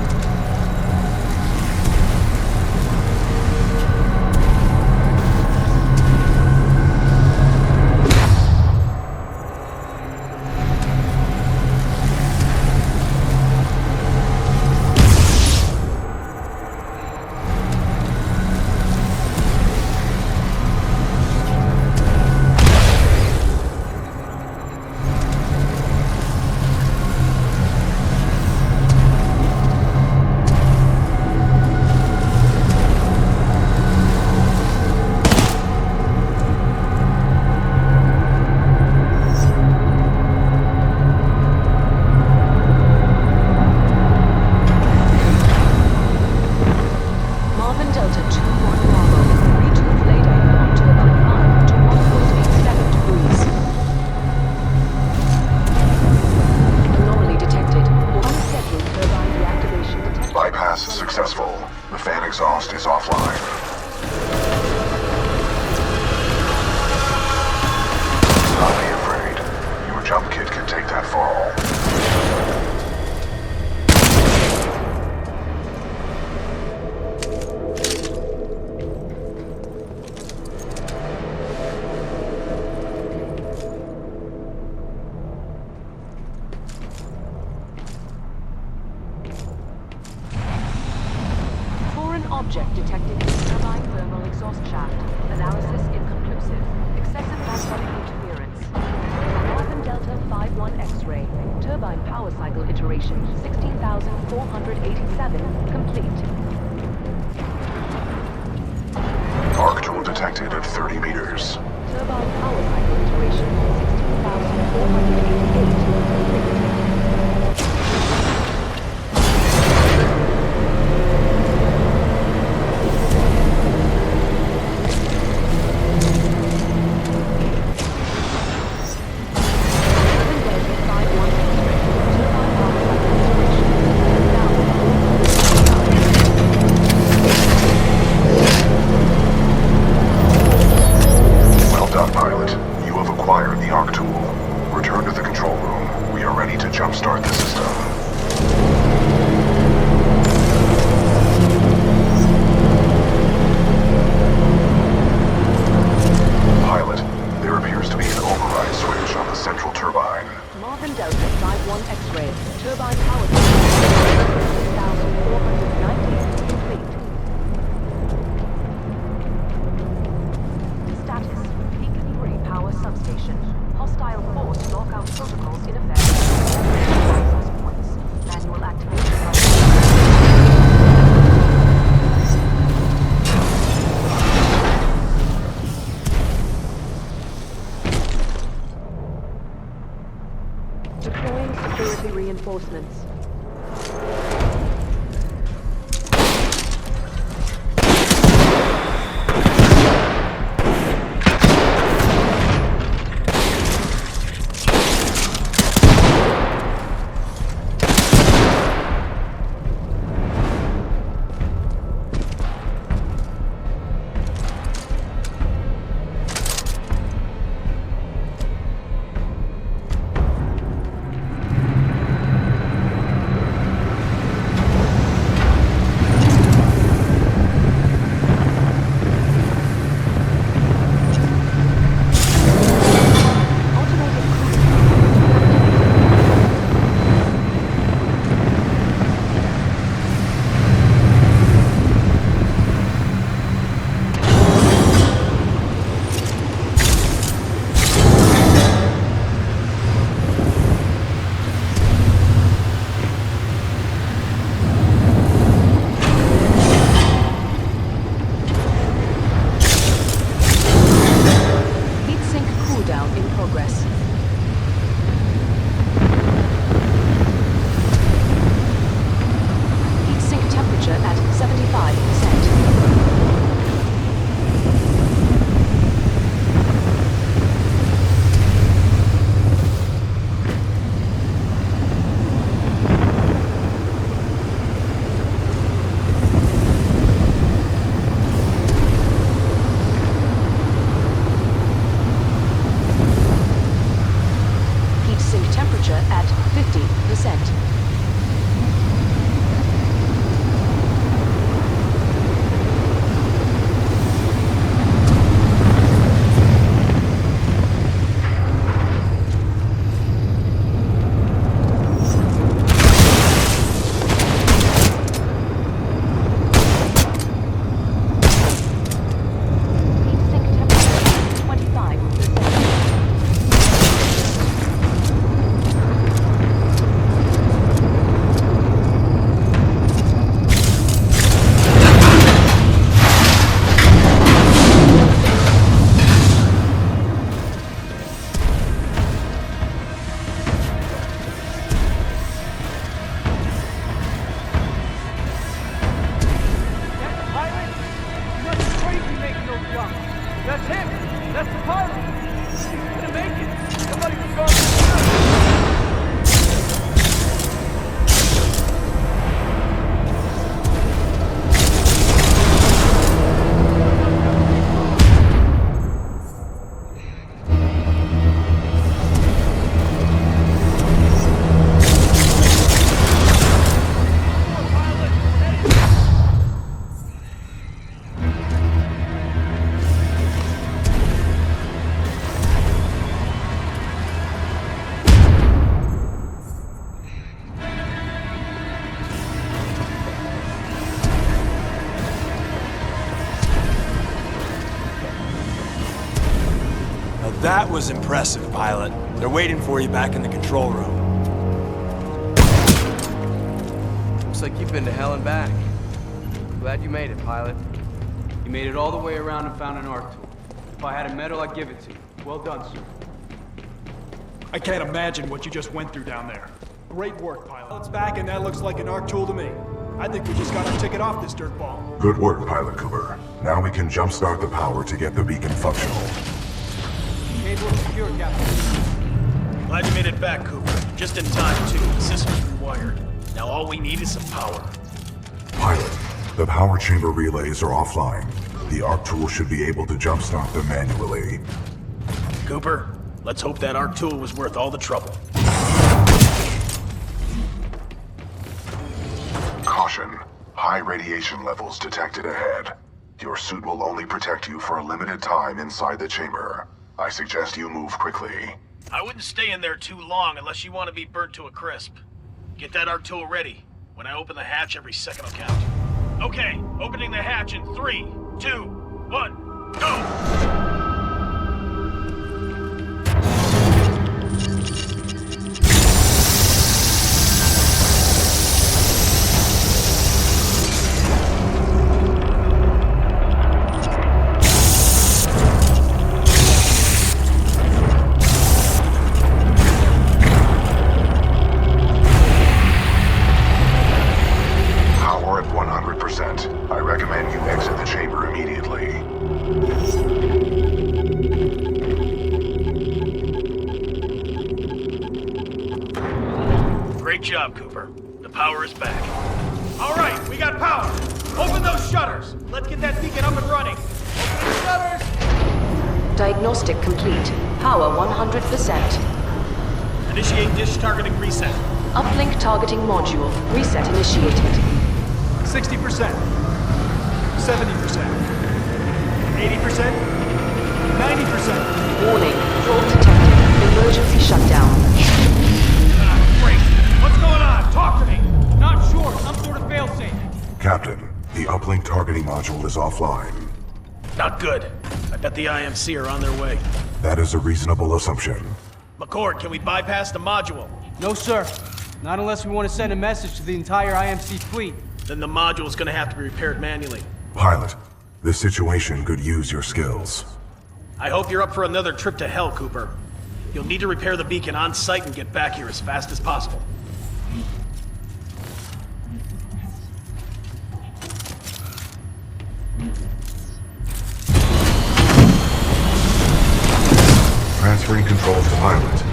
Successful. The fan exhaust is offline. Don't be afraid. Your jump kit can take that fall. Object detected in the turbine thermal exhaust shaft. Analysis inconclusive. Excessive magnetic interference. Alpha Delta 51 X-ray. Turbine power cycle iteration 16,487 complete. Arc tool detected at 30 meters. Turbine power cycle iteration 16,488 complete. Well done, pilot. You have acquired the Arc tool. Return to the control room. We are ready to That was impressive, pilot. They're waiting for you back in the control room. Looks like you've been to hell and back. Glad you made it, pilot. You made it all the way around and found an arc tool. If I had a medal, I'd give it to you. Well done, sir. I can't imagine what you just went through down there. Great work, pilot. It's back and that looks like an arc tool to me. I think we just got our ticket off this dirtball. Good work, Pilot Cooper. Now we can jumpstart the power to get the beacon functional. Cable secure, Captain. Glad you made it back, Cooper. Just in time, too. The system's rewired. Now all we need is some power. Pilot, the power chamber relays are offline. The arc tool should be able to jumpstart them manually. Cooper, let's hope that arc tool was worth all the trouble. Caution. High radiation levels detected ahead. Your suit will only protect you for a limited time inside the chamber. I suggest you move quickly. I wouldn't stay in there too long unless you want to be burnt to a crisp. Get that arc tool ready. When I open the hatch, every second will count. Okay, opening the hatch in 3, 2, 1, go! Great job, Cooper. The power is back. All right, we got power. Open those shutters. Let's get that beacon up and running. Open the shutters. Diagnostic complete. Power 100%. Initiate dish targeting reset. Uplink targeting module. Reset initiated. 60%. 70%. 80%. 90%. Warning. Fault detected. Emergency shutdown. Great. What's going on? Talk to me. Not sure. Some sort of failsafe. Captain, the uplink targeting module is offline. Not good. I bet the IMC are on their way. That is a reasonable assumption. McCord, can we bypass the module? No, sir. Not unless we want to send a message to the entire IMC fleet. Then the module's gonna have to be repaired manually. Pilot, this situation could use your skills. I hope you're up for another trip to hell, Cooper. You'll need to repair the beacon on site and get back here as fast as possible. Transferring controls to pilot.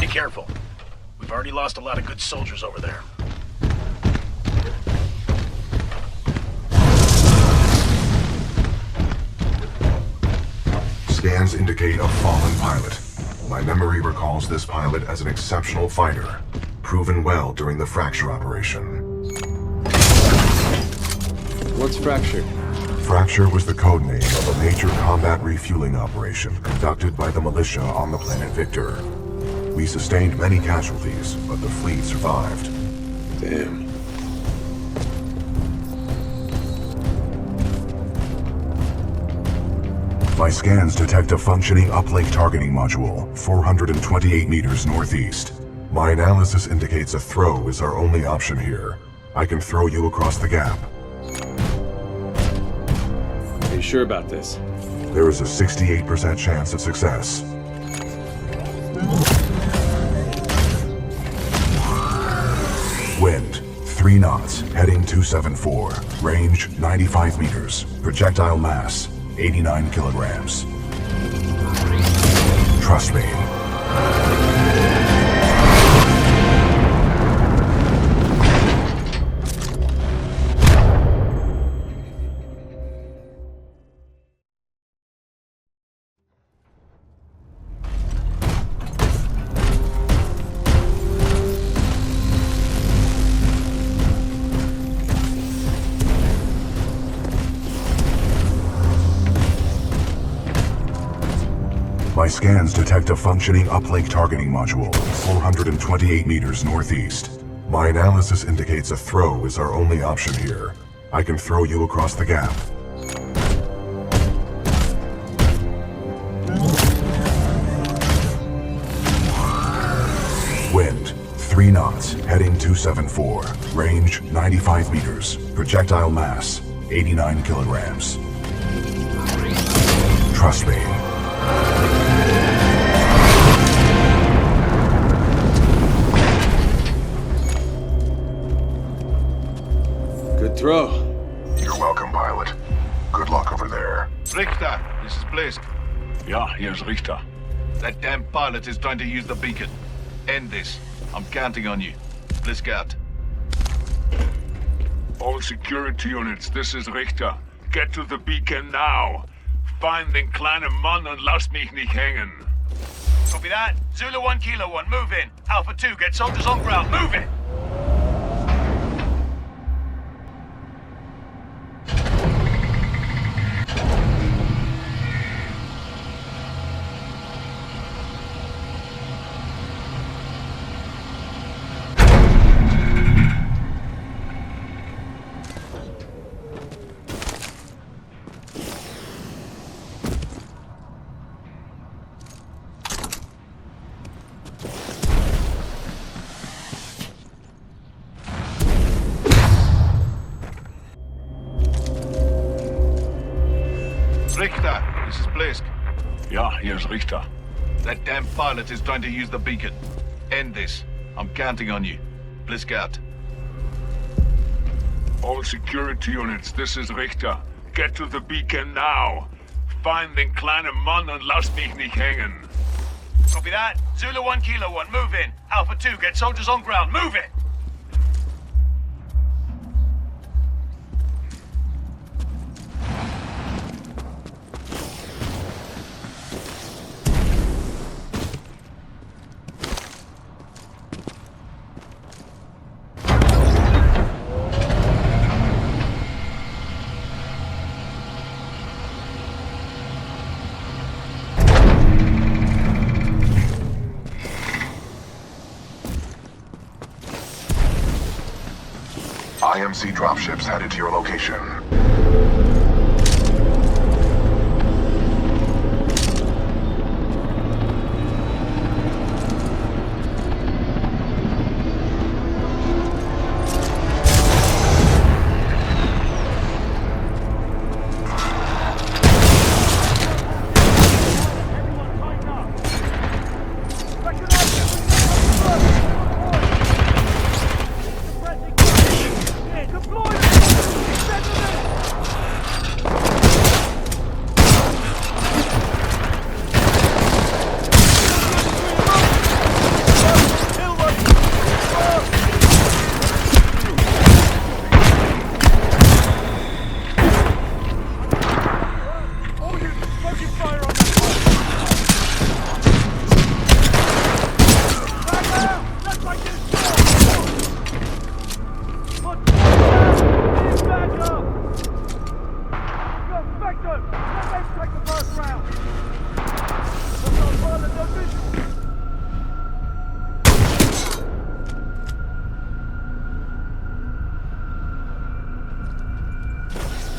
Be careful. We've already lost a lot of good soldiers over there. Scans indicate a fallen pilot. My memory recalls this pilot as an exceptional fighter, proven well during the Fracture operation. What's Fracture? Fracture was the codename of a major combat refueling operation conducted by the militia on the planet Victor. We sustained many casualties, but the fleet survived. Damn. My scans detect a functioning uplink targeting module, 428 meters northeast. My analysis indicates a throw is our only option here. I can throw you across the gap. Are you sure about this? There is a 68% chance of success. Wind, 3 knots, heading 274. Range, 95 meters. Projectile mass, 89 kilograms. Trust me. My scans detect a functioning uplink targeting module, 428 meters northeast. My analysis indicates a throw is our only option here. I can throw you across the gap. Wind, 3 knots, heading 274. Range, 95 meters. Projectile mass, 89 kilograms. Trust me. Good throw. You're welcome, pilot. Good luck over there. Richter, this is Blisk. Ja, hier ist Richter. That damn pilot is trying to use the beacon. End this. I'm counting on you. Blisk out. All security units, this is Richter. Get to the beacon now. Find den kleinen Mann und lass mich nicht hängen. Copy that. Zulu 1, Kilo 1, move in. Alpha 2, get soldiers on ground, move it! Richter, this is Blisk. Ja, hier ist Richter. That damn pilot is trying to use the beacon. End this. I'm counting on you. Blisk out. All security units, this is Richter. Get to the beacon now. Find den kleinen Mann und lass mich nicht hängen. Copy that. Zulu 1, Kilo 1, move in. Alpha 2, get soldiers on ground, move it! IMC dropships headed to your location.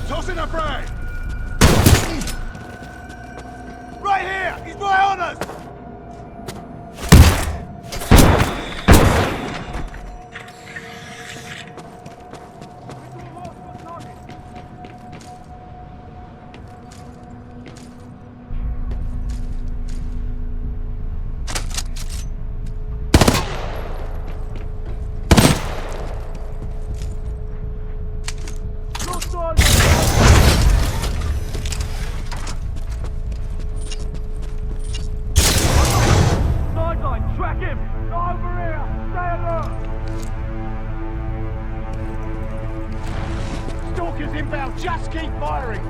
Tossing a frag! Right here! He's right on us! Inbound, just keep firing!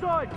outside!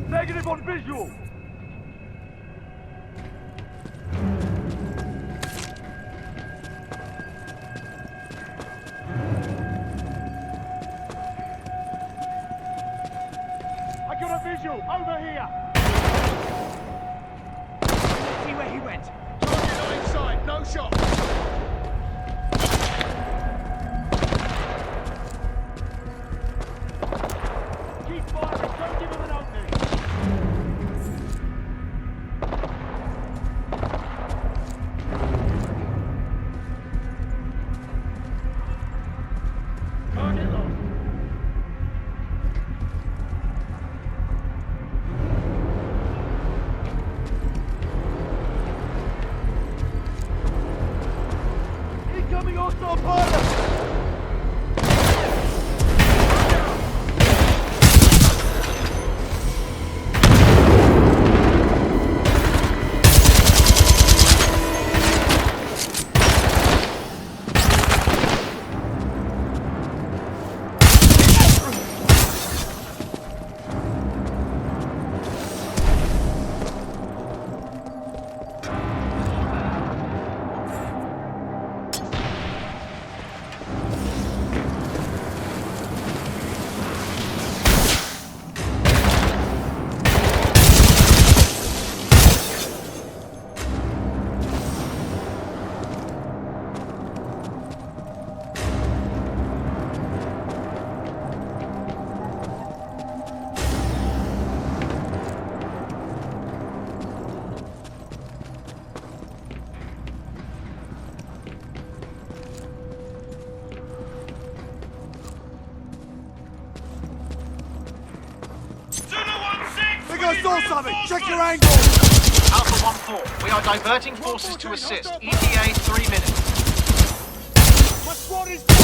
Negative on visual! I got a visual! Over here! See where he went. Target not inside, no shot! Keep firing! Don't give him an opening! Target lost! Incoming hostile pilot! I think I saw something! Check your angle! Alpha 1-4, we are diverting forces to assist. ETA 3 minutes. My squad is down!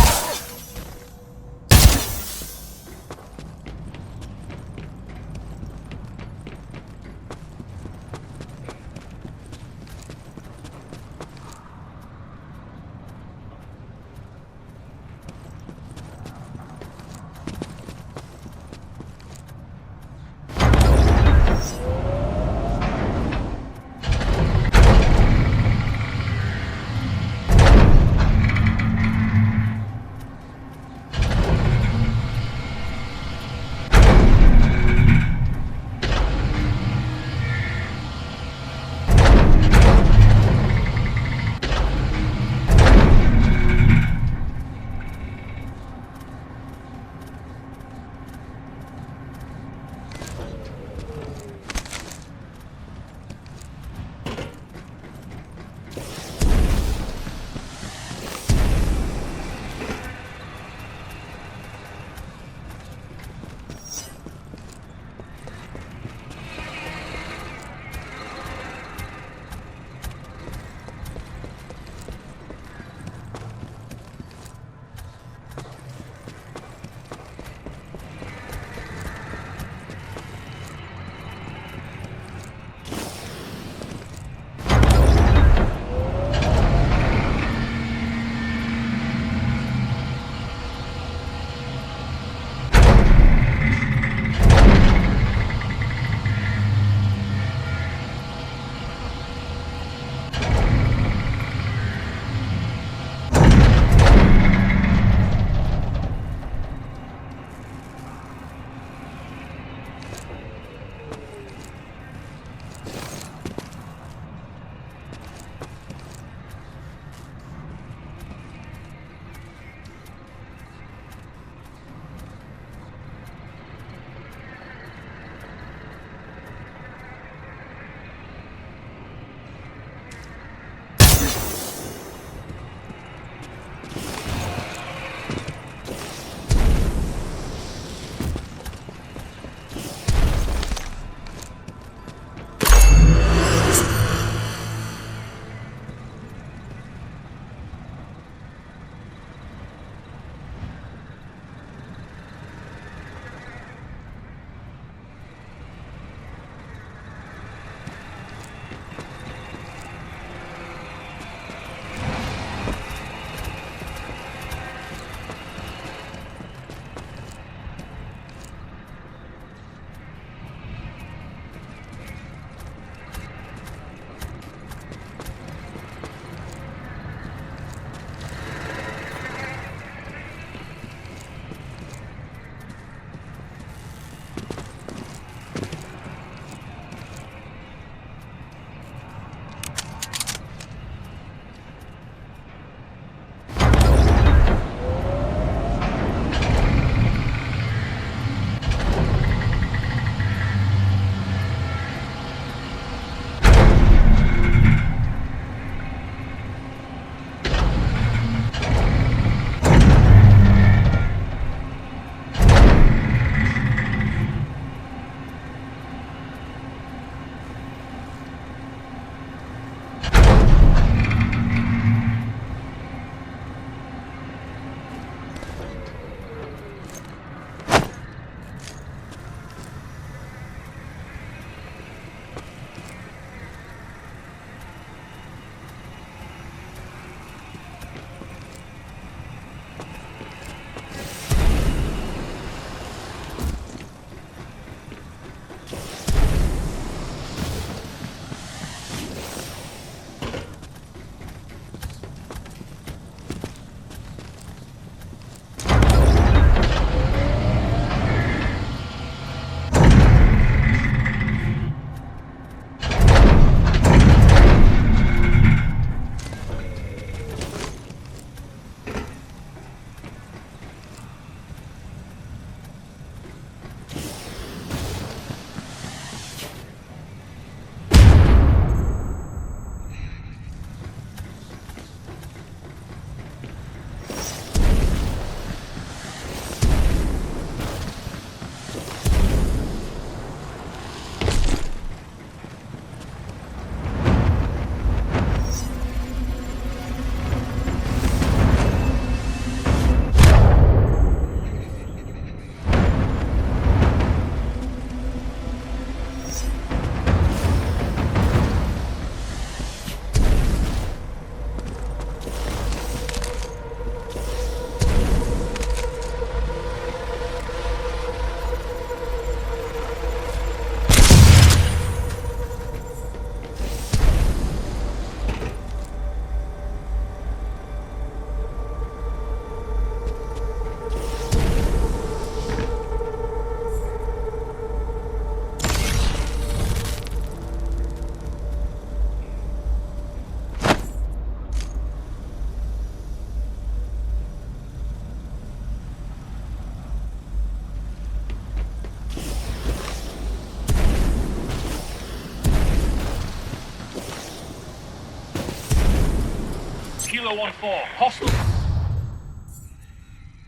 Kilo 1-4. Hostile.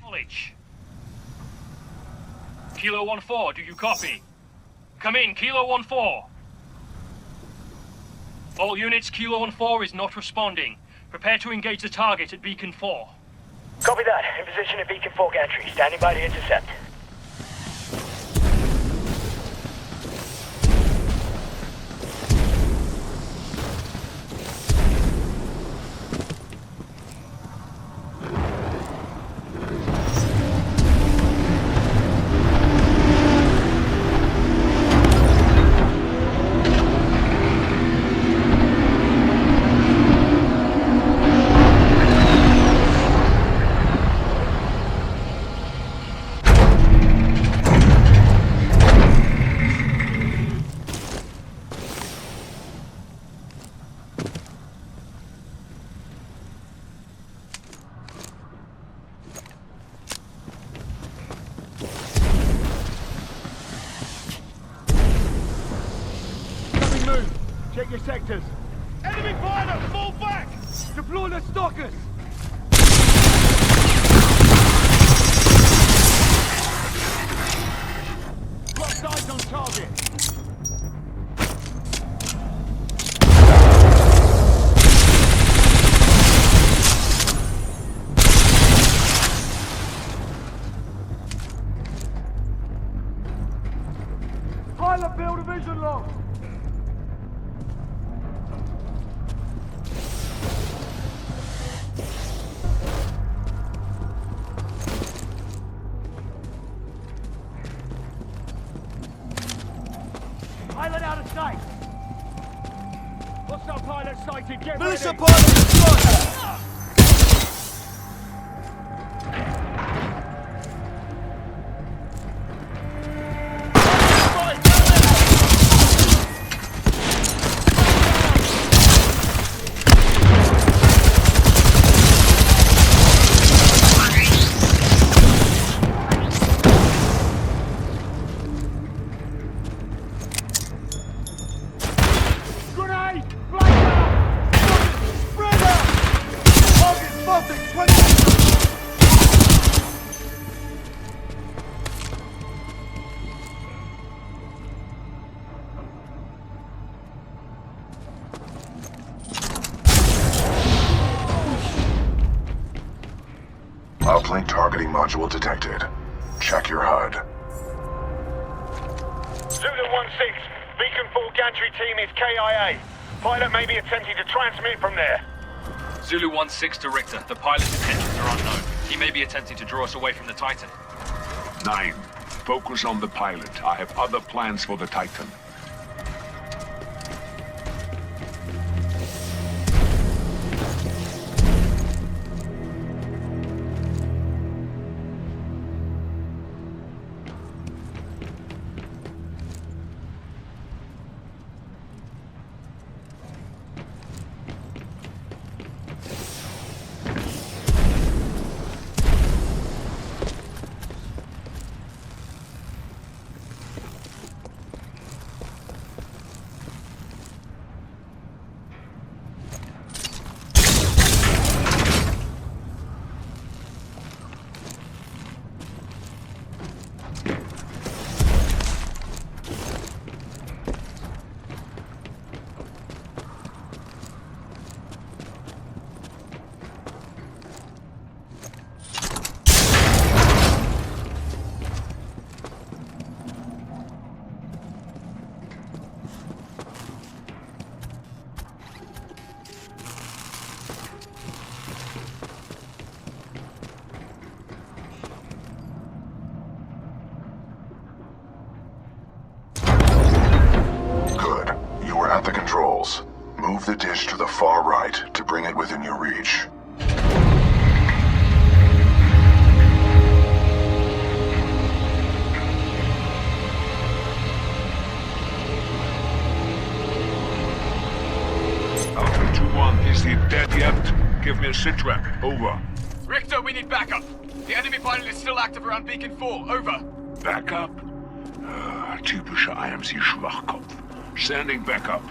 Knowledge. Kilo 1-4, do you copy? Come in, Kilo 1-4. All units, Kilo 1-4 is not responding. Prepare to engage the target at Beacon 4. Copy that. In position at Beacon 4 gantry. Standing by to intercept. Check your sectors. Enemy pilot, fall back! Deploy the stalkers! Lock sides on target. Pilot build a vision log. Pilot out of sight. Hostile pilot sighted. Get Militia ready. pilot destroyed! Grenade! Flanker! Spread out! Target spotted! 20 Uplink targeting module detected. Check your HUD. Zulu 1-6, Beacon 4 gantry team is KIA. Pilot may be attempting to transmit from there. Zulu 1-6 to Richter. The pilot's intentions are unknown. He may be attempting to draw us away from the Titan. 9. Focus on the pilot. I have other plans for the Titan. Move the dish to the far right to bring it within your reach. Alpha 2-1, is he dead yet? Give me a sitrep. Over. Richter, we need backup. The enemy pilot is still active around Beacon 4. Over. Backup? Typischer IMC-Schwachkopf. Sending backup.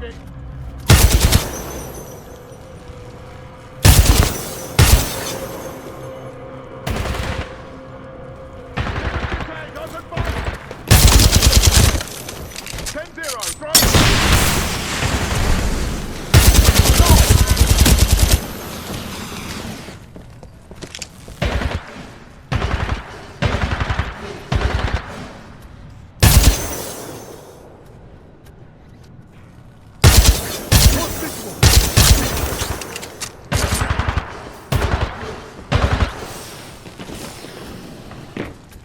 target. Tag, open fire. 10-0, throw.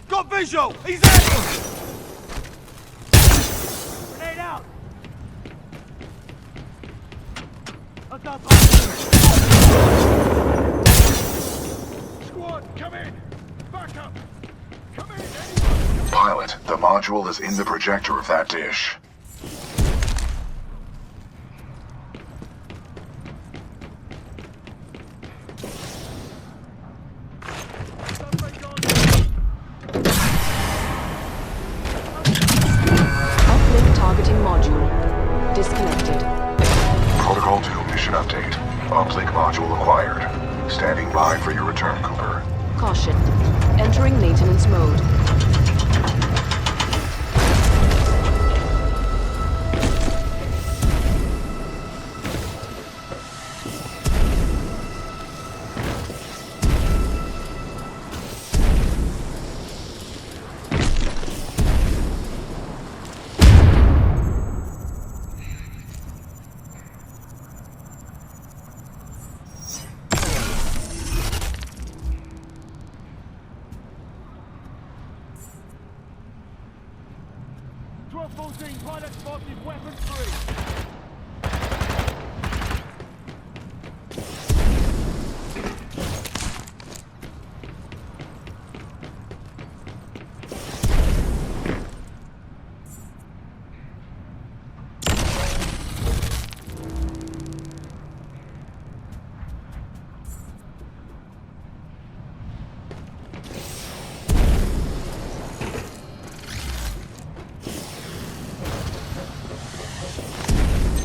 Got visual! He's in! Grenade out! Squad, come in! Back up! Come in, anyone! Pilot, the module is in the projector of that dish. Uplink targeting module. Disconnected. Protocol 2 mission update. Uplink module acquired. Standing by for your return, Cooper. Caution. Entering maintenance mode. Pilot spotted weapon 3.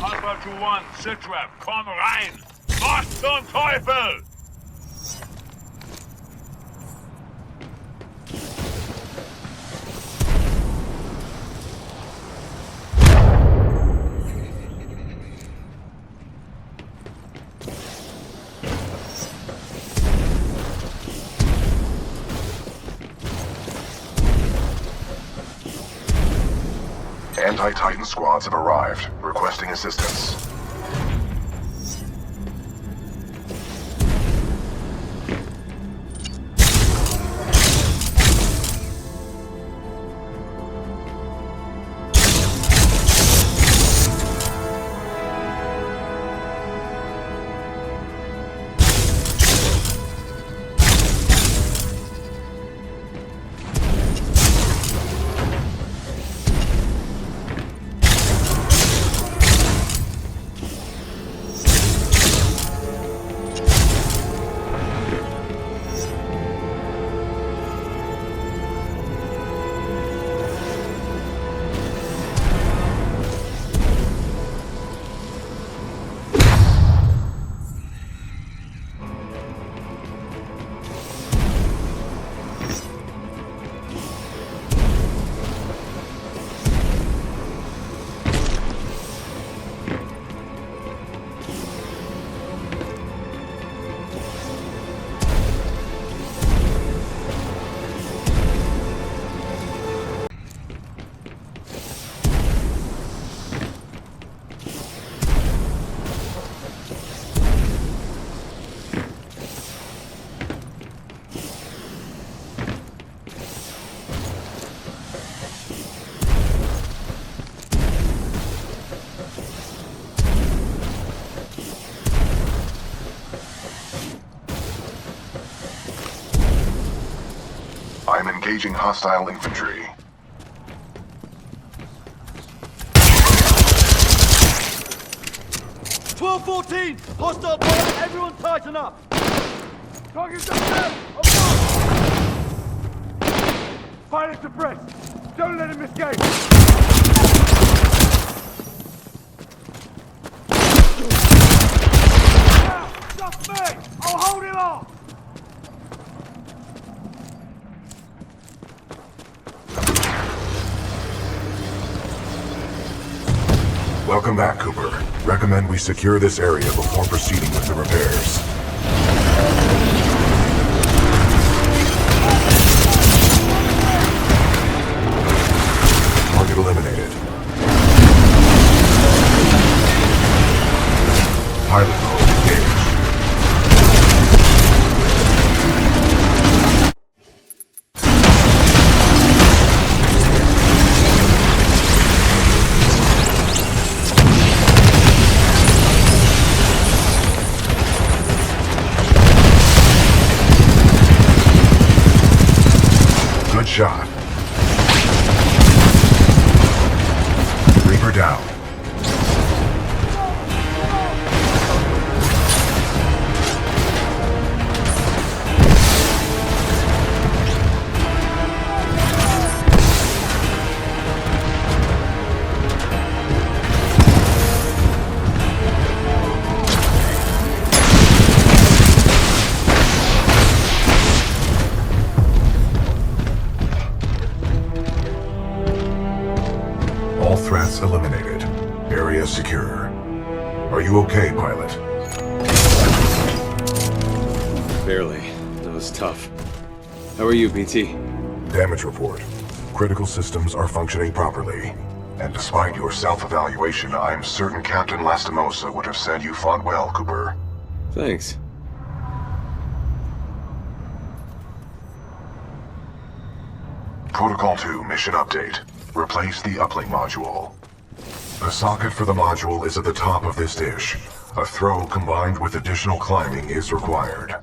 Alpha to 1, Sitrap, komm rein! Was zum Teufel! Anti-Titan squads have arrived, requesting assistance. I'm engaging hostile infantry. "12-14! Hostile pilot! Everyone tighten up!" Target's up there! Pilot suppressed! Don't let him escape! Trust me! I'll hold him off! Welcome back, Cooper. Recommend we secure this area before proceeding with the repairs. Target eliminated. Pilot mode engaged. Good shot. Reaper down. All threats eliminated. Area secure. Are you okay, pilot? Barely. That was tough. How are you, BT? Damage report. Critical systems are functioning properly. And despite your self-evaluation, I'm certain Captain Lastimosa would have said you fought well, Cooper. Thanks. Protocol 2 mission update. Replace the uplink module. The socket for the module is at the top of this dish. A throw combined with additional climbing is required.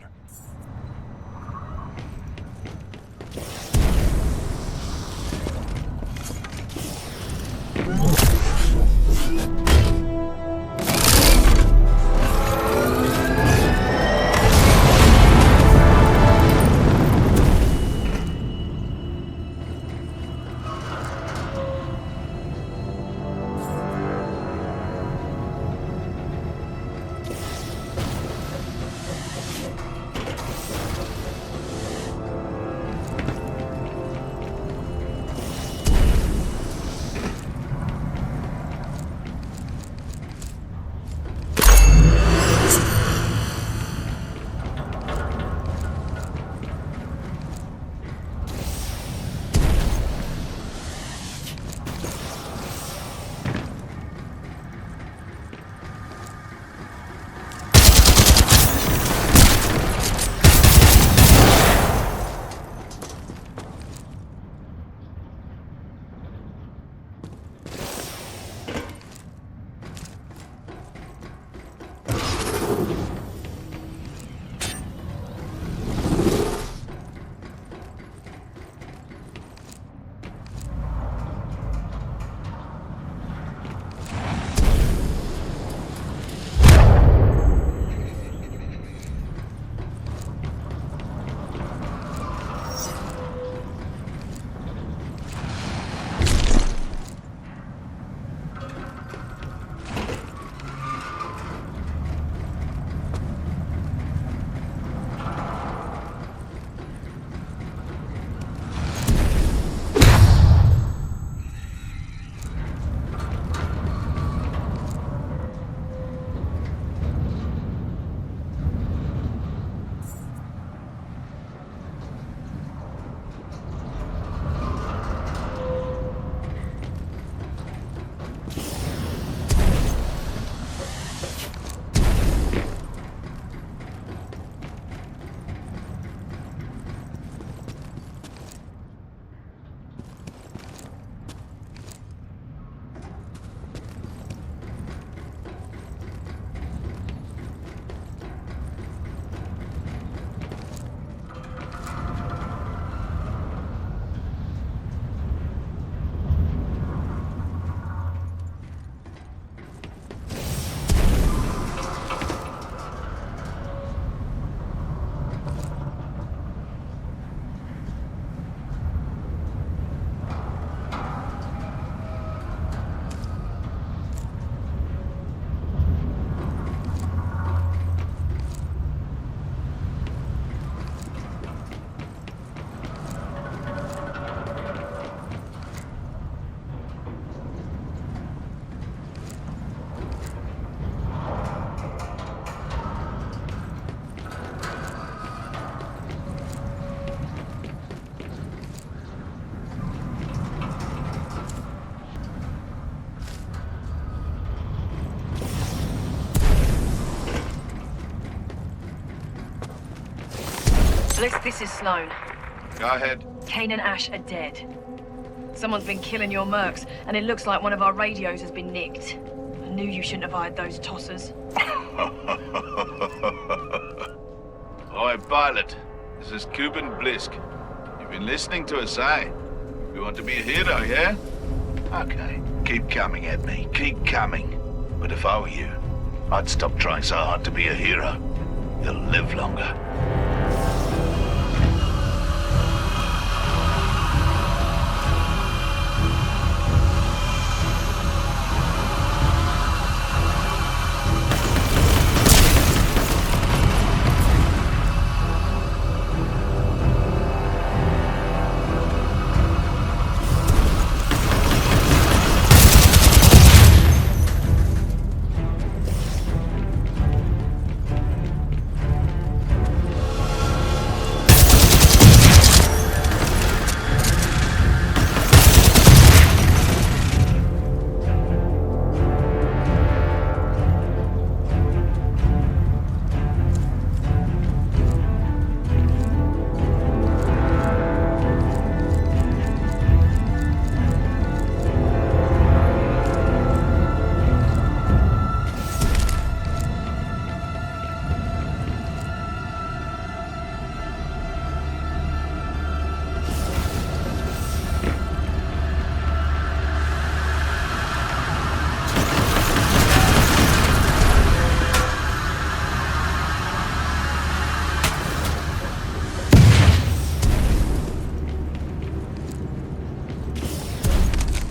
Blisk, this is Sloan. Go ahead. Kane and Ash are dead. Someone's been killing your mercs, and it looks like one of our radios has been nicked. I knew you shouldn't have hired those tossers. Oi, pilot. This is Cuban Blisk. You've been listening to us, eh? You want to be a hero, yeah? Okay. Keep coming at me. Keep coming. But if I were you, I'd stop trying so hard to be a hero. You'll live longer.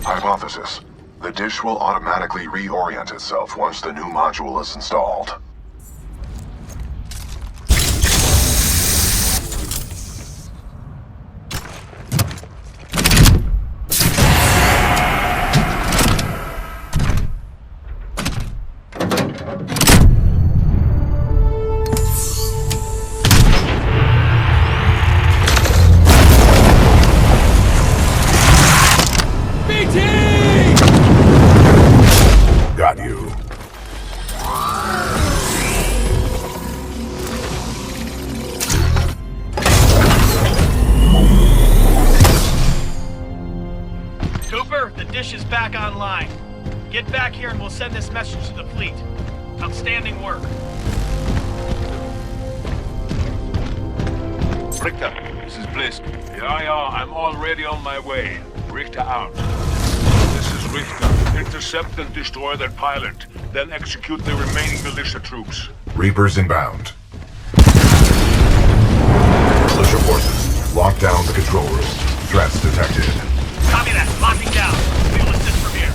Hypothesis. The dish will automatically reorient itself once the new module is installed. Got you. Cooper, the dish is back online. Get back here and we'll send this message to the fleet. Outstanding work. Richter, this is Blisk. Yeah, I'm already on my way. Richter out. This is Richter. Intercept and destroy that pilot. Then execute the remaining militia troops. Reapers inbound. Militia forces, lock down the control room. Threats detected. Copy that. Locking down. We'll assist from here.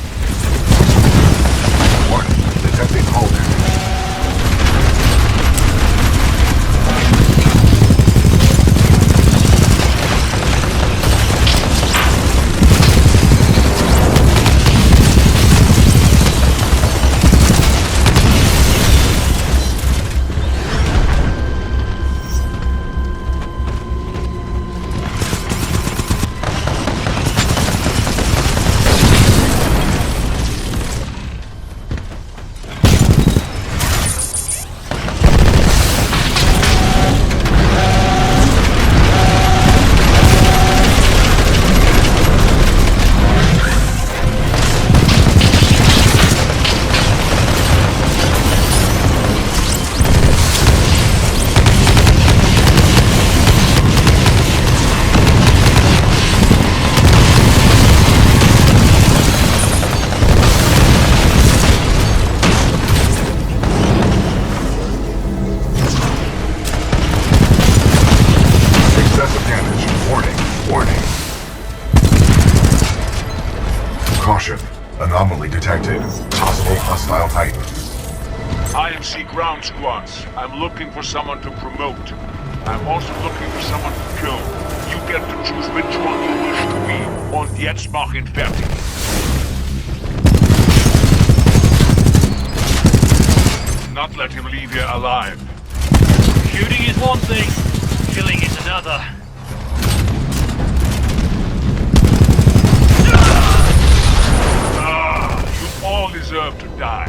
Warning, detecting hull damage. Caution. Anomaly detected. Possible hostile Titan. IMC ground squads. I'm looking for someone to promote. I'm also looking for someone to kill. You get to choose which one you wish to be. Und jetzt mach ihn fertig. Not let him leave here alive. Shooting is one thing, killing is another. You all deserve to die.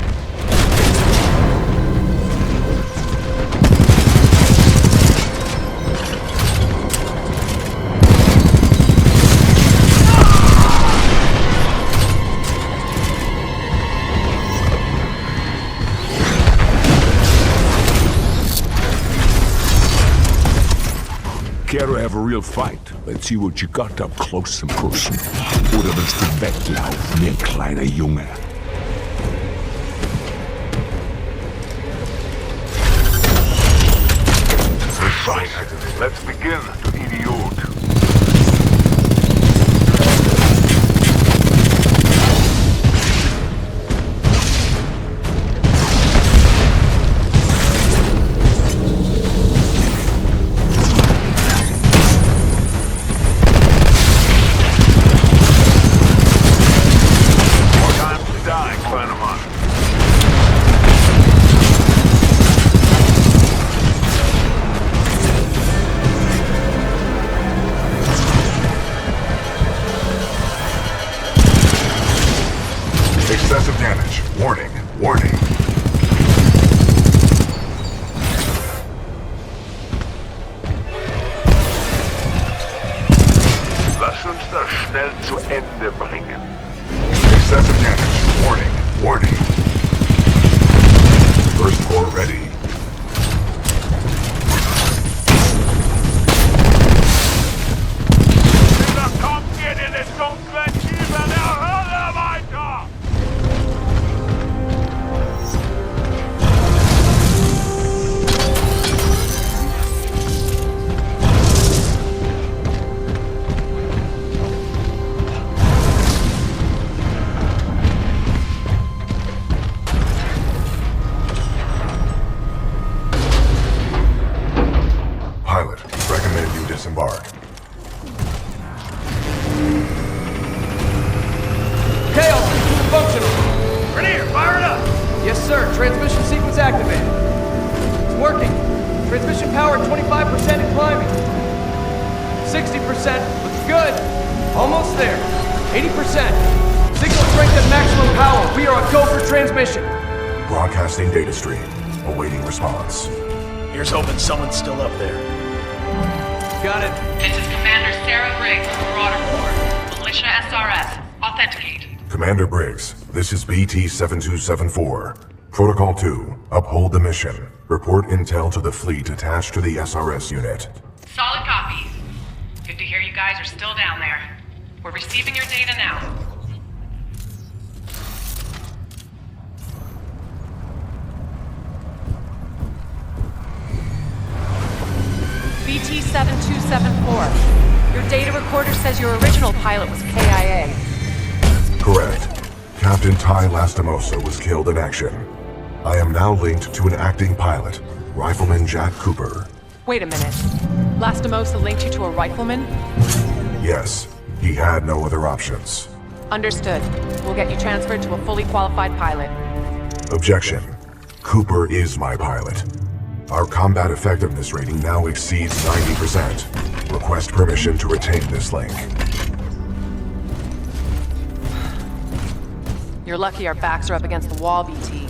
a real fight. Let's see what you got up close and personal. Oder willst du weglaufen, ihr kleiner Junge? Right. Let's begin to idiot. Excessive damage. Warning. Warning. Lass uns das schnell zu Ende bringen. Excessive damage. Warning. Warning. First core ready. Kommt ihr in den dunklen Tiefen der Hölle weiter! Pilot, recommend you disembark. Chaos is functional. Rainier, fire it up! Yes, sir. Transmission sequence activated. It's working. Transmission power at 25% and climbing. 60%. Looks good. Almost there. 80%. Signal strength at maximum power. We are a go for transmission. Broadcasting data stream. Awaiting response. Here's hoping someone's still up there. Got it. This is Commander Sarah Briggs of Marauder Corps. Militia SRS. Authenticate. Commander Briggs, this is BT-7274. Protocol 2, uphold the mission. Report intel to the fleet attached to the SRS unit. Solid copy. Good to hear you guys are still down there. We're receiving your data now. BT-7274. Your data recorder says your original pilot was KIA. Correct. Captain Ty Lastimosa was killed in action. I am now linked to an acting pilot, Rifleman Jack Cooper. Wait a minute. Lastimosa linked you to a rifleman? Yes, he had no other options. Understood. We'll get you transferred to a fully qualified pilot. Objection. Cooper is my pilot. Our combat effectiveness rating now exceeds 90%. Request permission to retain this link. You're lucky our backs are up against the wall, BT.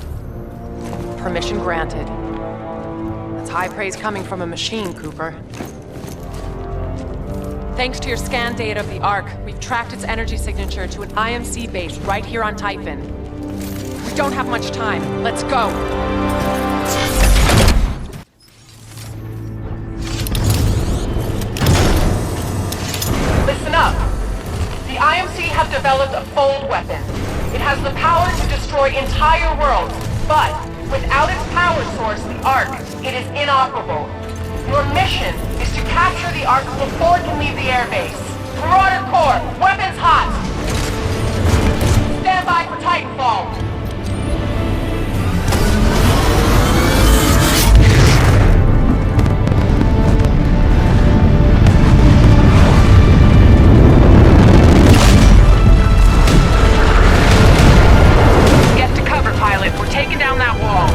Permission granted. That's high praise coming from a machine, Cooper. Thanks to your scan data of the Ark, we've tracked its energy signature to an IMC base right here on Typhon. We don't have much time. Let's go! Listen up. The IMC have developed a fold weapon. It has the power to destroy entire worlds, but without its power source, the Ark, it is inoperable. Your mission is to capture the Ark before it can leave the airbase. Marauder Corps, weapons hot! Stand by for Titanfall. We're taking down that wall.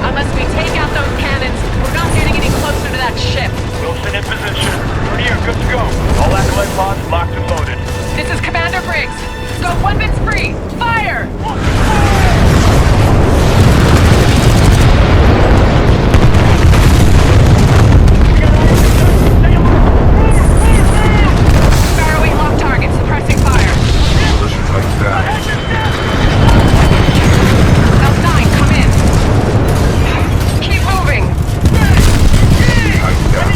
Unless we take out those cannons, we're not getting any closer to that ship. Wilson in position. Rainier, good to go. All acolyte pods locked and loaded. This is Commander Briggs. Scope 1 bits free. Fire! Barrowing lock target, suppressing fire. Position tightened down. Keep moving! Tightened down.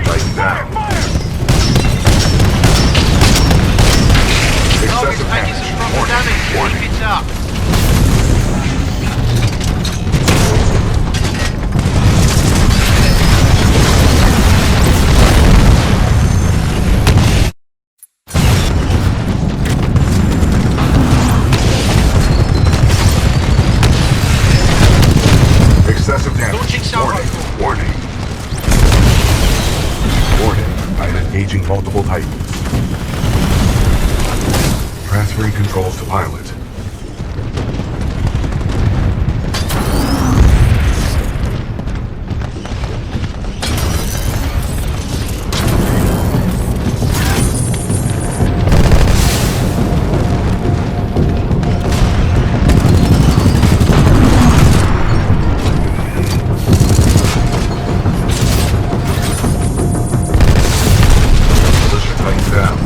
First Titan down. Excessive damage. Warning. Keep it up. Excessive damage. Warning. Warning. Warning. I'm engaging multiple Titans. Transferring controls to pilot. Militia Titan down.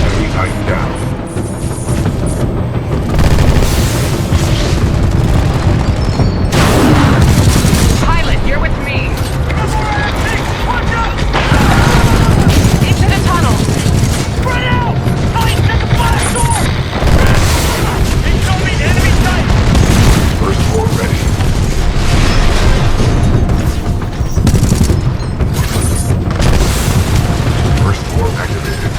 Enemy Titan down. Pilot, you're with me. Into the tunnel. Spread out! Titans at the blast door! Incoming enemy Titan! First floor ready. First floor activated.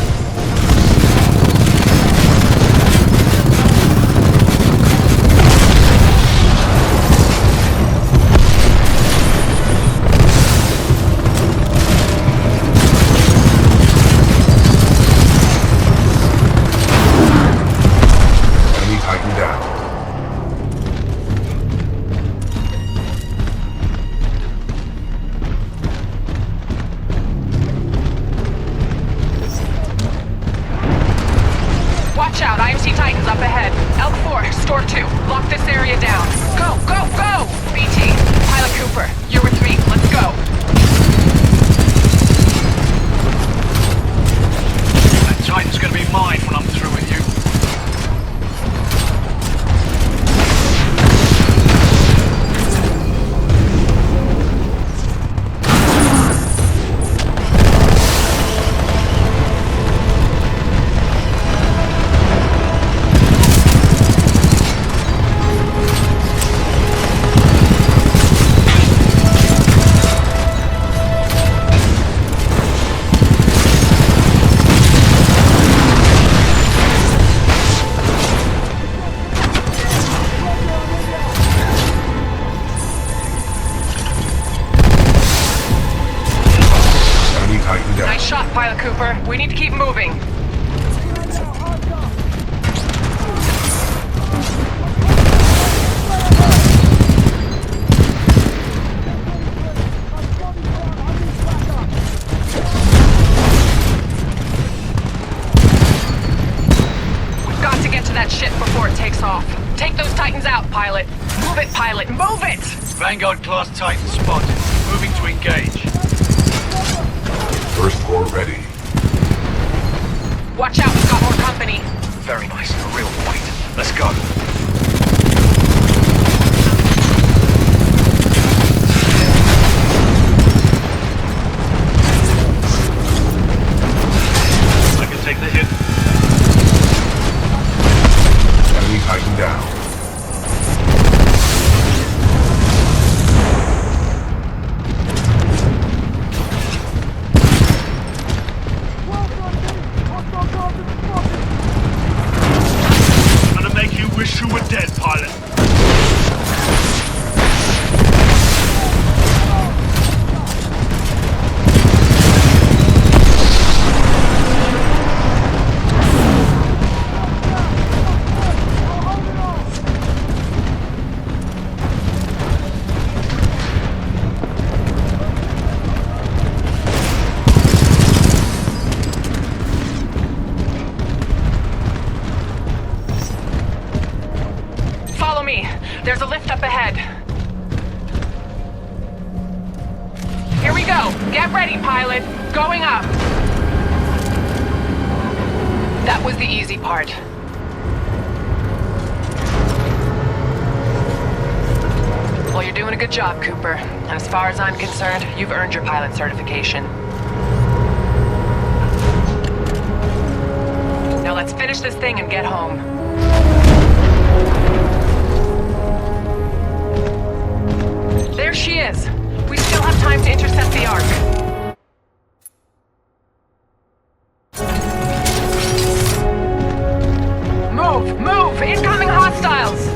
Enemy Titan down. Watch out, IMC Titans up ahead. Elk 4, Store 2, lock this area down. Go, go, go! BT, Pilot Cooper, you're with me. Let's go. That Titan's gonna be mine when I'm through with you. Enemy Titan down. Nice shot, Pilot Cooper. We need to keep moving. We've got to get to that ship before it takes off. Take those Titans out, Pilot. Move it, Pilot. Move it! Vanguard class Titan spotted. Moving to engage. First floor ready. Watch out, we've got more company. Very nice. A real fight. Let's go. I can take the hit. Enemy Titan down. Gonna make you wish you were dead, pilot. Follow me. There's a lift up ahead. Here we go. Get ready, Pilot. Going up. That was the easy part. Well, you're doing a good job, Cooper. And as far as I'm concerned, you've earned your pilot certification. Now let's finish this thing and get home. There she is. We still have time to intercept the Ark. Move! Move! Incoming hostiles!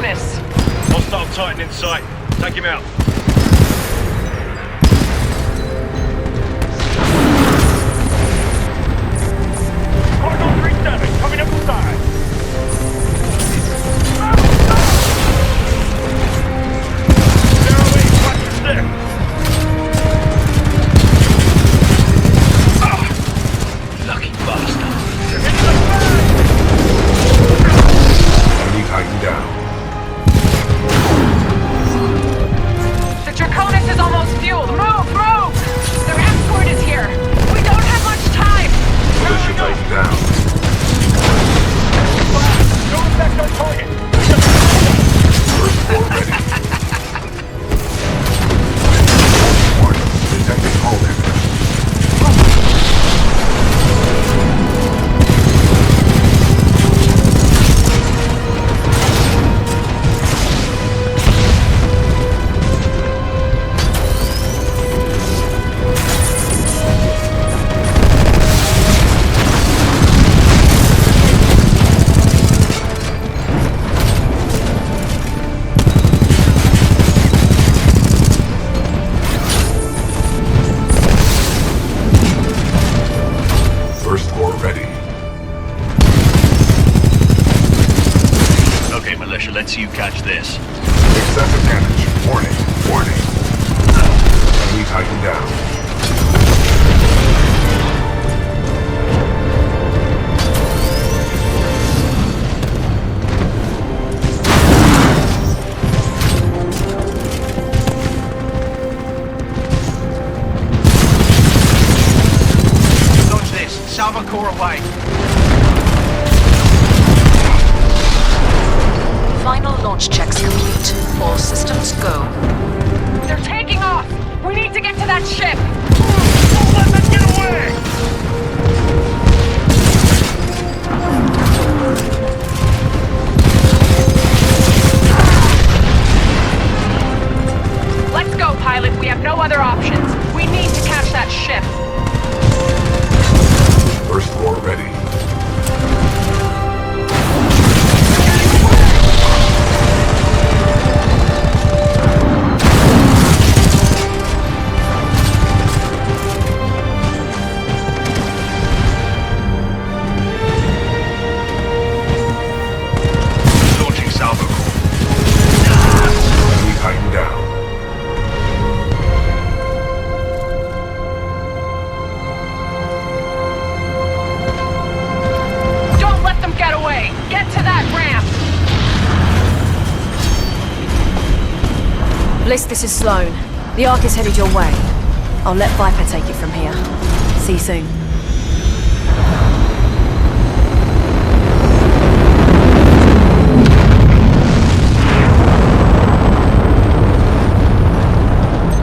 Draconis. Hostile Titan in sight. Take him out. Cardinal 3-7, coming up the side. Lucky bastard. Enemy Titan down. The Draconis is almost fueled. Move, move! Their escort is here. We don't have much time. Militia Titan down. No effect on target. First floor ready. Warning, detecting hull damage. First floor ready. Okay, militia, let's see you catch this. Excessive damage. Warning. Warning. Enemy Titan down. Dodge this. Salvacore away. Final launch checks complete. All systems go. They're taking off. We need to get to that ship. Don't let them get away! Let's go, pilot. We have no other options. We need to catch that ship. First floor ready. Launching salvo core. Enemy Titan down. Don't let them get away. Get to that ramp. Bliss, this is Sloan. The Ark is headed your way. I'll let Viper take it from here. See you soon.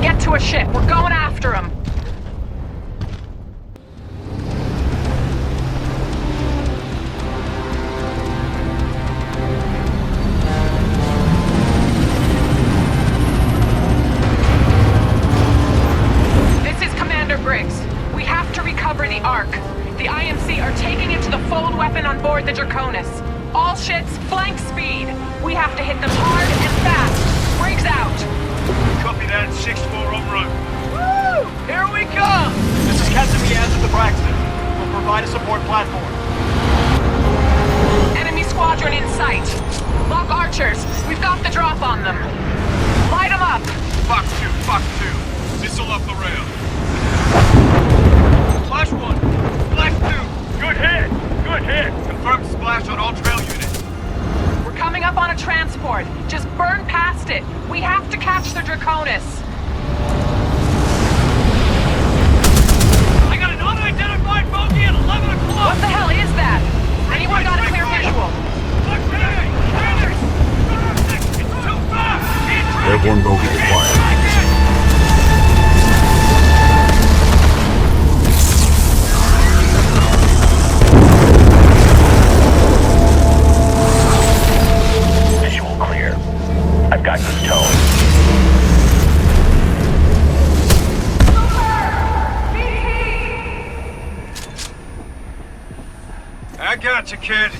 Get to a ship. We're going after him. This is Commander Briggs. We have to recover the Ark. The IMC are taking it to the fold weapon on board the Draconis. All ships, flank speed. We have to hit them hard and fast. Briggs out. Copy that. 6-4 en route. Woo! Here we come! This is Captain Miaz of the Braxton. We'll provide a support platform. Enemy squadron in sight. Lock archers. We've got the drop on them. Light them up. Fox 2, Fox 2. Missile off the rail. Flash 1. Flash 2. Good hit! Good hit! Confirmed splash on all trail units. We're coming up on a transport. Just burn past it. We have to catch the Draconis. I got an unidentified bogey at 11 o'clock! What the hell is that? Anyone got a clear visual? Airborne bogey acquired. Visual clear. I've got good tone. I got you, kid.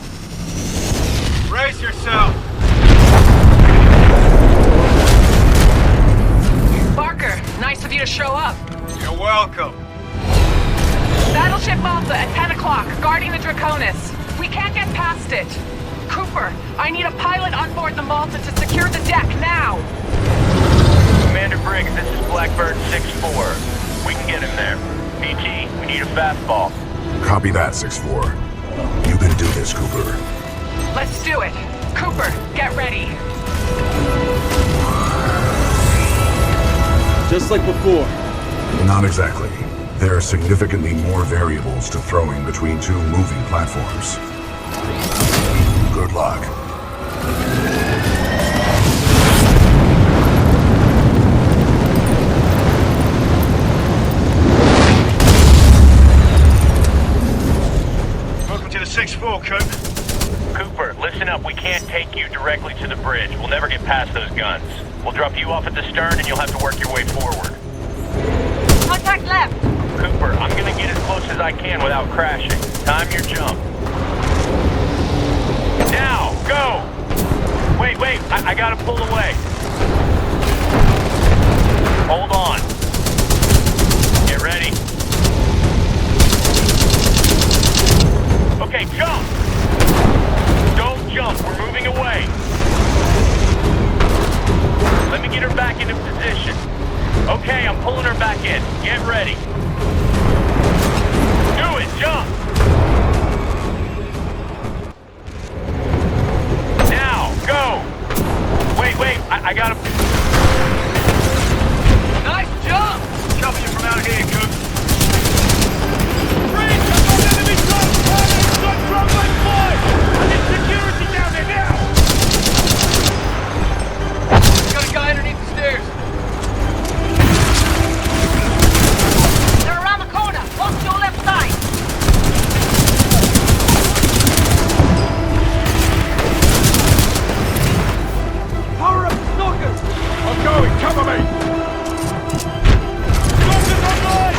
Brace yourself. Nice of you to show up. You're welcome. Battleship Malta at 10 o'clock, guarding the Draconis. We can't get past it. Cooper, I need a pilot on board the Malta to secure the deck now. Commander Briggs, this is Blackbird 6-4. We can get him there. PT, we need a fastball. Copy that, 6-4. You can do this, Cooper. Let's do it. Cooper, get ready. Just like before. Not exactly. There are significantly more variables to throwing between two moving platforms. Good luck. Welcome to the 6-4, Coop. Cooper, listen up. We can't take you directly to the bridge. We'll never get past those guns. We'll drop you off at the stern and you'll have to work your way forward. Contact left. Cooper, I'm gonna get as close as I can without crashing. Time your jump. Now, go! Wait, I gotta pull away. Hold on. Get ready. Okay, jump! Don't jump, we're moving away. Let me get her back into position. Okay, I'm pulling her back in. Get ready. Do it, jump! Now, go! Wait, I gotta... Nice jump! Jumping you from out here, Coop. Briggs, I've got enemy drones! Got drone by 5! I need security down there now! Got a guy underneath the stairs. They're around the corner. Watch your left side. Power up, stalkers! I'm going, cover me! Stalkers online!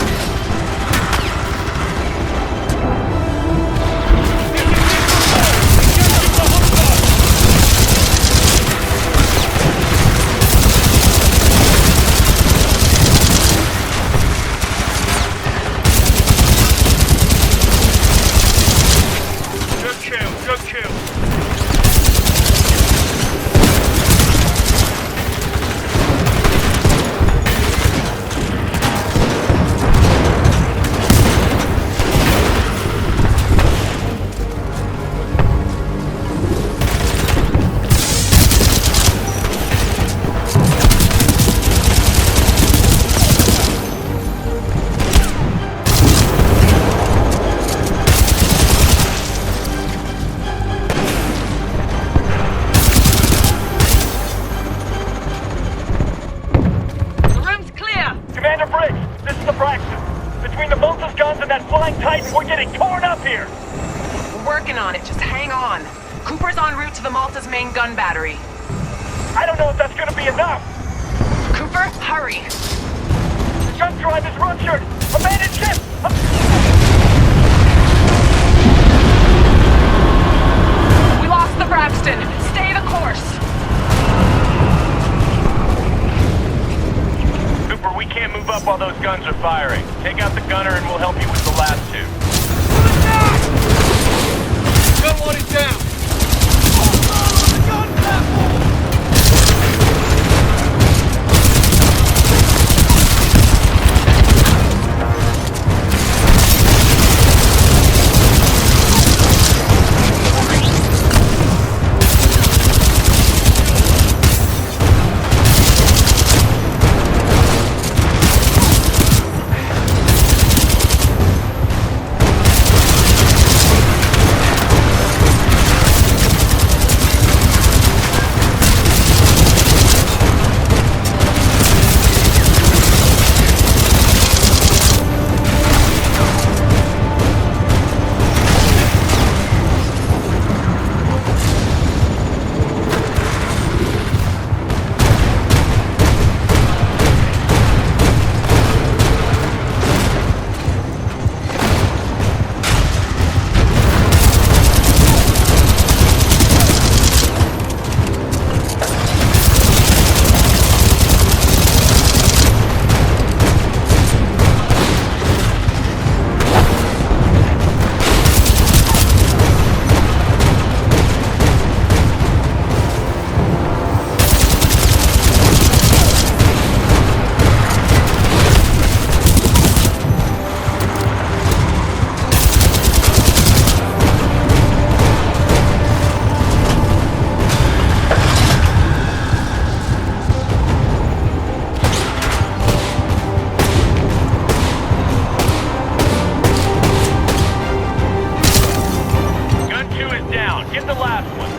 Good kill. Commander Briggs, this is the Braxton. Between the Malta's guns and that flying Titan, we're getting torn up here! We're working on it. Just hang on. Cooper's en route to the Malta's main gun battery. I don't know if that's gonna be enough! Cooper, hurry. The jump drive is ruptured! Abandoned ship! We lost the Braxton. Stay the course. Cooper, we can't move up while those guns are firing. Take out the gunner and we'll help you with the last two. Gun one is down. Get the last one.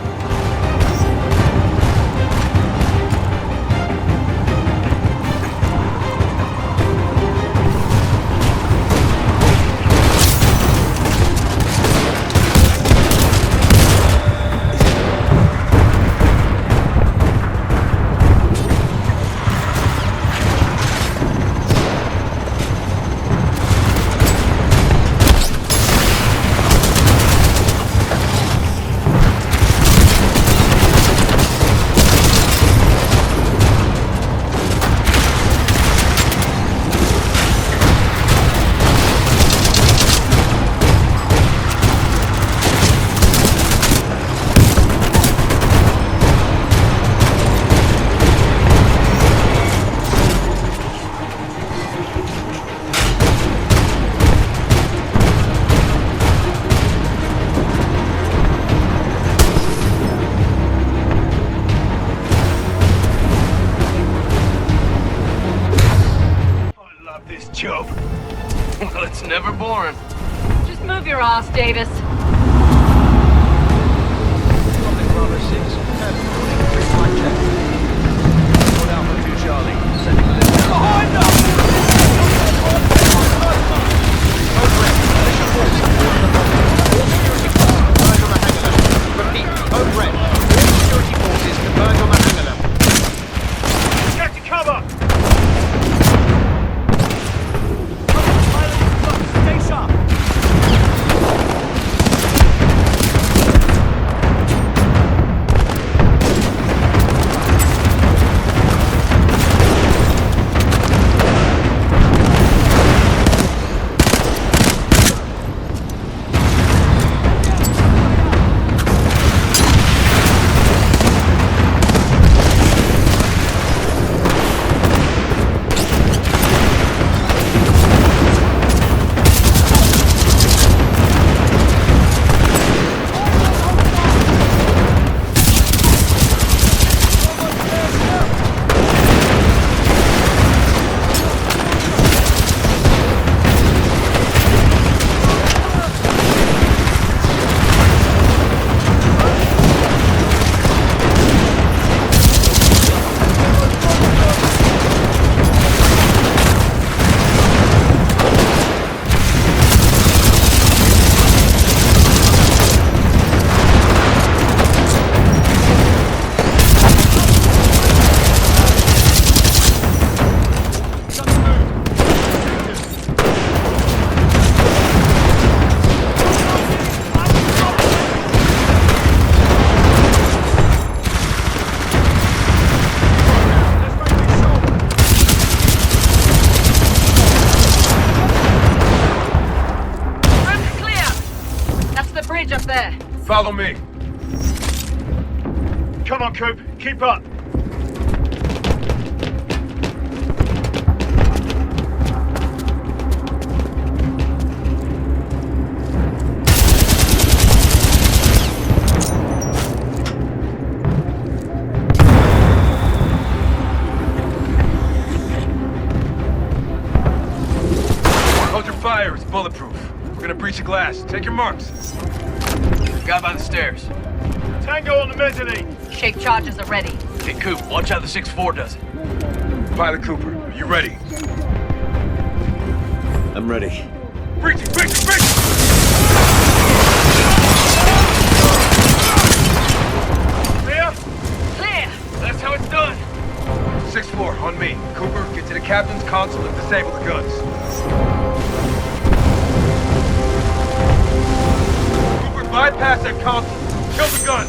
Job. Well, it's never boring. Just move your ass, Davis. Up there. Follow me. Come on, Coop. Keep up. Hold your fire. It's bulletproof. We're gonna breach the glass. Take your marks. Guy by the stairs. Tango on the mezzanine. Shake charges are ready. Hey, Coop, watch how the 6-4 does it. Pilot Cooper, are you ready? I'm ready. Breaching! Breaching! Breaching! Clear? Clear! That's how it's done. 6-4, on me. Cooper, get to the captain's console and disable the guns. Bypass that console. Kill the gun.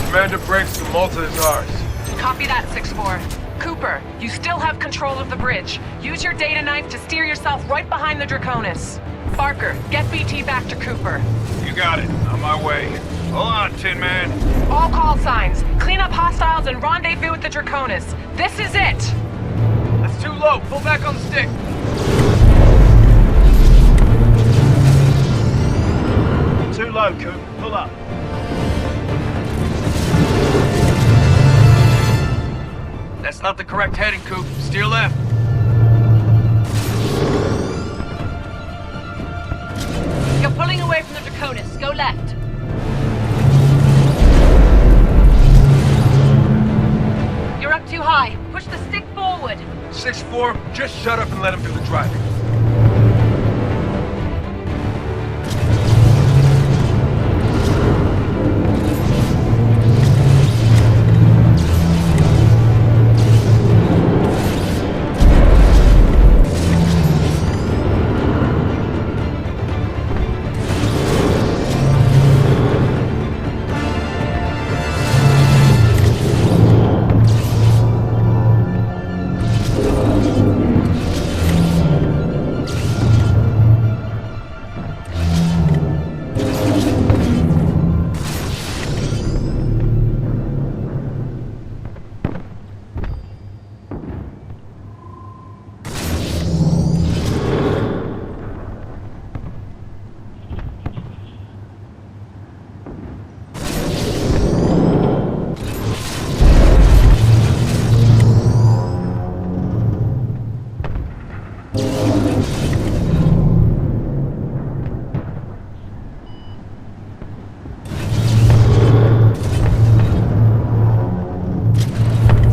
Commander breaks the Malta is ours. Copy that, 6-4. Cooper, you still have control of the bridge. Use your data knife to steer yourself right behind the Draconis. Barker, get BT back to Cooper. You got it. On my way. Hold on, Tin Man. All call signs. Clean up hostiles and rendezvous with the Draconis. This is it. That's too low. Pull back on the stick. Too low, Coop. Pull up. That's not the correct heading, Coop. Steer left. Go away from the Draconis. Go left. You're up too high. Push the stick forward. 6-4, just shut up and let him do the driving.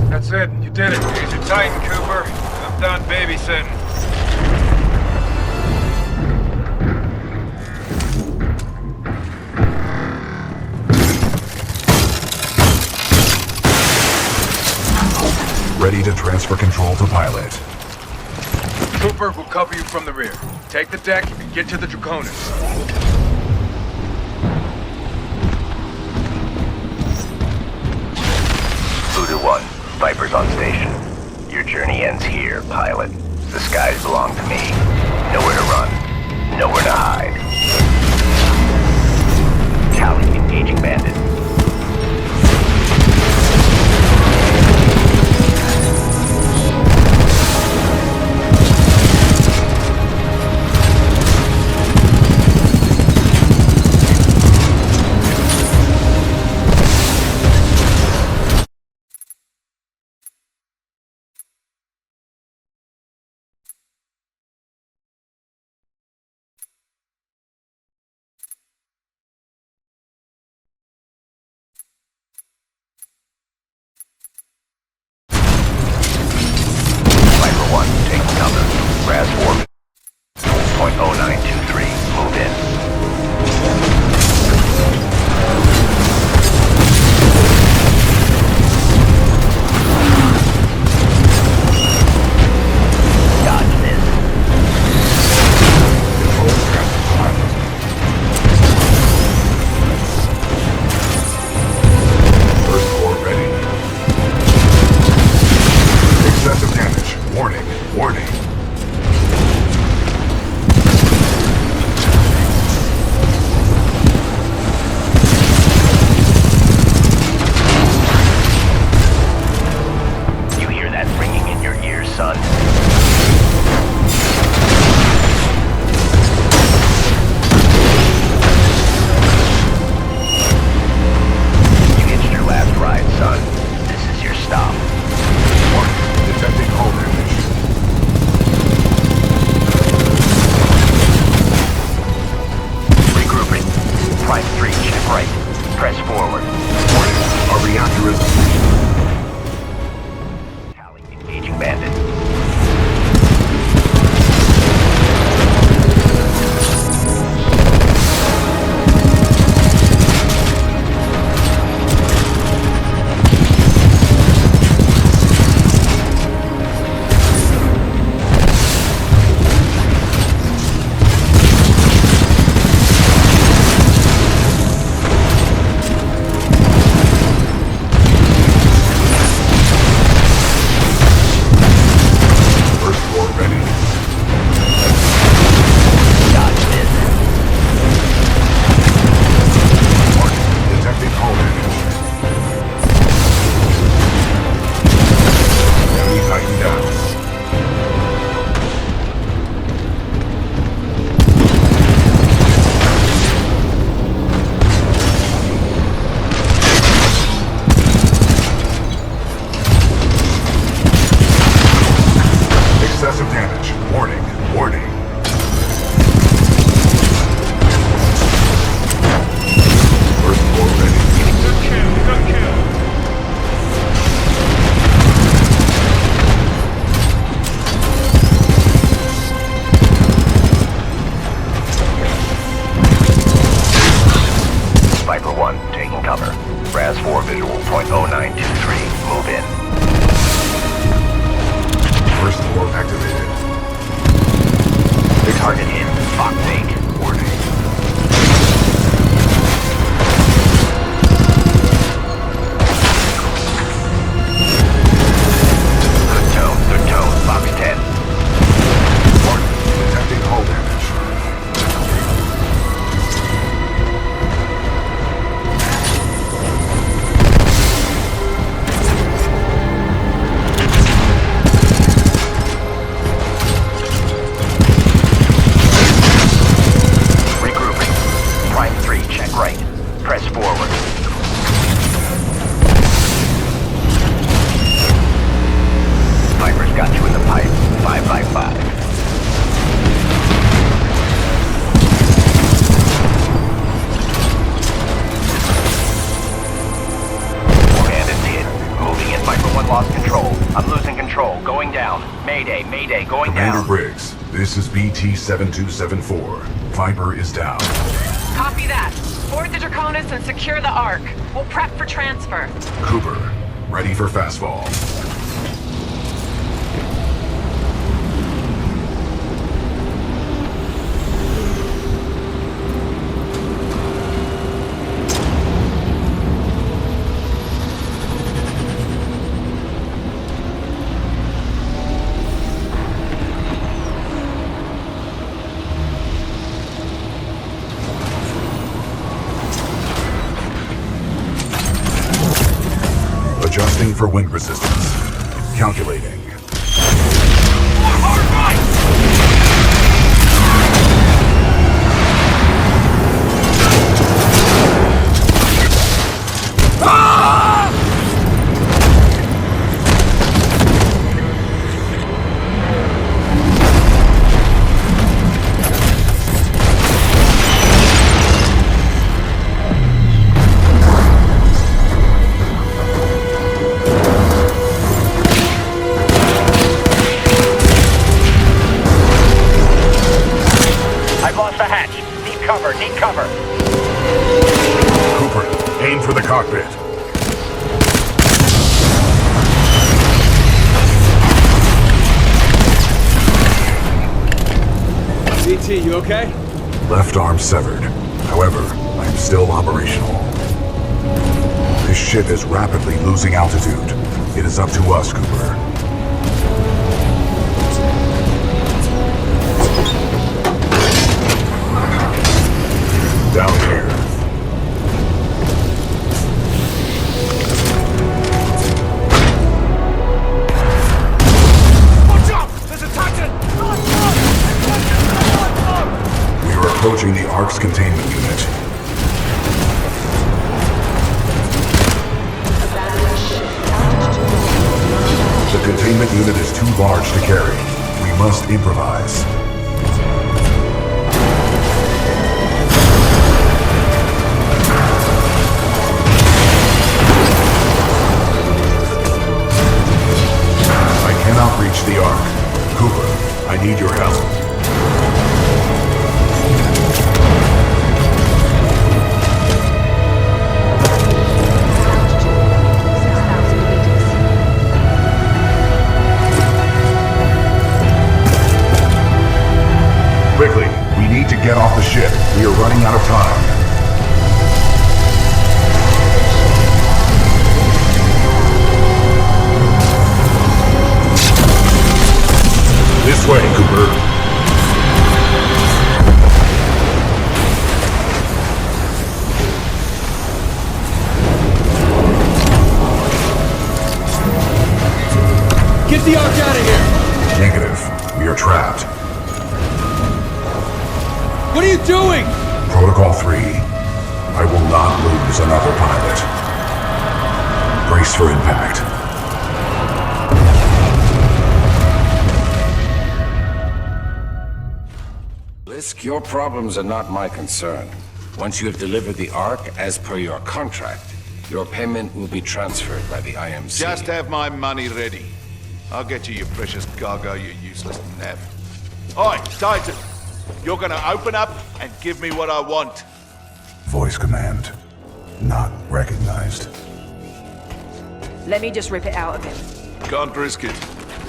That's it. You did it. Here's your Titan, Cooper. I'm done babysitting. Ready to transfer control to pilot. Cooper will cover you from the rear. Take the deck and get to the Draconis. 2-1, Viper's on station. Your journey ends here, pilot. The skies belong to me. Nowhere to run. Nowhere to hide. Tally engaging bandit. Raz orbit. 0.0923. Move in. Dodge this. First core ready. Excessive damage. Warning. Warning. Son. You hitched your last ride, son. This is your stop. Detecting hull damage. Regrouping. Prime 3, check right. Press forward. Warning. Our reactor is... Engaging bandit. 4 visual, point 0923. Move in. First floor activated. Your target in. Fox 8. Warning. Good tone. Fox 10. Warning. Detecting hull damage. This is BT-7274. Viper is down. Copy that. Board the Draconis and secure the Ark. We'll prep for transfer. Cooper, ready for fastball. Adjusting for wind resistance. Calculating. Hard right! Need cover. Cooper, aim for the cockpit. DT, you okay? Left arm severed. However, I am still operational. This ship is rapidly losing altitude. It is up to us, Cooper. Down here. Watch out! There's a Titan! We are approaching the Ark's containment unit. The containment unit is too large to carry. We must improvise. Cannot reach the Ark. Cooper, I need your help. Quickly, we need to get off the ship. We are running out of time. This way, Cooper. Get the Ark out of here! Negative. We are trapped. What are you doing? Protocol 3. I will not lose another pilot. Brace for impact. Your problems are not my concern. Once you have delivered the Ark as per your contract, your payment will be transferred by the IMC. Just have my money ready. I'll get you your precious cargo, you useless nav. Oi, Titan! You're gonna open up and give me what I want. Voice command. Not recognized. Let me just rip it out of him. Can't risk it.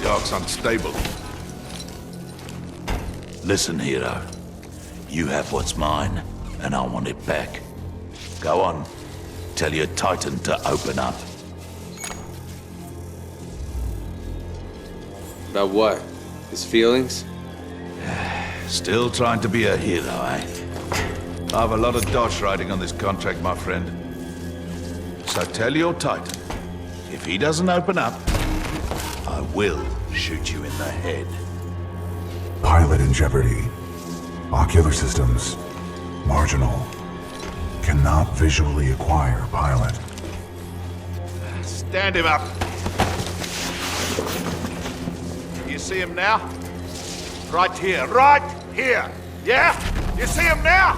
The Ark's unstable. Listen, hero. You have what's mine, and I want it back. Go on. Tell your Titan to open up. About what? His feelings? Still trying to be a hero, eh? I have a lot of dosh riding on this contract, my friend. So tell your Titan, if he doesn't open up, I will shoot you in the head. Pilot in jeopardy. Ocular systems. Marginal. Cannot visually acquire pilot. Stand him up. You see him now? Right here, right here. Yeah? You see him now?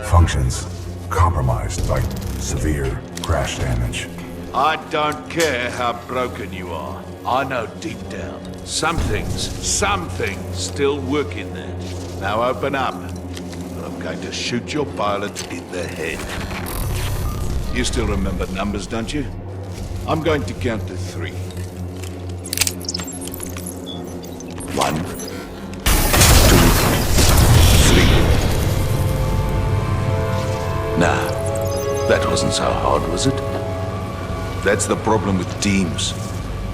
Functions compromised by severe crash damage. I don't care how broken you are. I know deep down, some things still work in there. Now open up, or I'm going to shoot your pilot in the head. You still remember numbers, don't you? I'm going to count to 3. 1, 2, 3. Nah, that wasn't so hard, was it? That's the problem with teams.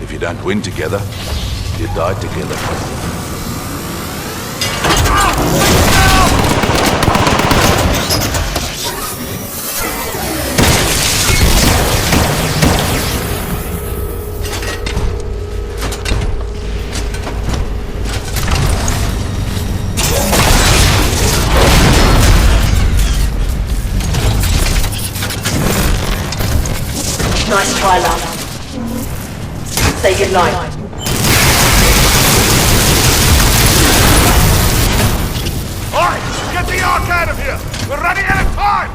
If you don't win together, you die together. Nice try, love. Say goodnight. Alright, get the Ark out of here! We're running out of time!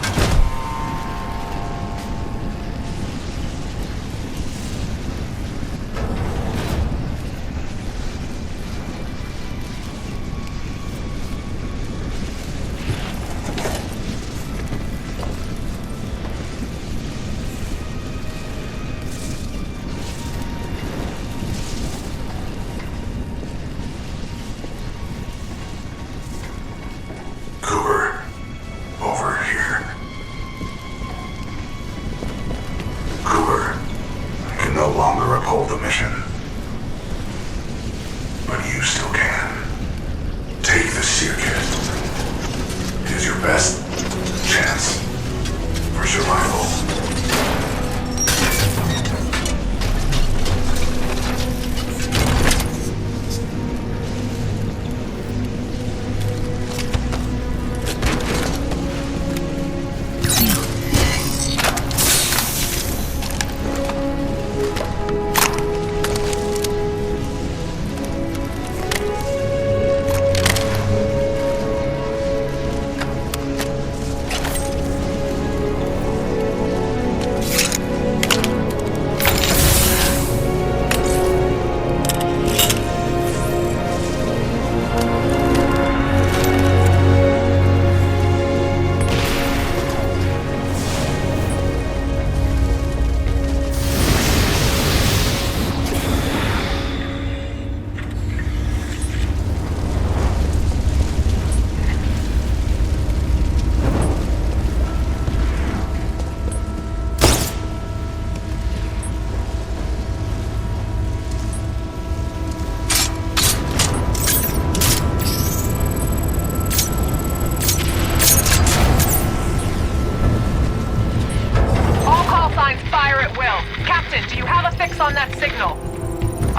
on that signal.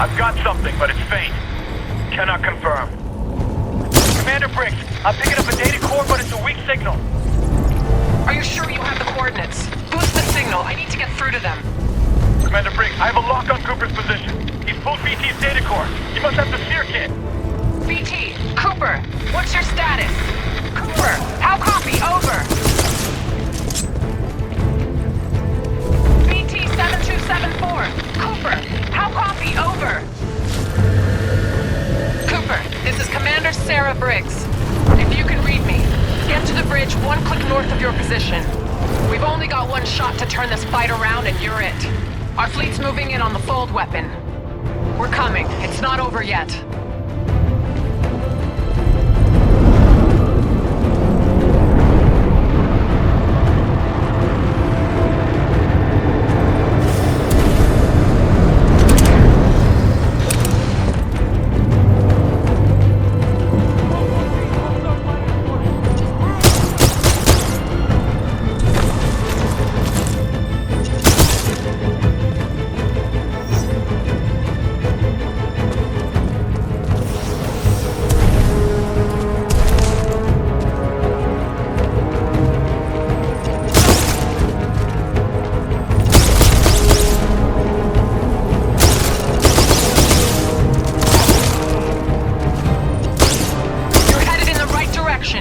I've got something, but it's faint. Cannot confirm. Commander Briggs, I'm picking up a data core, but it's a weak signal. Are you sure you have the coordinates? Boost the signal. I need to get through to them. Commander Briggs, I have a lock on Cooper's position. He's pulled BT's data core. He must have the sphere kit. BT, Cooper, what's your status? Cooper, how copy? Over. BT 7274. Cooper, how copy? Over. Cooper, this is Commander Sarah Briggs. If you can read me, get to the bridge 1 click north of your position. We've only got one shot to turn this fight around and you're it. Our fleet's moving in on the fold weapon. We're coming. It's not over yet.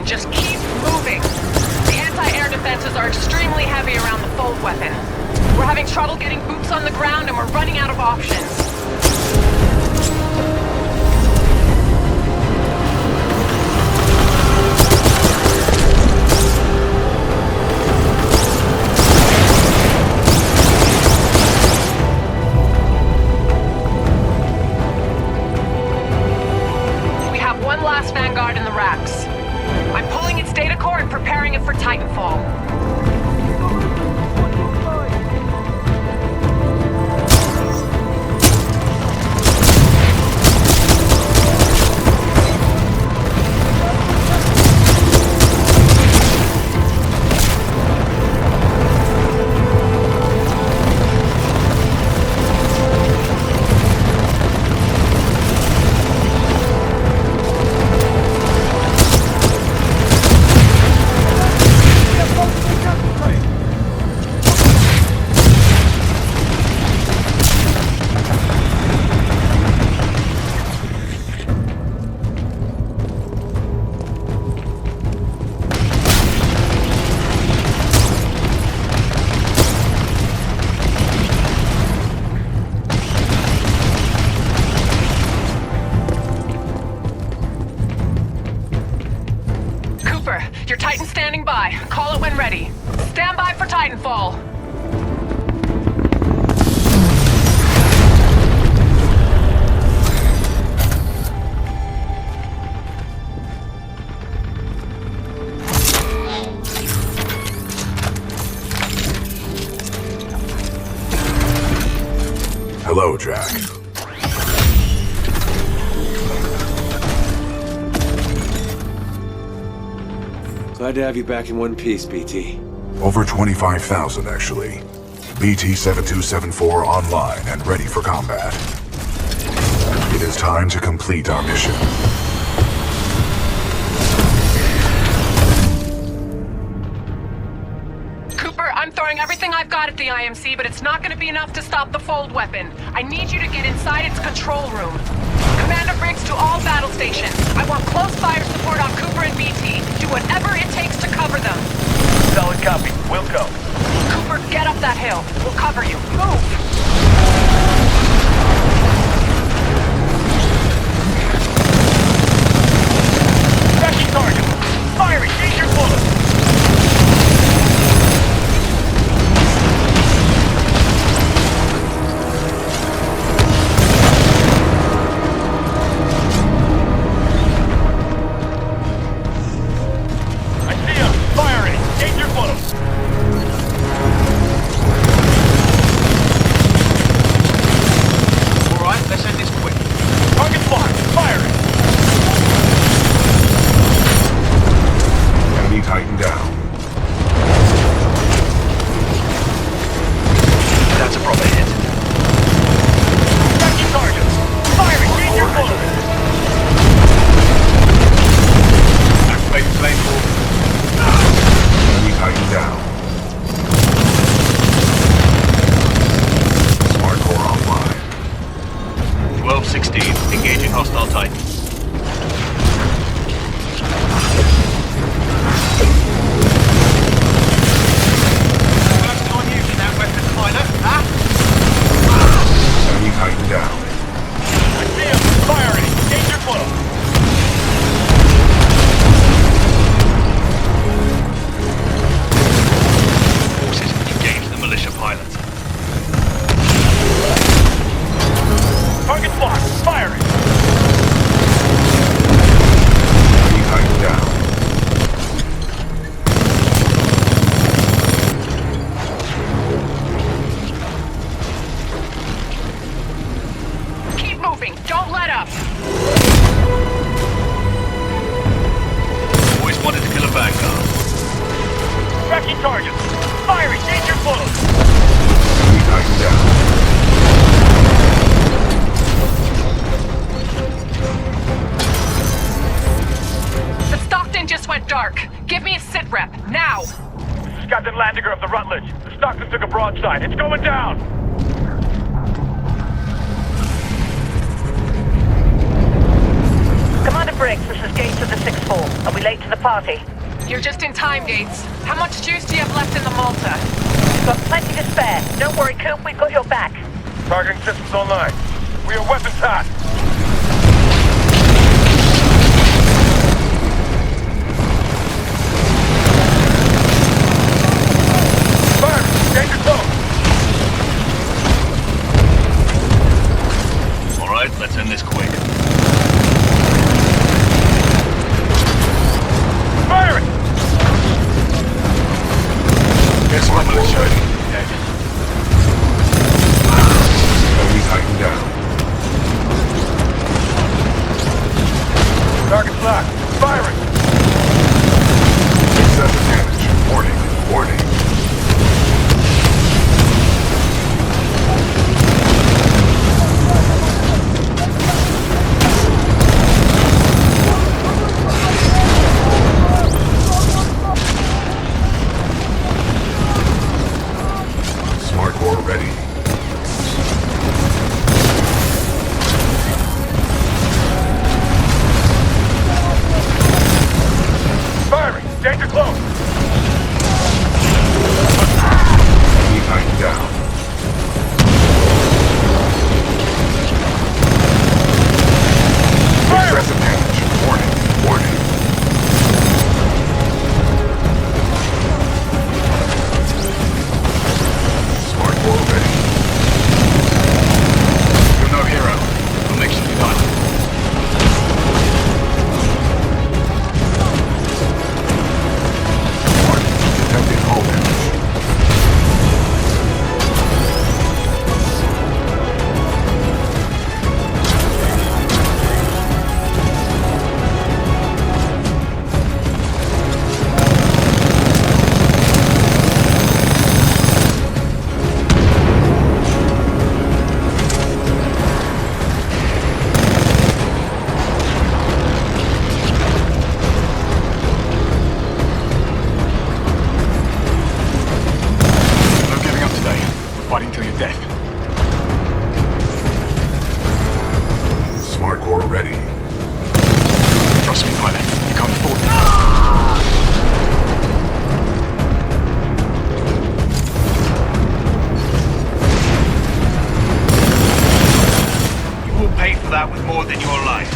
Just keep moving. The anti-air defenses are extremely heavy around the fold weapon. We're having trouble getting boots on the ground and we're running out of options. We have one last Vanguard in the racks. I'm pulling its data core and preparing it for Titanfall. Your Titan's standing by. Call it when ready. Stand by for Titanfall. Hello, Jack. Glad to have you back in one piece, BT. Over 25,000, actually. BT-7274 online and ready for combat. It is time to complete our mission. Cooper, I'm throwing everything I've got at the IMC, but it's not going to be enough to stop the fold weapon. I need you to get inside its control room. Commander Briggs to all battle stations. I want close fire support on Cooper and BT. Do whatever it takes to cover them. Solid copy. We'll go. Cooper, get up that hill. We'll cover you. Move! Tracking target. Firing. Use your bullets. Key targets. Firing. Danger close. Enemy Titan down. The Stockton just went dark. Give me a sit rep, now! This is Captain Landiger of the Rutledge. The Stockton took a broadside. It's going down! Commander Briggs, this is Gates of the 6-4. Are we late to the party? You're just in time, Gates. How much juice do you have left in the Malta? We've got plenty to spare. Don't worry, Coop, we've got your back. Targeting systems online. We are weapons hot. Fire! Danger close! Alright, let's end this quick. Fire it! Guess what, militia? Enemy Titan down. Target's locked. Firing! Excessive damage. Warning. Warning. Smart core ready. Firing! Danger close! Enemy Titan down. Excessive damage. Warning. Warning. Smart core ready. You're no hero. I'll make sure you don't. Detecting hull damage. No giving up today. Fighting till your death. Smart core ready. Trust me, pilot. You can't afford it. You will pay for that with more than your life.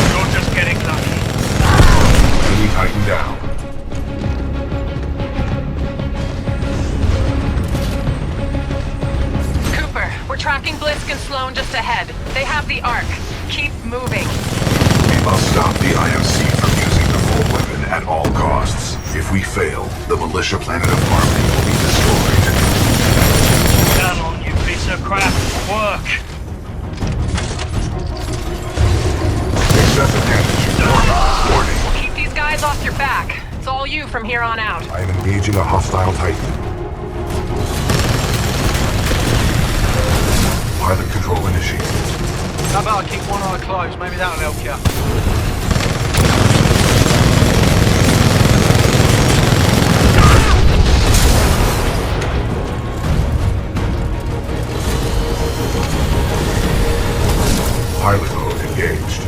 You're just getting lucky. Enemy Titan down. Cooper, we're tracking Blisk and Sloan just ahead. They have the Ark. Keep moving. We must stop the IMC from using the full weapon at all costs. If we fail, the militia planet of Harmony will be destroyed. Canon, you piece of crap. Work. Excessive damage. Warning. Warning. Keep these guys off your back. It's all you from here on out. I am engaging a hostile Titan. Pilot control initiated. How about I keep one eye closed? Maybe that'll help you. Pilot mode engaged.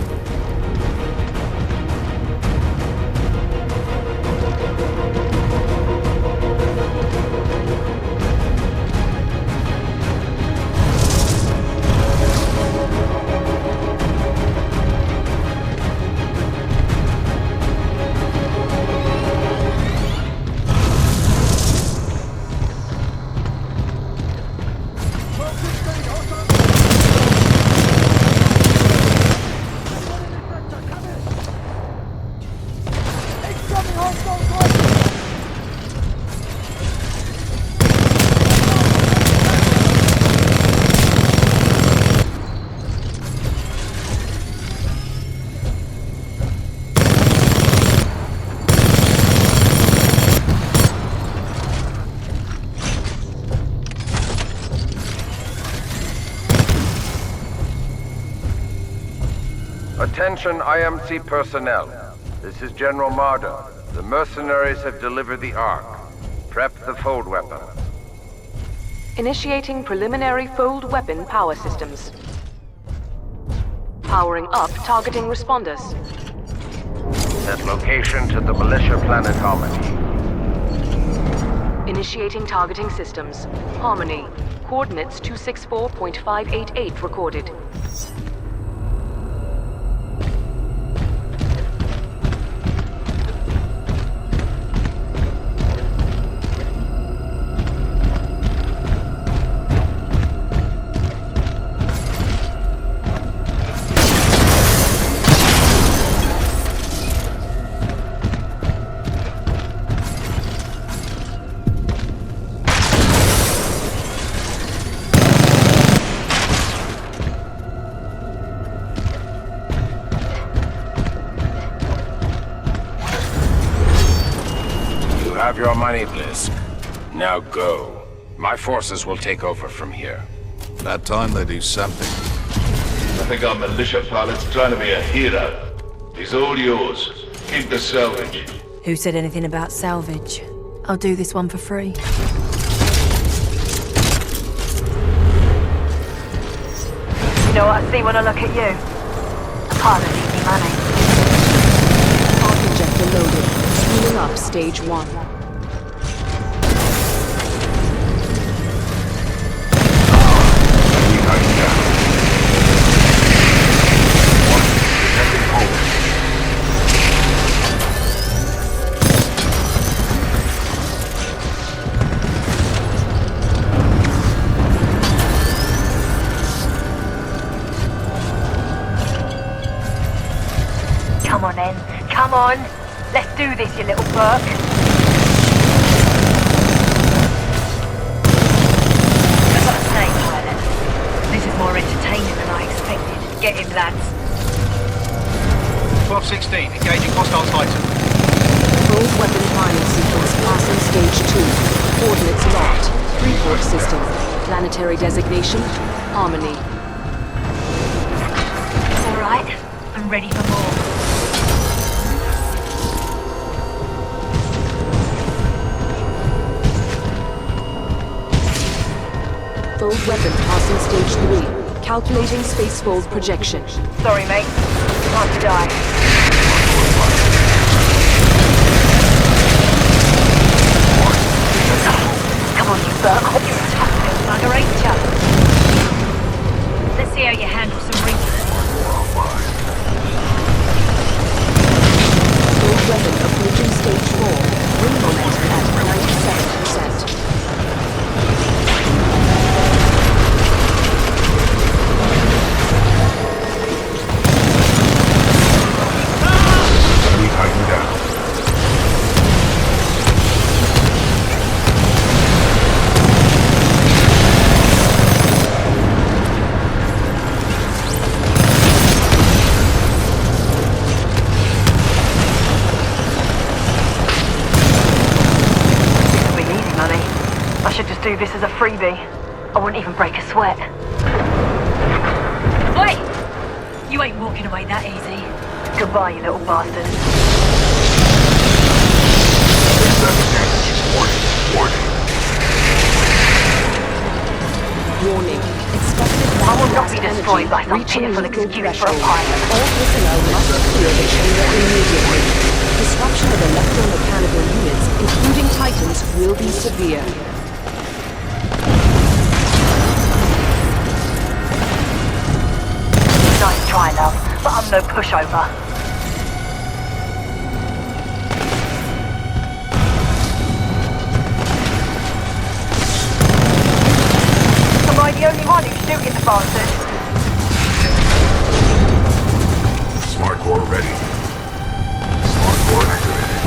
Attention IMC personnel. This is General Marder. The mercenaries have delivered the Ark. Prep the fold weapon. Initiating preliminary fold weapon power systems. Powering up targeting responders. Set location to the militia planet Harmony. Initiating targeting systems. Harmony. Coordinates 264.588 recorded. Have your money, Blisk. Now go. My forces will take over from here. About time they do something. I think our militia pilot's trying to be a hero. He's all yours. Keep the salvage. Who said anything about salvage? I'll do this one for free. You know what I see when I look at you? A pilot needs me money. Arc injector loaded. Spooling up stage 1. Come on then, come on! Let's do this, you little Burke! I've got a say, pilot. This is more entertaining than I expected. Get him, lads. 12-16, engaging hostile Titan. Full weapon firing sequence passing stage 2. Coordinates locked. Three-port system. Planetary designation, Harmony. Alright, I'm ready for more. Fold weapon passing stage 3. Calculating space fold projection. Sorry, mate. Time to die. Come on, you Burke. You're a tough little bugger, ain't ya? Let's see how you handle some reapers. Fold weapon approaching stage 4. Wind momentum at 97%. Tighten down. This will be easy money. I should just do this as a freebie. I wouldn't even break a sweat. Wait! You ain't walking away that easy. Goodbye, you little bastard. Warning. Expected I will not be destroyed by some pitiful excuse for a pilot. All personnel must clear the chamber immediately. Disruption of electromechanical units, including Titans, will be severe. Nice try, love, but I'm no pushover. Am I the only one who's shooting the bastard? Smart core ready. Smart core activated.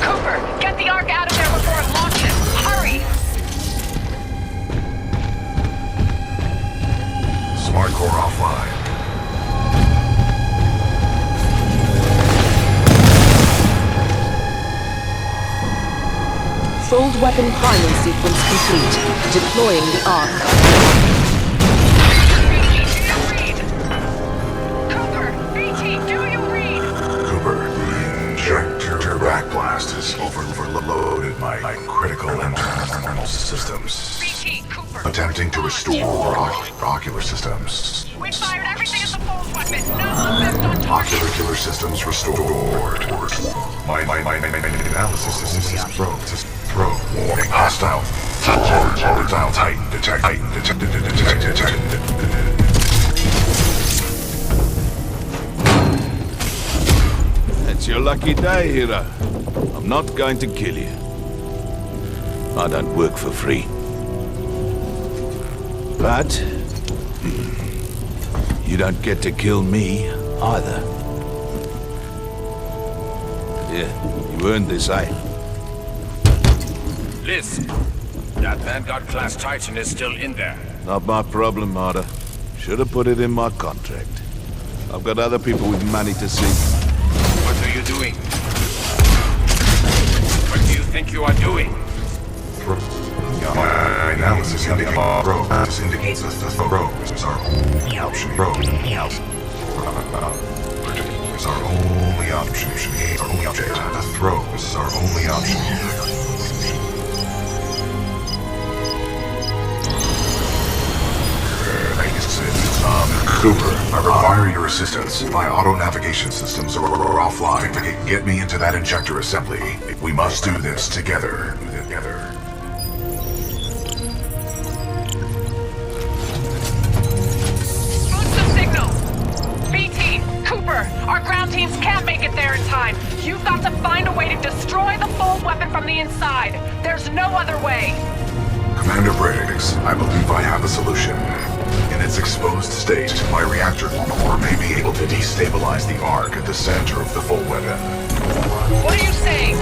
Cooper, get the Ark out of there before it launches. Hurry! Smart core offline. Fold weapon priming sequence complete. Deploying the Ark. systems. BT, Cooper. Attempting to restore ocular systems. We fired everything at the fold weapon. Now left on target. Ocular systems restored. My analysis is throw. Warning. Hostile Titan detected. It's your lucky day, hero. I'm not going to kill you. I don't work for free. But you don't get to kill me either. Yeah, you earned this, eh? Listen, that Vanguard-class Titan is still in there. Not my problem, Marta. Should have put it in my contract. I've got other people with money to see. What are you doing? What do you think you are doing? My analysis indicates that the throw is our only option. Is our only option. Our only object. The throw is our only option. Cooper, I require your assistance. My auto-navigation systems are offline. Get me into that injector assembly. We must do this together. Boost the signal. BT, Cooper, our ground teams can't make it there in time. You've got to find a way to destroy the fold weapon from the inside. There's no other way. Commander Briggs, I believe I have a solution. In its exposed state, my reactor core may be able to destabilize the arc at the center of the fold weapon. What are you saying?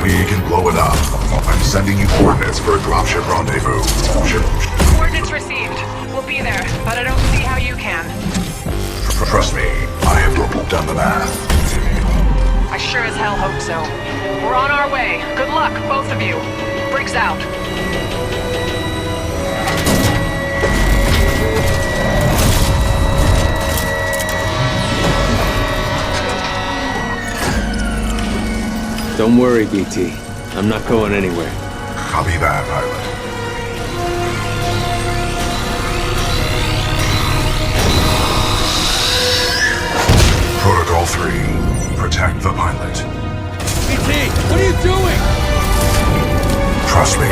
We can blow it up. I'm sending you coordinates for a dropship rendezvous. Coordinates received. We'll be there, but I don't see how you can. Trust me, I have done the math. I sure as hell hope so. We're on our way. Good luck, both of you. Briggs out. Don't worry, BT. I'm not going anywhere. Copy that, pilot. Protocol 3. Protect the pilot. BT, what are you doing? Trust me.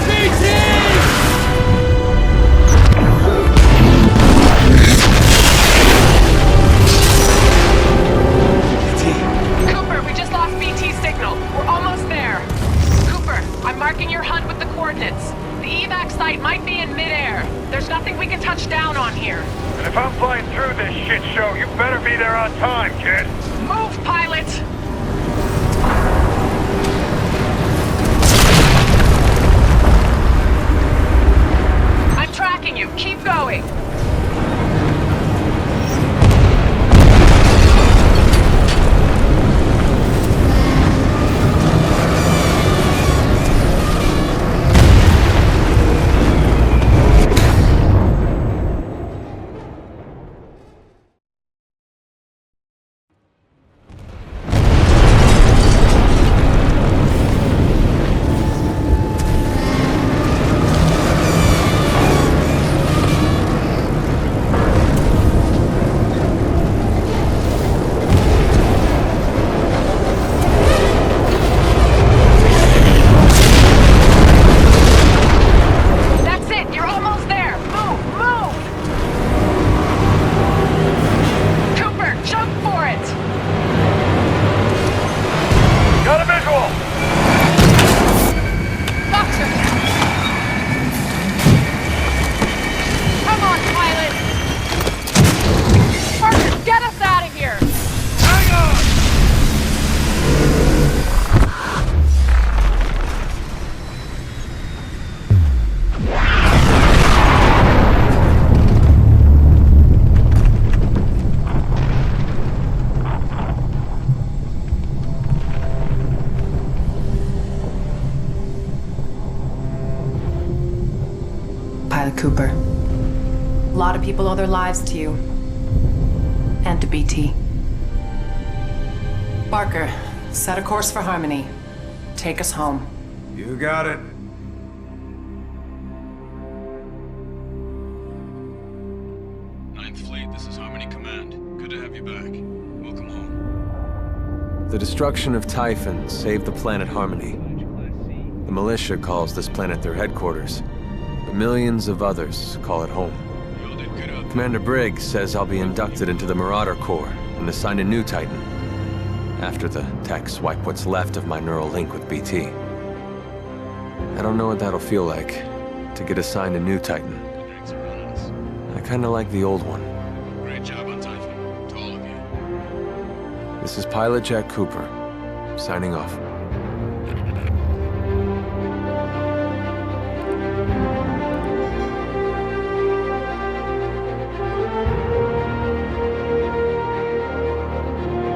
BT! I'm marking your hunt with the coordinates. The evac site might be in midair. There's nothing we can touch down on here. And if I'm flying through this shit show, you better be there on time, kid. Move, pilot! I'm tracking you. Keep going. Cooper. A lot of people owe their lives to you. And to BT. Barker, set a course for Harmony. Take us home. You got it. Good to have you back. Welcome home. The destruction of Typhon saved the planet Harmony. The militia calls this planet their headquarters, but millions of others call it home. Commander Briggs says I'll be inducted into the Marauder Corps and assigned a new Titan, after the techs wipe what's left of my neural link with BT. I don't know what that'll feel like, to get assigned a new Titan. I kinda like the old one. Great job on Typhon, to all of you. This is Pilot Jack Cooper, signing off.